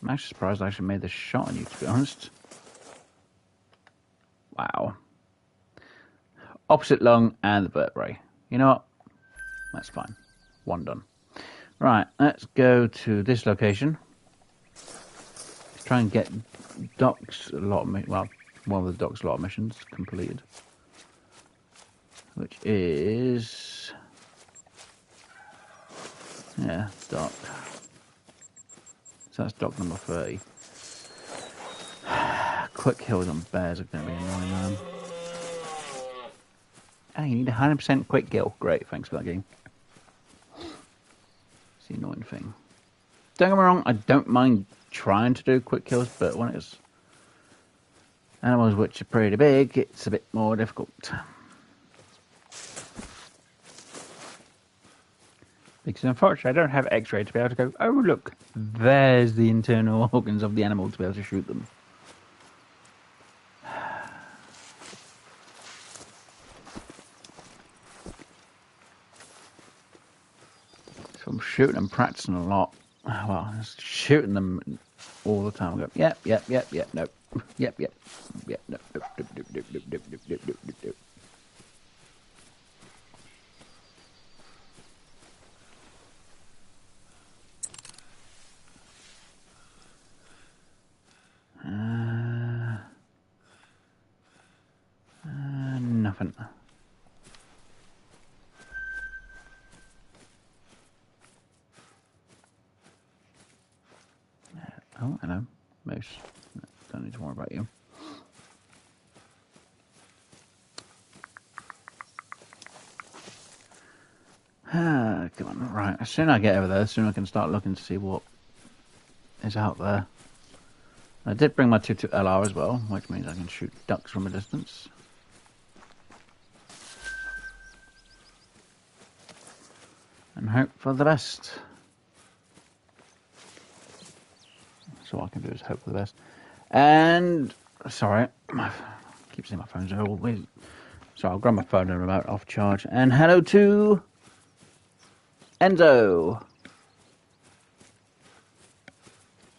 actually surprised I actually made this shot on you, to be honest. Wow. Opposite lung and the vertebrae. You know what? That's fine. One done. Right, let's go to this location. Let's try and get docks a lot of one of the docks a lot of missions completed. Which is dock. So that's dock number 30. Quick kills on bears are going to be annoying, man. Oh, you need 100% quick kill. Great, thanks for that game. It's the annoying thing. Don't get me wrong, I don't mind trying to do quick kills, but when it's animals which are pretty big, it's a bit more difficult. Because unfortunately, I don't have X-ray to be able to go, oh look, there's the internal organs of the animal to be able to shoot them. So I'm shooting and practicing a lot. Well, just shooting them all the time. I go, yep, nope. Yep, nope, nope. Nothing. Oh, hello, moose. Don't need to worry about you. Come on, right. As soon as I get over there, the sooner I can start looking to see what is out there. I did bring my 22 LR as well, which means I can shoot ducks from a distance. And hope for the best. So all I can do is hope for the best. And, sorry, I keep saying my phone's old. So I'll grab my phone and remote off charge. And hello to Enzo.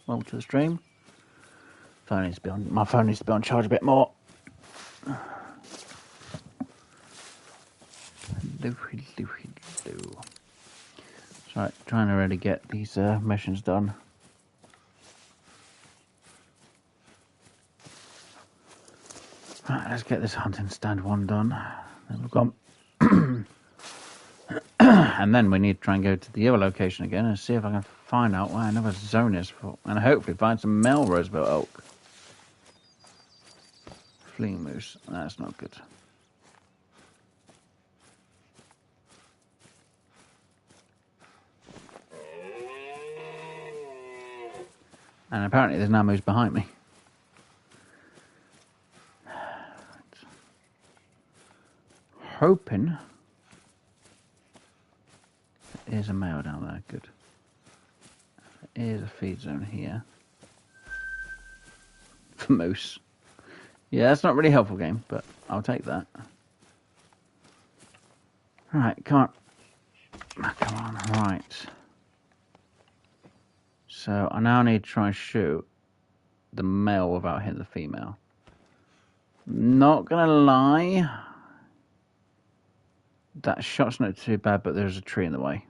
Welcome to the stream. My phone needs to be on charge a bit more. Right, trying to really get these missions done. Right, let's get this hunting stand one done. Then we've got, and then we need to try and go to the other location again and see if I can find out where another zone is for, and hopefully find some Melroseville oak. Fleeing moose. That's not good. And apparently there's now moose behind me. Hoping there's a male down there. Good. Here's a feed zone here for moose. Yeah, that's not really a helpful game, but I'll take that. Right, come on, right. So I now need to try and shoot the male without hitting the female. Not gonna lie, that shot's not too bad, but there's a tree in the way.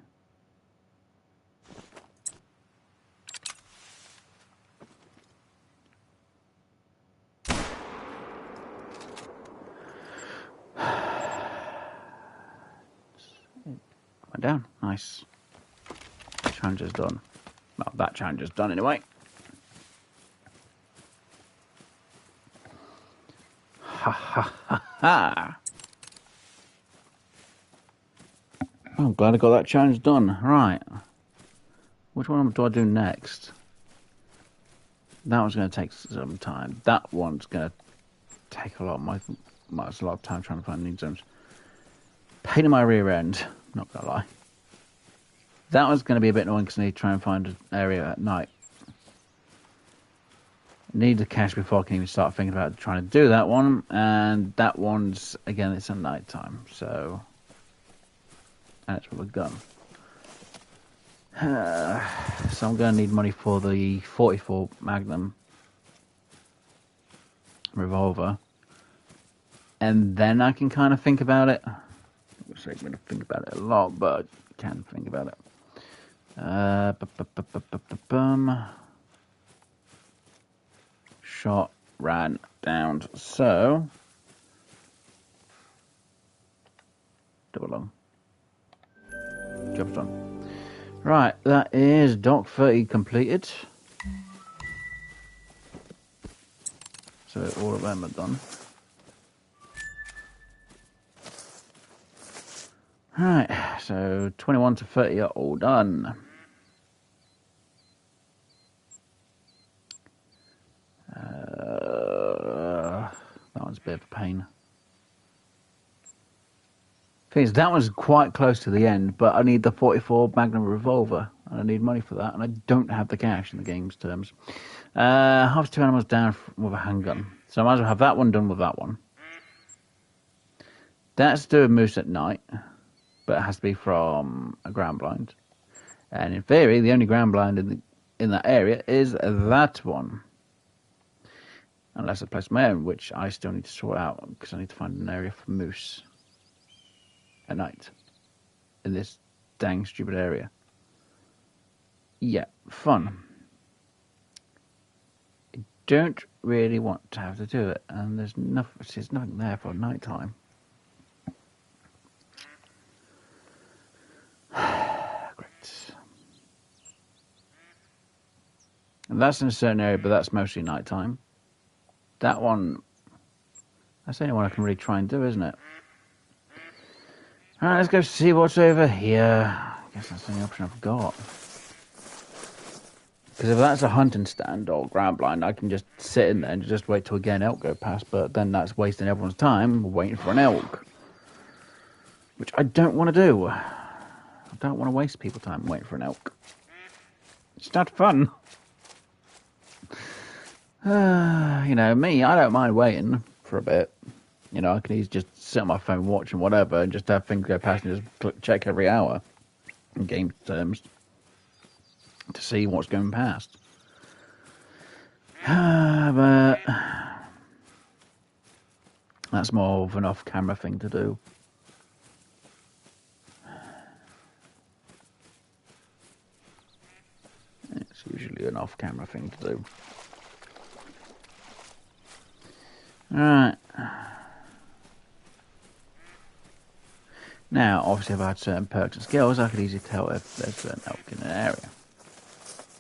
Went down, nice. Challenge is done. Well, that challenge is done anyway. Ha ha ha ha! I'm glad I got that challenge done. Right. Which one do I do next? That one's going to take some time. That one's going to take a lot of time trying to find need zones. Pain in my rear end. Not going to lie. That one's going to be a bit annoying because I need to try and find an area at night. Need the cash before I can even start thinking about trying to do that one. And that one's, again, it's at night time. So, and it's with a gun. So I'm going to need money for the 44 Magnum revolver. And then I can kind of think about it. I'm going to think about it a lot, but I can think about it. Shot, ran, downed. So, double long. Job's done. Right, that is Dock 30 completed. So all of them are done. Right, so 21 to 30 are all done. That one's a bit of a pain. Thing is, that one's quite close to the end, but I need the 44 Magnum revolver, and I need money for that, and I don't have the cash in the game's terms. Half 2 animals down with a handgun, so I might as well have that one done with that one. That's to do with moose at night, but it has to be from a ground blind. And in theory, the only ground blind in that area is that one. Unless I place my own, which I still need to sort out, because I need to find an area for moose at night in this dang stupid area. Yeah, fun. I don't really want to have to do it, and there's nothing there for night time. Great. And that's in a certain area, but that's mostly night time. That one, that's the only one I can really try and do, isn't it? Alright, let's go see what's over here. I guess that's the only option I've got. Because if that's a hunting stand or ground blind, I can just sit in there and just wait till again elk go past. But then that's wasting everyone's time waiting for an elk, which I don't want to do. I don't want to waste people's time waiting for an elk. It's not fun. You know, me, I don't mind waiting for a bit. You know, I can easily just sit on my phone watching whatever and just have things go past and just check every hour in game terms to see what's going past. But that's more of an off-camera thing to do. It's usually an off-camera thing to do. Alright. Now, obviously, if I had certain perks and skills, I could easily tell if there's an elk in an area.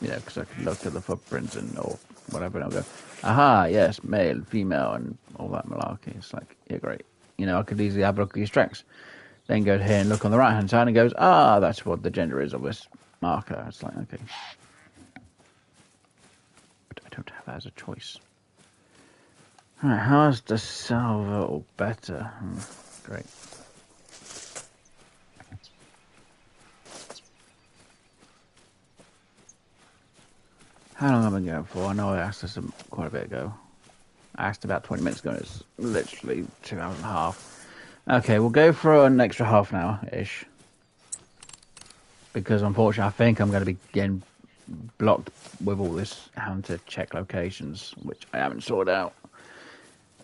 You know, because I could look at the footprints and or whatever, and I'll go, aha, yes, male, female, and all that malarkey. It's like, yeah, great. You know, I could easily have a look at these tracks. Then go here and look on the right-hand side and goes, ah, that's what the gender is of this marker. It's like, okay. But I don't have that as a choice. Alright, how's the salvo or better? Great. How long have I been going for? I know I asked this quite a bit ago. I asked about 20 minutes ago. It's literally 2 hours and a half. Okay, we'll go for an extra half an hour-ish. Because unfortunately, I think I'm going to be getting blocked with all this having to check locations, which I haven't sorted out.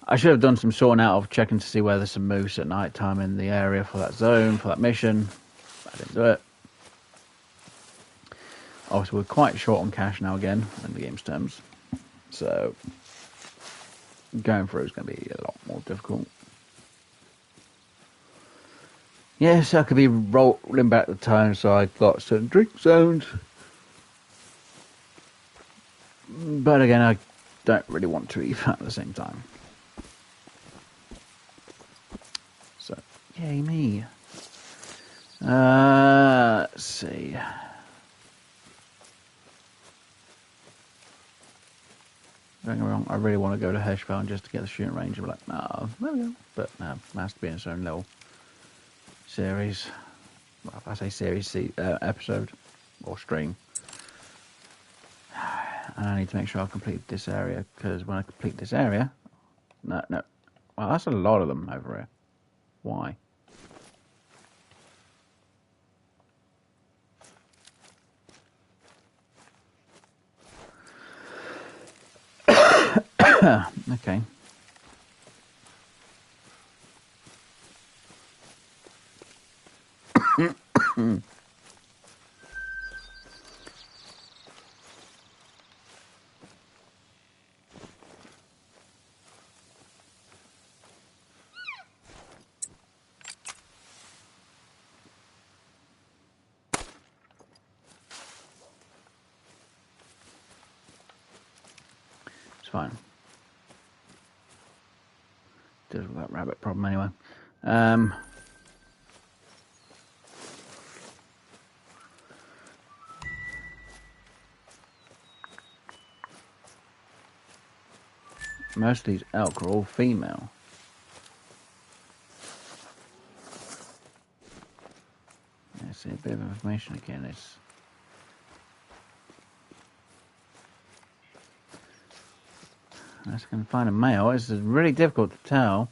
I should have done some sorting out of checking to see where there's some moose at night time in the area for that zone, for that mission. I didn't do it. Obviously, we're quite short on cash now again in the game's terms. So, going through is going to be a lot more difficult. Yes, I could be rolling back the time so I got certain drink zones. But again, I don't really want to either at the same time. So, yay me. Let's see. Don't get me wrong, I really want to go to Hirschfeld just to get the shooting range. I'm like, nah, there we go. But no, it has to be in its own little series. Well, if I say series, episode or stream. And I need to make sure I complete this area, because when I complete this area... No. Well, that's a lot of them over here. Why? Okay. It's fine. Deals with that rabbit problem anyway. Most of these elk are all female. Yeah, see a bit of information again. It's unless I can find a male, it's really difficult to tell.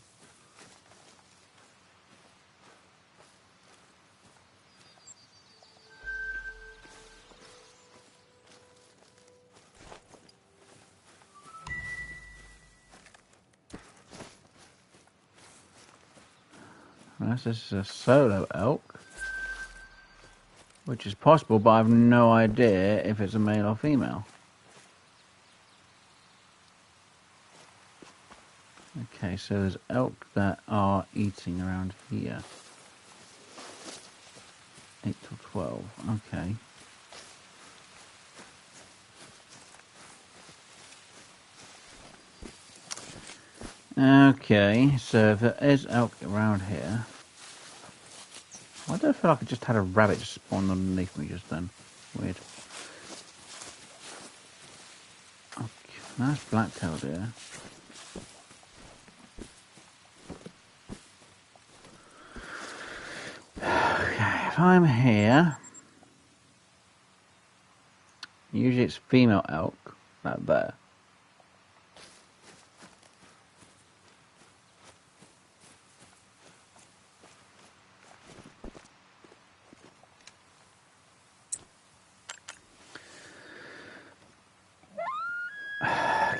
Unless this is a solo elk, which is possible, but I have no idea if it's a male or female. Okay, so there's elk that are eating around here. 8 till 12, okay. Okay, so if there is elk around here, Why do I feel like I just had a rabbit just spawn underneath me just then? Weird. Okay, nice black-tailed deer. Okay, if I'm here, usually it's female elk out there.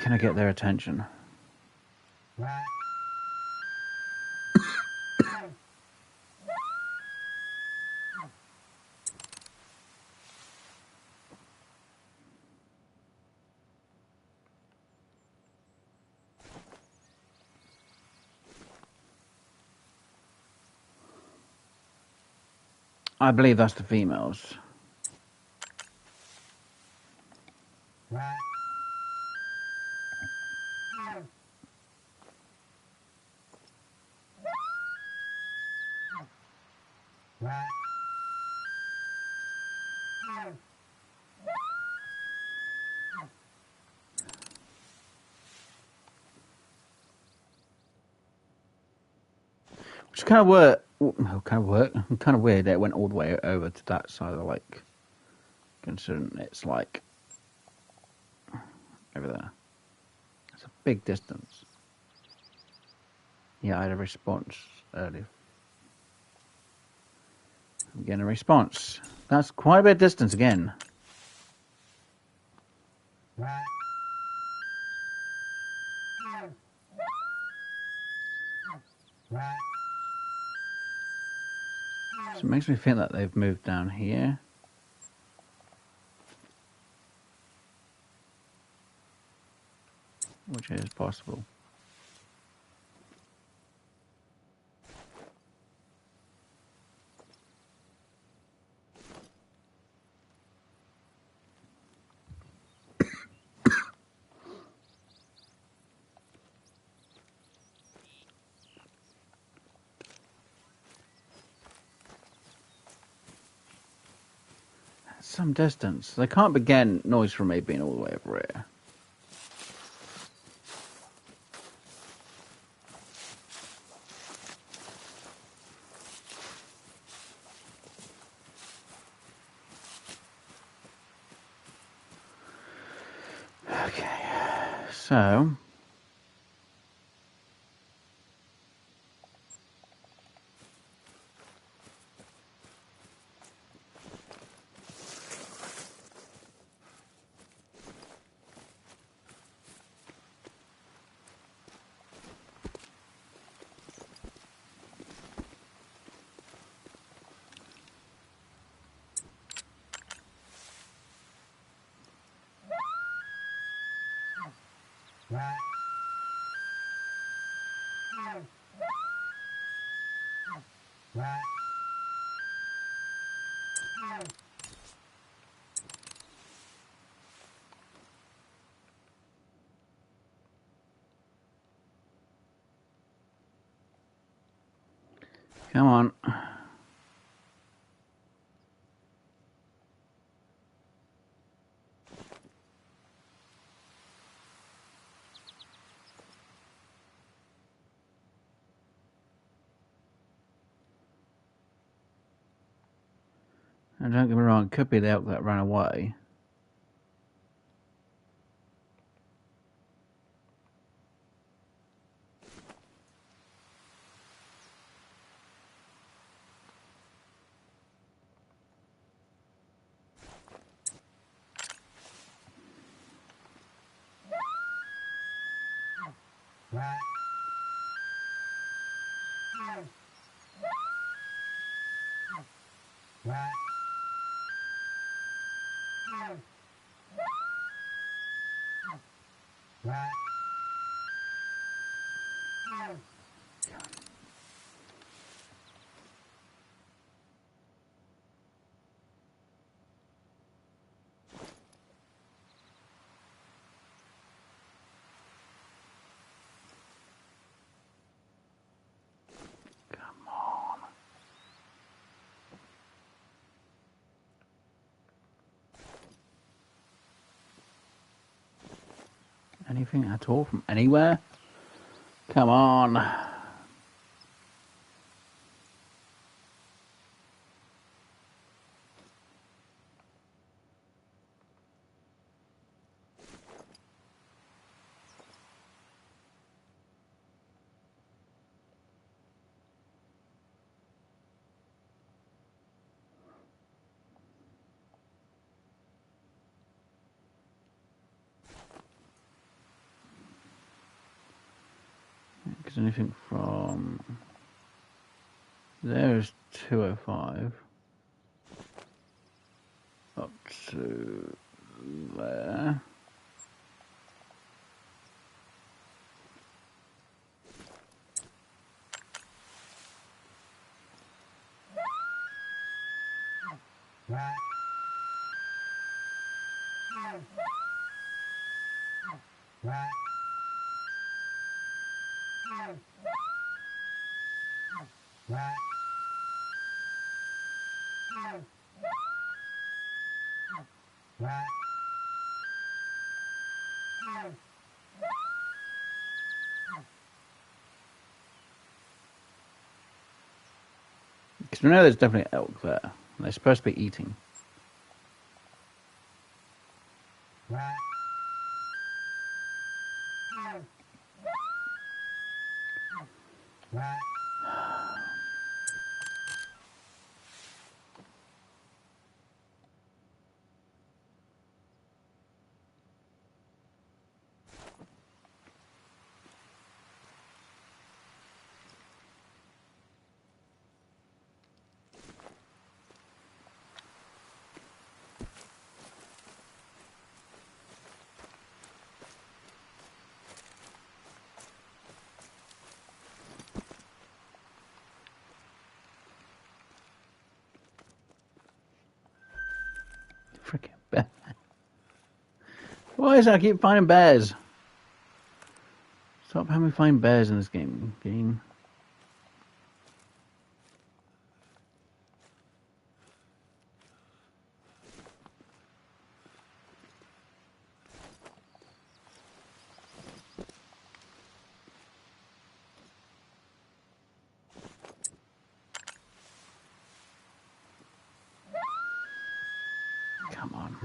Can I get their attention? I believe that's the females. Which kind of kind of weird that it went all the way over to that side of the lake. Considering it's like over there. It's a big distance. Yeah, I had a response earlier. I'm getting a response. That's quite a bit of distance again. So it makes me think that they've moved down here. Which is possible. Some distance. They can't be getting noise from me being all the way over here. Okay, so come on. And don't get me wrong, it could be the elk that ran away. Come on. anything at all from anywhere? Come on. Because anything from there's 205 up to there. Because we know there's definitely elk there. They're supposed to be eating. Freaking bear. Why is it I keep finding bears? Stop having me find bears in this game. Come on.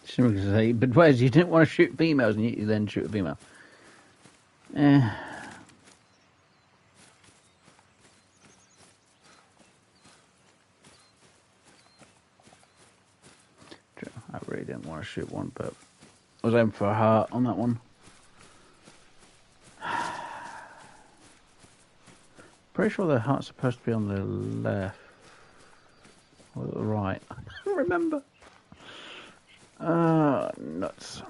Somebody say, but Wes, you didn't want to shoot females and you then shoot a female. I really didn't want to shoot one, but I was aiming for a heart on that one. Pretty sure the heart's supposed to be on the left or the right. I can't remember. Nuts.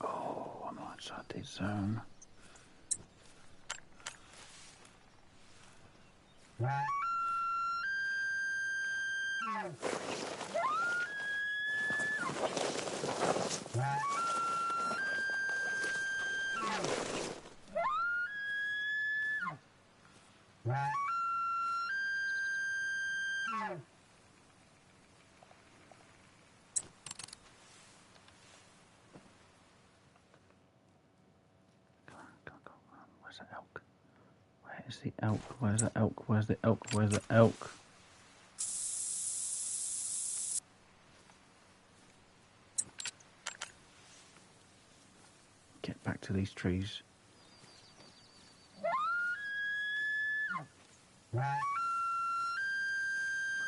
Oh, I'm outside the zone. Where's the elk? Where's the elk? Where's the elk? Where's the elk? Where's the elk? Get back to these trees.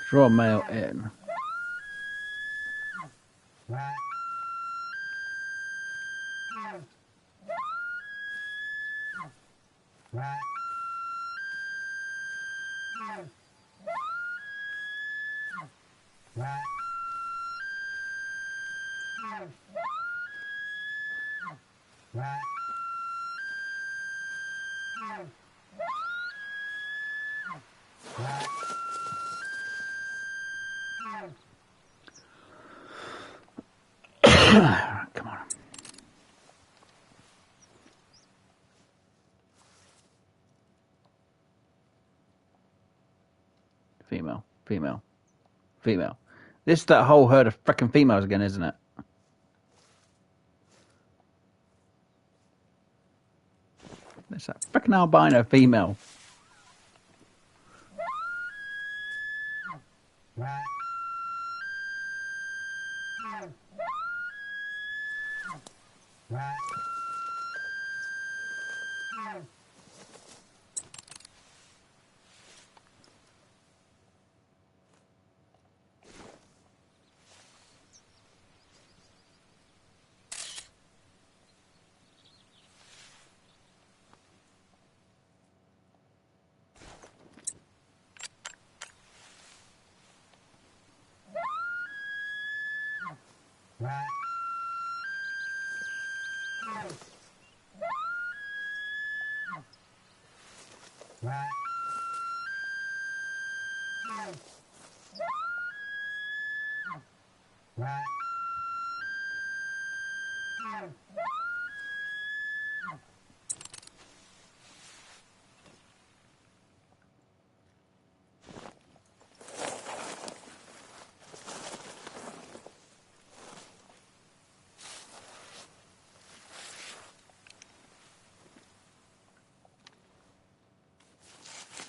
Draw a male in. Come on. Female, female, female. This is that whole herd of frickin' females again, isn't it? It's that frickin' albino female.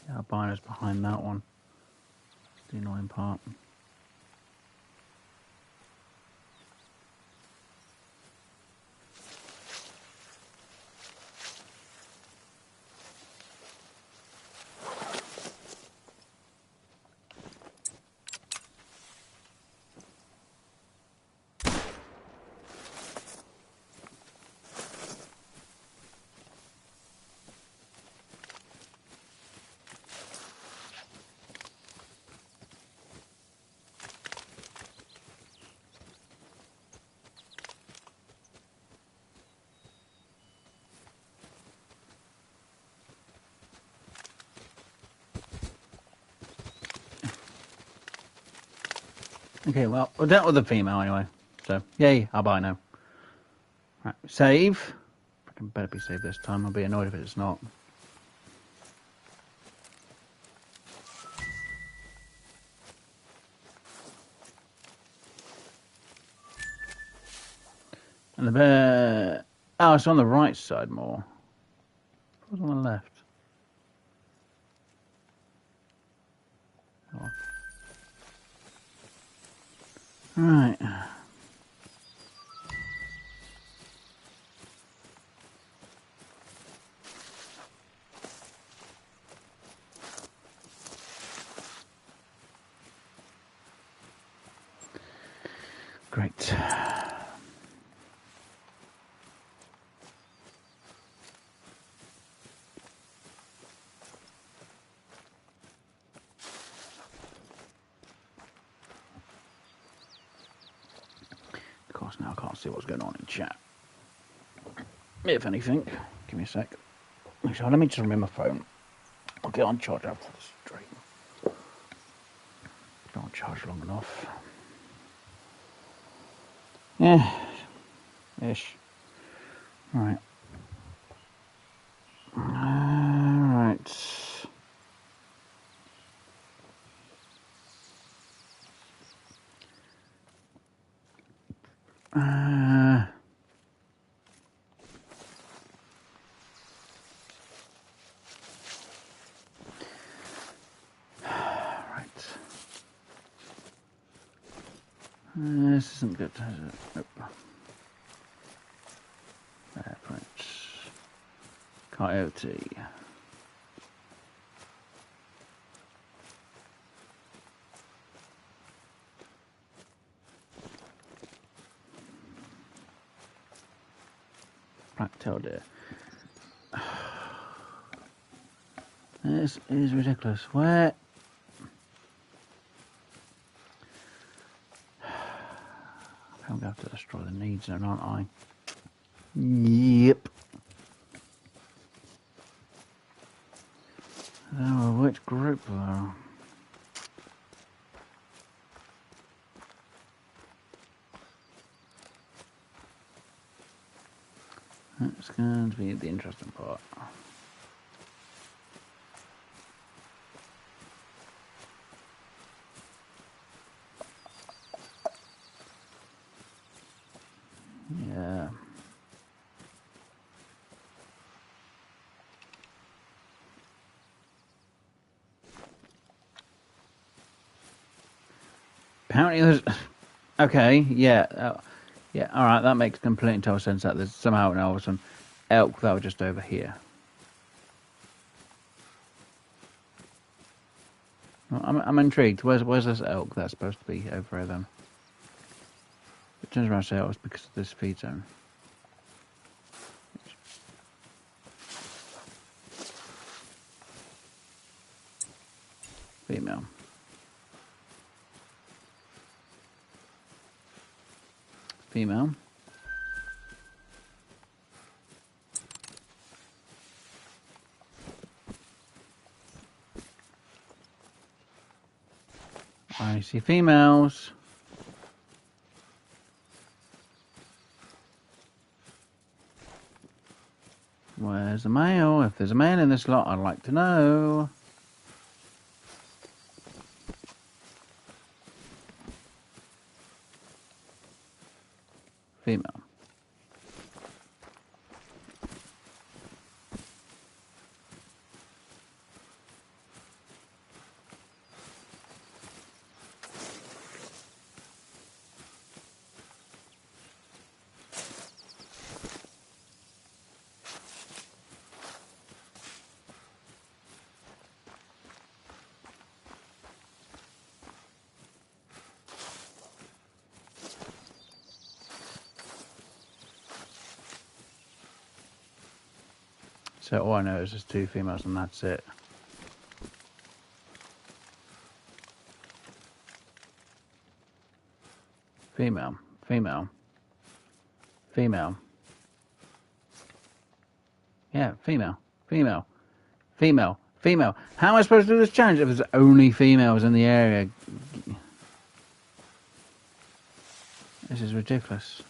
The albino's behind that one. The annoying part. Okay, well, we're dealt with the female anyway. So, yay, albino. Right, save. Fucking better be saved this time. I'll be annoyed if it's not. And the bear... Oh, it's on the right side more. It was on the left. Oh. Right. Great. Of course, now I can't see what's going on in chat. If anything, give me a sec. Actually, let me just remove my phone. I'll get on charge after the stream. Don't charge long enough. Yeah. Ish. Right. Alright. This isn't good, is it? Nope. There, Prince. Coyote. Black-tailed deer. This is ridiculous. Where? I'm going to have to destroy the need zone, aren't I? Yep. Oh, which group though? That's going to be the interesting part. Yeah. Apparently there's... Okay, yeah. Yeah, alright, that makes complete and total sense that there's somehow an elk that were just over here. Well, I'm intrigued. Where's this elk that's supposed to be over here then? It turns around and says, oh, it's because of this feed zone. Female. Female. I see females. Where's the male? If there's a male in this lot, I'd like to know. Female. So all I know is there's two females and that's it. Female, female, female. Yeah, female, female, female, female. How am I supposed to do this challenge if there's only females in the area? This is ridiculous.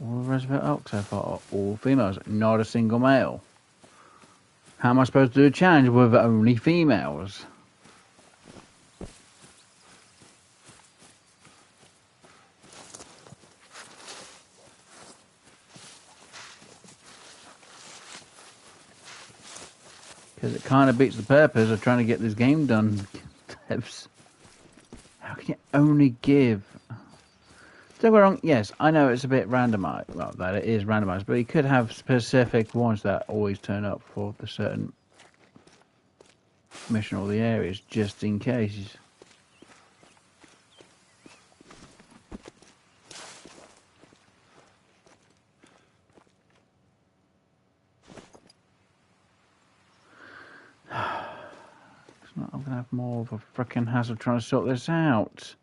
All the rest of it elk so far are all females, not a single male. How am I supposed to do a challenge with only females? Because it kind of beats the purpose of trying to get this game done. How can you only give... Don't get me wrong, yes, I know it's a bit randomised, well, that it is randomised, but you could have specific ones that always turn up for the certain mission or the areas, just in case. I'm going to have more of a frickin' hassle trying to sort this out.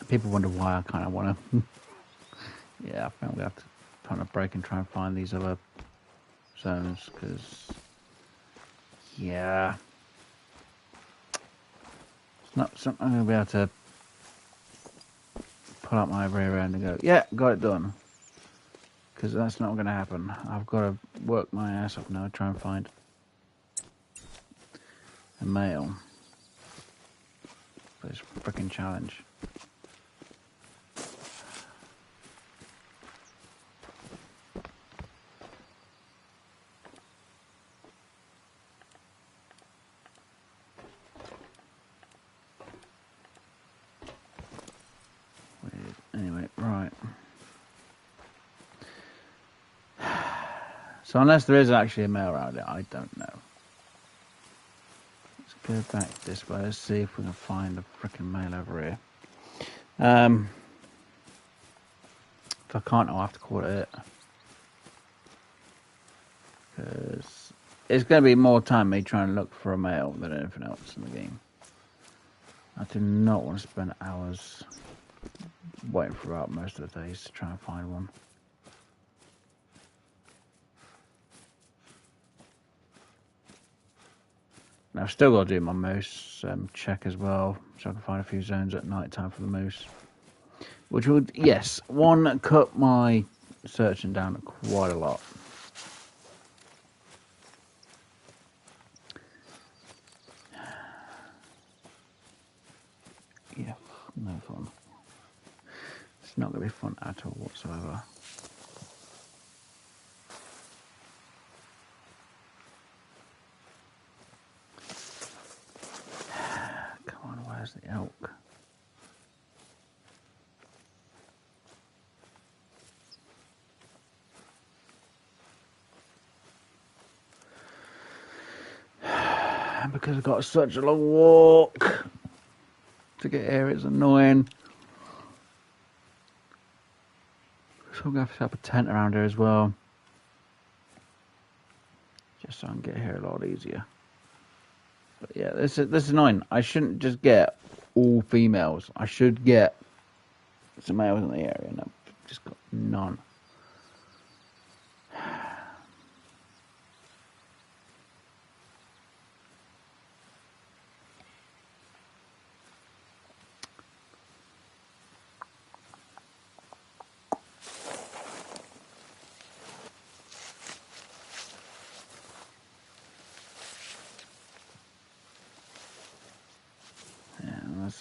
People wonder why I kind of want to... Yeah, I think we have to put on a break and try and find these other zones, because... Yeah... It's not something I'm going to be able to pull up my rear end and go, yeah, got it done. Because that's not going to happen. I've got to work my ass off now to try and find a male for this frickin' challenge. Anyway, right. So unless there is actually a male around it, I don't know. Let's go back this way. Let's see if we can find a freaking male over here. If I can't, I'll have to call it. Because it's going to be more time me trying to look for a male than anything else in the game. I do not want to spend hours waiting throughout most of the days to try and find one. Now I've still got to do my moose check as well, so I can find a few zones at night time for the moose. Which would, yes, one, cut my searching down quite a lot. Yeah, no fun. It's not going to be fun at all whatsoever. Come on, where's the elk? And because I've got such a long walk to get here, it's annoying. So I'm going to have a tent around here as well. Just so I can get here a lot easier. But yeah, this is annoying. I shouldn't just get all females. I should get some males in the area, and I've just got none.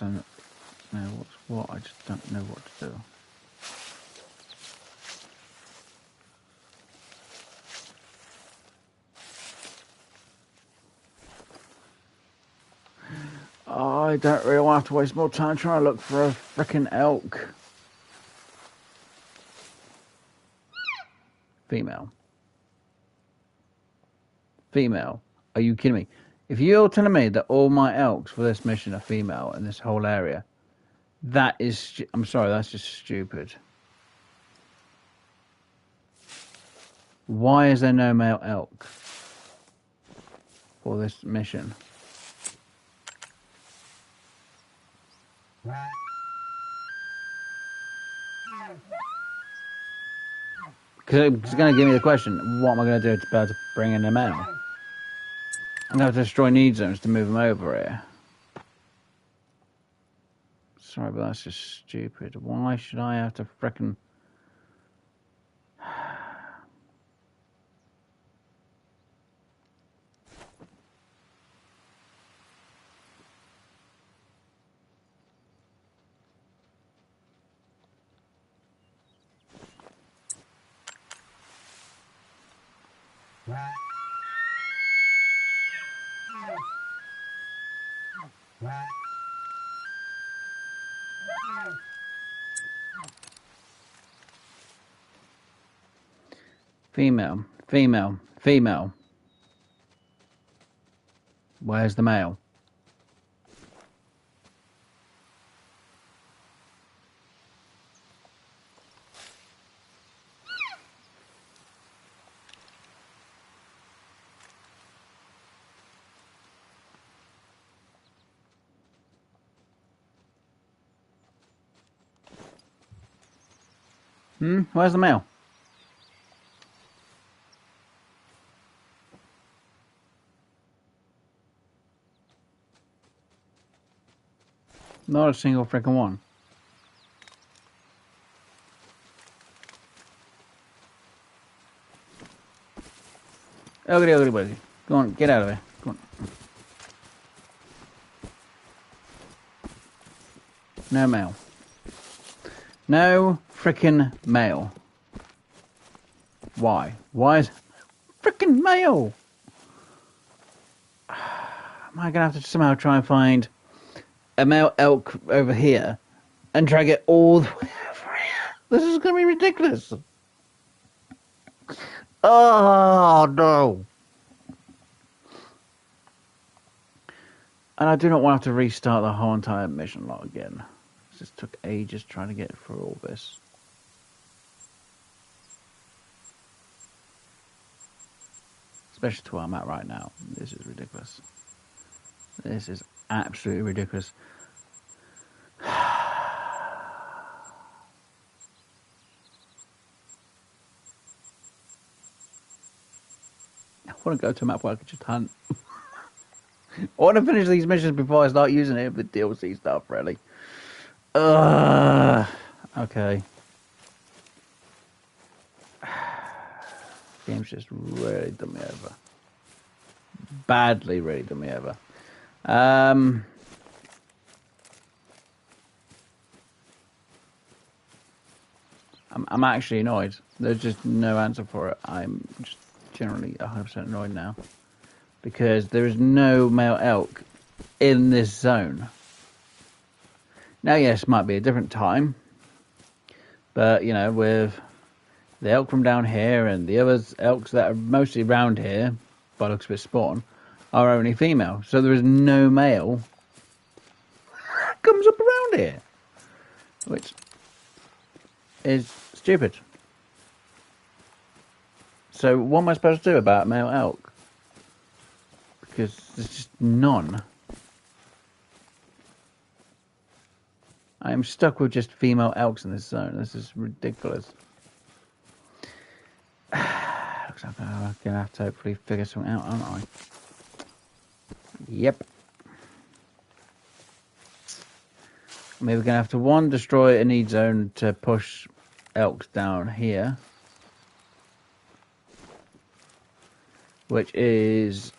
I don't know what's what, I just don't know what to do. I don't really want to have to waste more time trying to look for a frickin' elk. Female. Female. Are you kidding me? If you're telling me that all my elks for this mission are female in this whole area, that is... I'm sorry, that's just stupid. Why is there no male elk for this mission? Because it's going to give me the question, what am I going to do to be able to bring in a male? I'm going to have to destroy need zones to move them over here. Sorry, but that's just stupid. Why should I have to frickin'... Female, female, female. Where's the male? Where's the male? Not a single freaking one. Oogity, oogity, boogity. Go on, get out of there. Go on. No male. No freaking male. Why? Why is freaking male? Am I gonna have to somehow try and find a male elk over here and try to get all the way over here? This is gonna be ridiculous. Oh no. And I do not want to have to restart the whole entire mission log again. It just took ages trying to get through all this. Especially to where I'm at right now. This is ridiculous. This is absolutely ridiculous. I want to go to a map where I can just hunt. I want to finish these missions before I start using it with DLC stuff, really. Okay. Game's just really done me over. Badly really done me over. I'm actually annoyed. There's just no answer for it. I'm just generally 100% annoyed now. Because there is no male elk in this zone. Now, yes, it might be a different time. But, you know, with the elk from down here and the other elks that are mostly around here, by the looks of it spawn, are only female. So there is no male that comes up around here. Which is stupid. So what am I supposed to do about male elk? Because there's just none. I am stuck with just female elks in this zone. This is ridiculous. Looks like I'm going to have to hopefully figure something out, aren't I? Yep. Maybe we're going to have to, one, destroy a need zone to push elks down here. Which is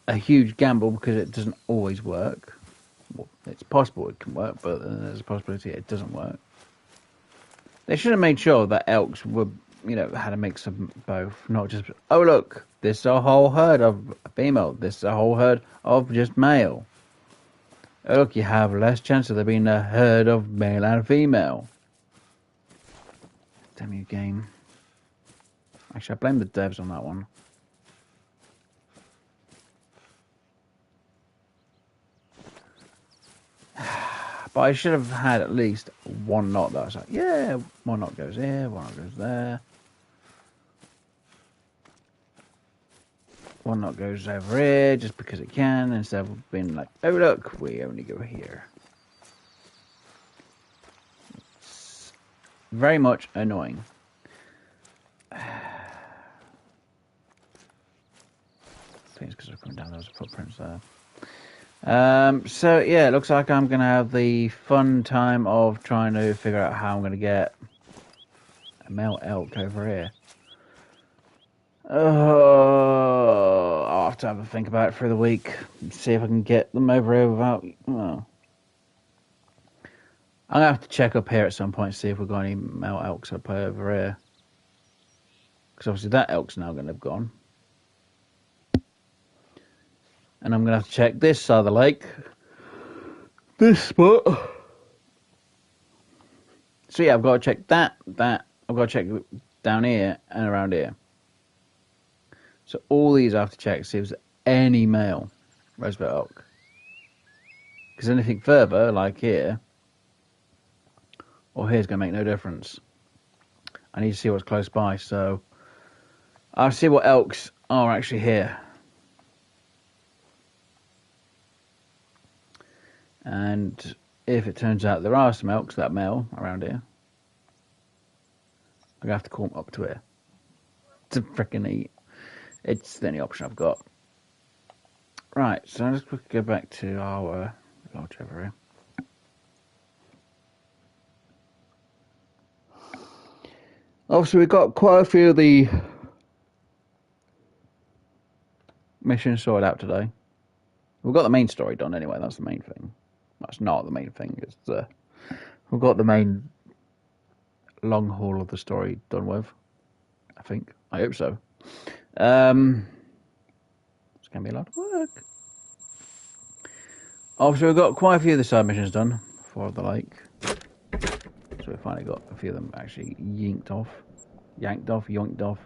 a huge gamble because it doesn't always work. Well, it's possible it can work, but there's a possibility it doesn't work. They should have made sure that elks were, you know, had a mix of both, not just, oh look, this is a whole herd of female, this is a whole herd of just male. Oh look, you have less chance of there being a herd of male and female. Damn you, game. Actually, I blame the devs on that one. But I should have had at least one knot that I was like, yeah, one knot goes here, one knot goes there. One knot goes over here just because it can, instead of being like, oh look, we only go here. It's very much annoying. I think it's because we're coming down those footprints there. So yeah, it looks like I'm going to have the fun time of trying to figure out how I'm going to get a male elk over here. I'll have to have a think about it for the week and see if I can get them over here without, well, I'm going to have to check up here at some point, see if we've got any male elks up over here. Because obviously that elk's now going to have gone. And I'm going to have to check this side of the lake. This spot. So yeah, I've got to check that. I've got to check down here and around here. So all these I have to check, see if there's any male rosebush elk. Because anything further, like here, or here's going to make no difference. I need to see what's close by, so I'll see what elks are actually here. And if it turns out there are some elks that male around here, I'm going to have to call them up to here to frickin' eat. It's the only option I've got. Right, so let's quickly go back to our lodge over here. Obviously, we've got quite a few of the missions sorted out today. We've got the main story done anyway, that's the main thing. That's not the main thing, it's we've got the main long haul of the story done with, I think. I hope so. It's going to be a lot of work. Obviously, we've got quite a few of the side missions done for the lake. So we finally got a few of them actually yanked off. Yoinked off.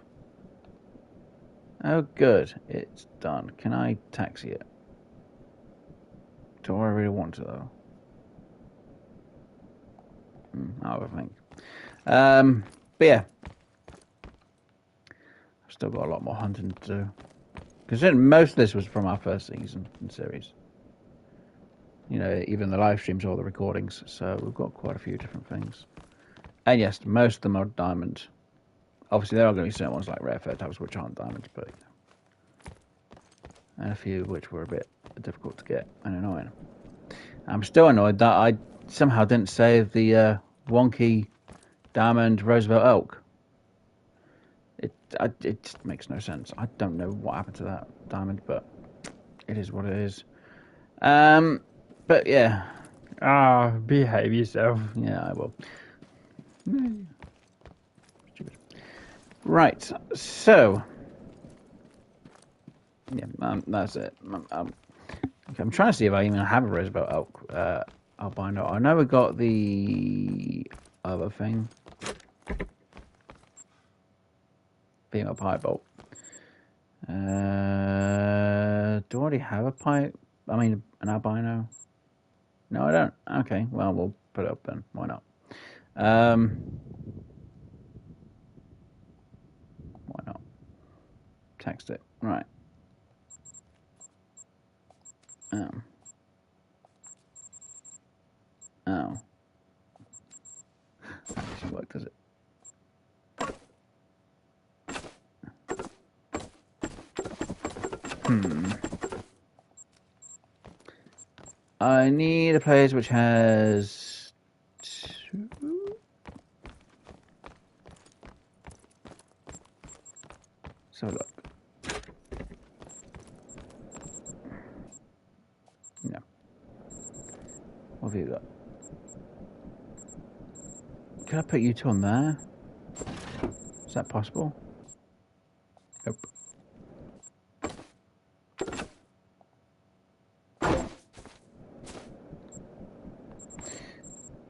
Oh, good. It's done. Can I taxi it? Do I really want to though? I think. But yeah, I've still got a lot more hunting to do. Considering most of this was from our first season and series. You know, even the live streams, all the recordings. So we've got quite a few different things. And yes, most of them are diamond. Obviously, there are going to be certain ones like rare fair types which aren't diamonds, but and a few which were a bit difficult to get and annoying. I'm still annoyed that I somehow didn't save the wonky diamond Roosevelt elk. It just makes no sense. I don't know what happened to that diamond, but it is what it is. But yeah. Behave yourself. Yeah, I will. Right, so yeah, that's it. I'm trying to see if I even have a Roosevelt elk albino. I know we got the other thing, female piebald. Do I already have a pipe? I mean, an albino? No, I don't. Okay, well, we'll put it up then. Why not? Why not? Text it. Right. Oh. That doesn't work, does it? I need a place which has two. So look. No. What have you got? Can I put you two on there? Is that possible? Nope.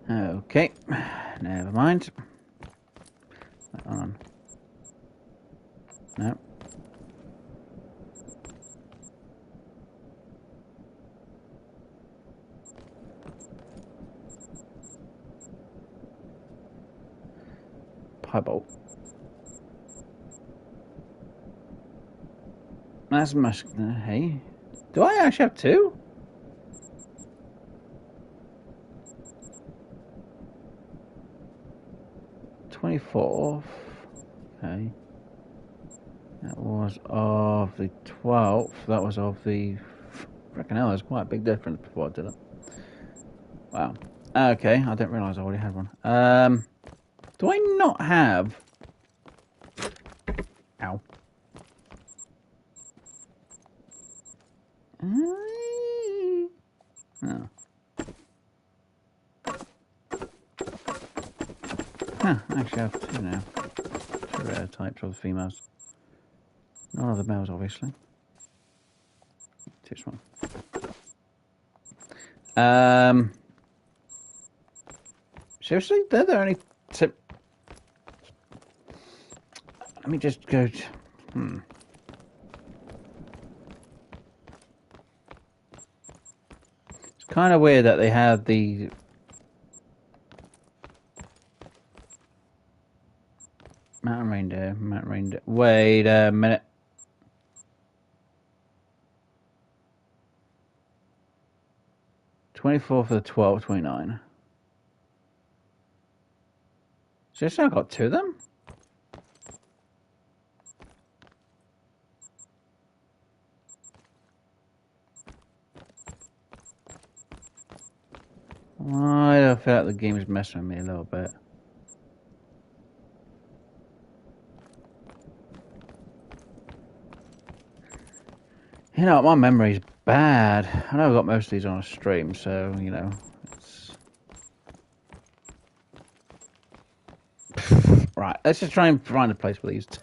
Okay, never mind. Hold on. No. Piebald. That's much. Hey, do I actually have two? $24th. Okay. That was of the 12th. That was of the. Freaking hell, there's quite a big difference before I did it. Wow. Okay, I didn't realise I already had one. Do I not have. Ow. Oh. Huh, actually I have two now. Two rare types of the females. None of the males, obviously. Just one. Seriously? They're the only tip. Let me just go to, It's kind of weird that they have the mountain reindeer. Wait a minute. $24 for the 12, 29. Seriously, I got two of them? I feel like the game is messing with me a little bit. You know, my memory's bad. I know I've got most of these on a stream, so, you know, it's... Right, let's just try and find a place for these two.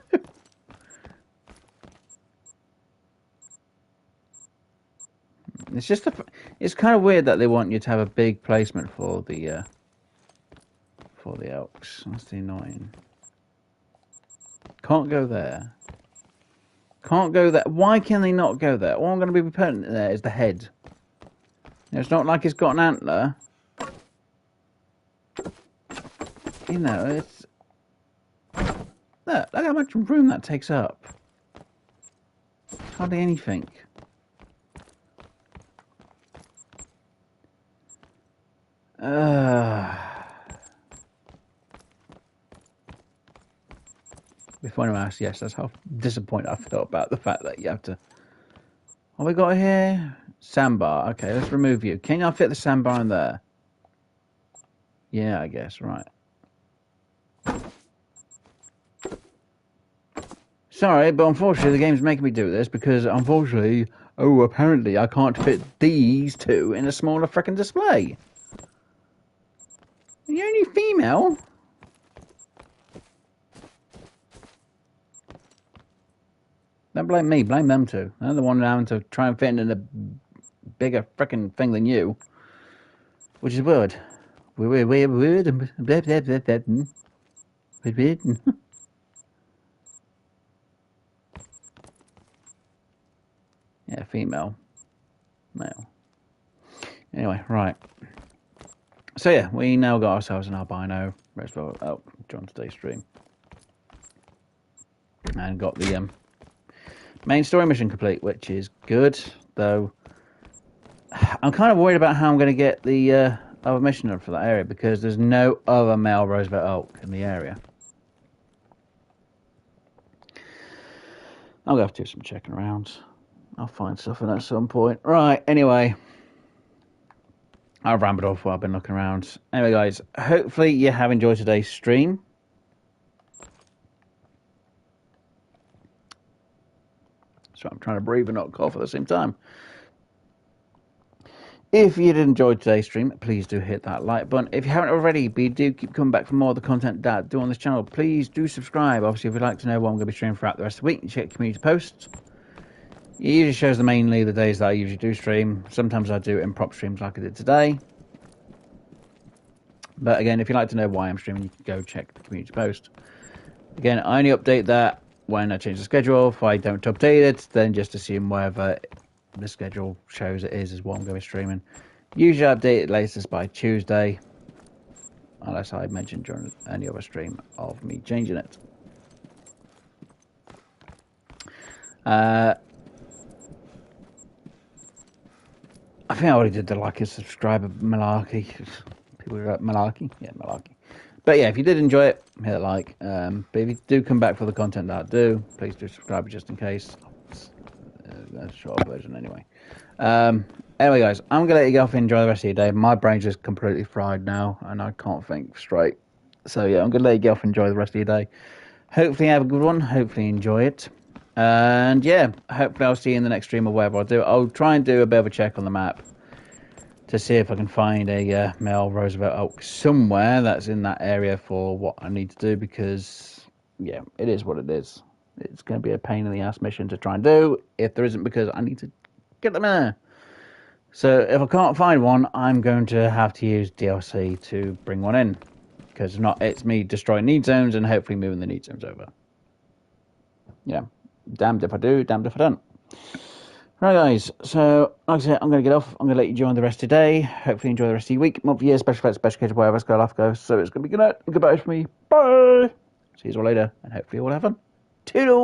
It's just it's kind of weird that they want you to have a big placement for the elks. That's the annoying. Can't go there. Can't go there. Why can they not go there? All I'm going to be putting there is the head. It's not like it's got an antler. You know, it's... Look how much room that takes up. Hardly anything. Before anyone asks, yes, that's how disappointed I felt about the fact that you have to... What we got here? Sandbar. Okay, let's remove you. Can I fit the sandbar in there? Yeah, I guess, right. Sorry, but unfortunately the game's making me do this because unfortunately, apparently I can't fit these two in a smaller frickin' display. You're only female. Don't blame me, blame them two. They're the one having to try and fit in a bigger frickin' thing than you. Which is weird. Weird. Yeah, female. Male. Anyway, right. So yeah, we now got ourselves an albino. Join today's stream. And got the main story mission complete, which is good, though I'm kind of worried about how I'm going to get the other mission done for that area, because there's no other male Roosevelt elk in the area. I'll have to do some checking around. I'll find stuff in at some point. Right, anyway. I've rambled off while I've been looking around. Anyway, guys, hopefully you have enjoyed today's stream. So I'm trying to breathe and not cough at the same time. If you did enjoy today's stream, please do hit that like button. If you haven't already, but you do keep coming back for more of the content that I do on this channel, please do subscribe. Obviously, if you'd like to know what I'm going to be streaming throughout the rest of the week, you check community posts. It usually shows mainly the days that I usually do stream. Sometimes I do improp streams like I did today. But again, if you'd like to know why I'm streaming, you can go check the community post. Again, I only update that when I change the schedule. If I don't update it, then just assume wherever the schedule shows it is what I'm going to be streaming. Usually I update it latest by Tuesday, unless I mention during any other stream of me changing it. I think I already did the like and subscribe malarkey. People are malarkey? Yeah, malarkey. But yeah, if you did enjoy it, hit the like. But if you do come back for the content that I do, please do subscribe just in case. That's a short version anyway. Anyway, guys, I'm going to let you go off and enjoy the rest of your day. My brain's just completely fried now, and I can't think straight. So yeah, I'm going to let you go off and enjoy the rest of your day. Hopefully you have a good one. Hopefully you enjoy it. And yeah, hopefully I'll see you in the next stream or whatever I'll do. I'll try and do a bit of a check on the map to see if I can find a male Roosevelt elk somewhere that's in that area for what I need to do, because yeah, it is what it is. It's going to be a pain in the ass mission to try and do if there isn't, because I need to get them in there. So if I can't find one, I'm going to have to use DLC to bring one in, because if not, it's me destroying need zones and hopefully moving the need zones over. Yeah, damned if I do, damned if I don't. Right, guys, so like I said, I'm going to get off. I'm going to let you join the rest of the day. Hopefully enjoy the rest of your week, month, year, special events, special occasion, whatever, go life goes. So it's going to be good night and goodbye from me. Bye. See you all later, and hopefully you all have fun. Toodles.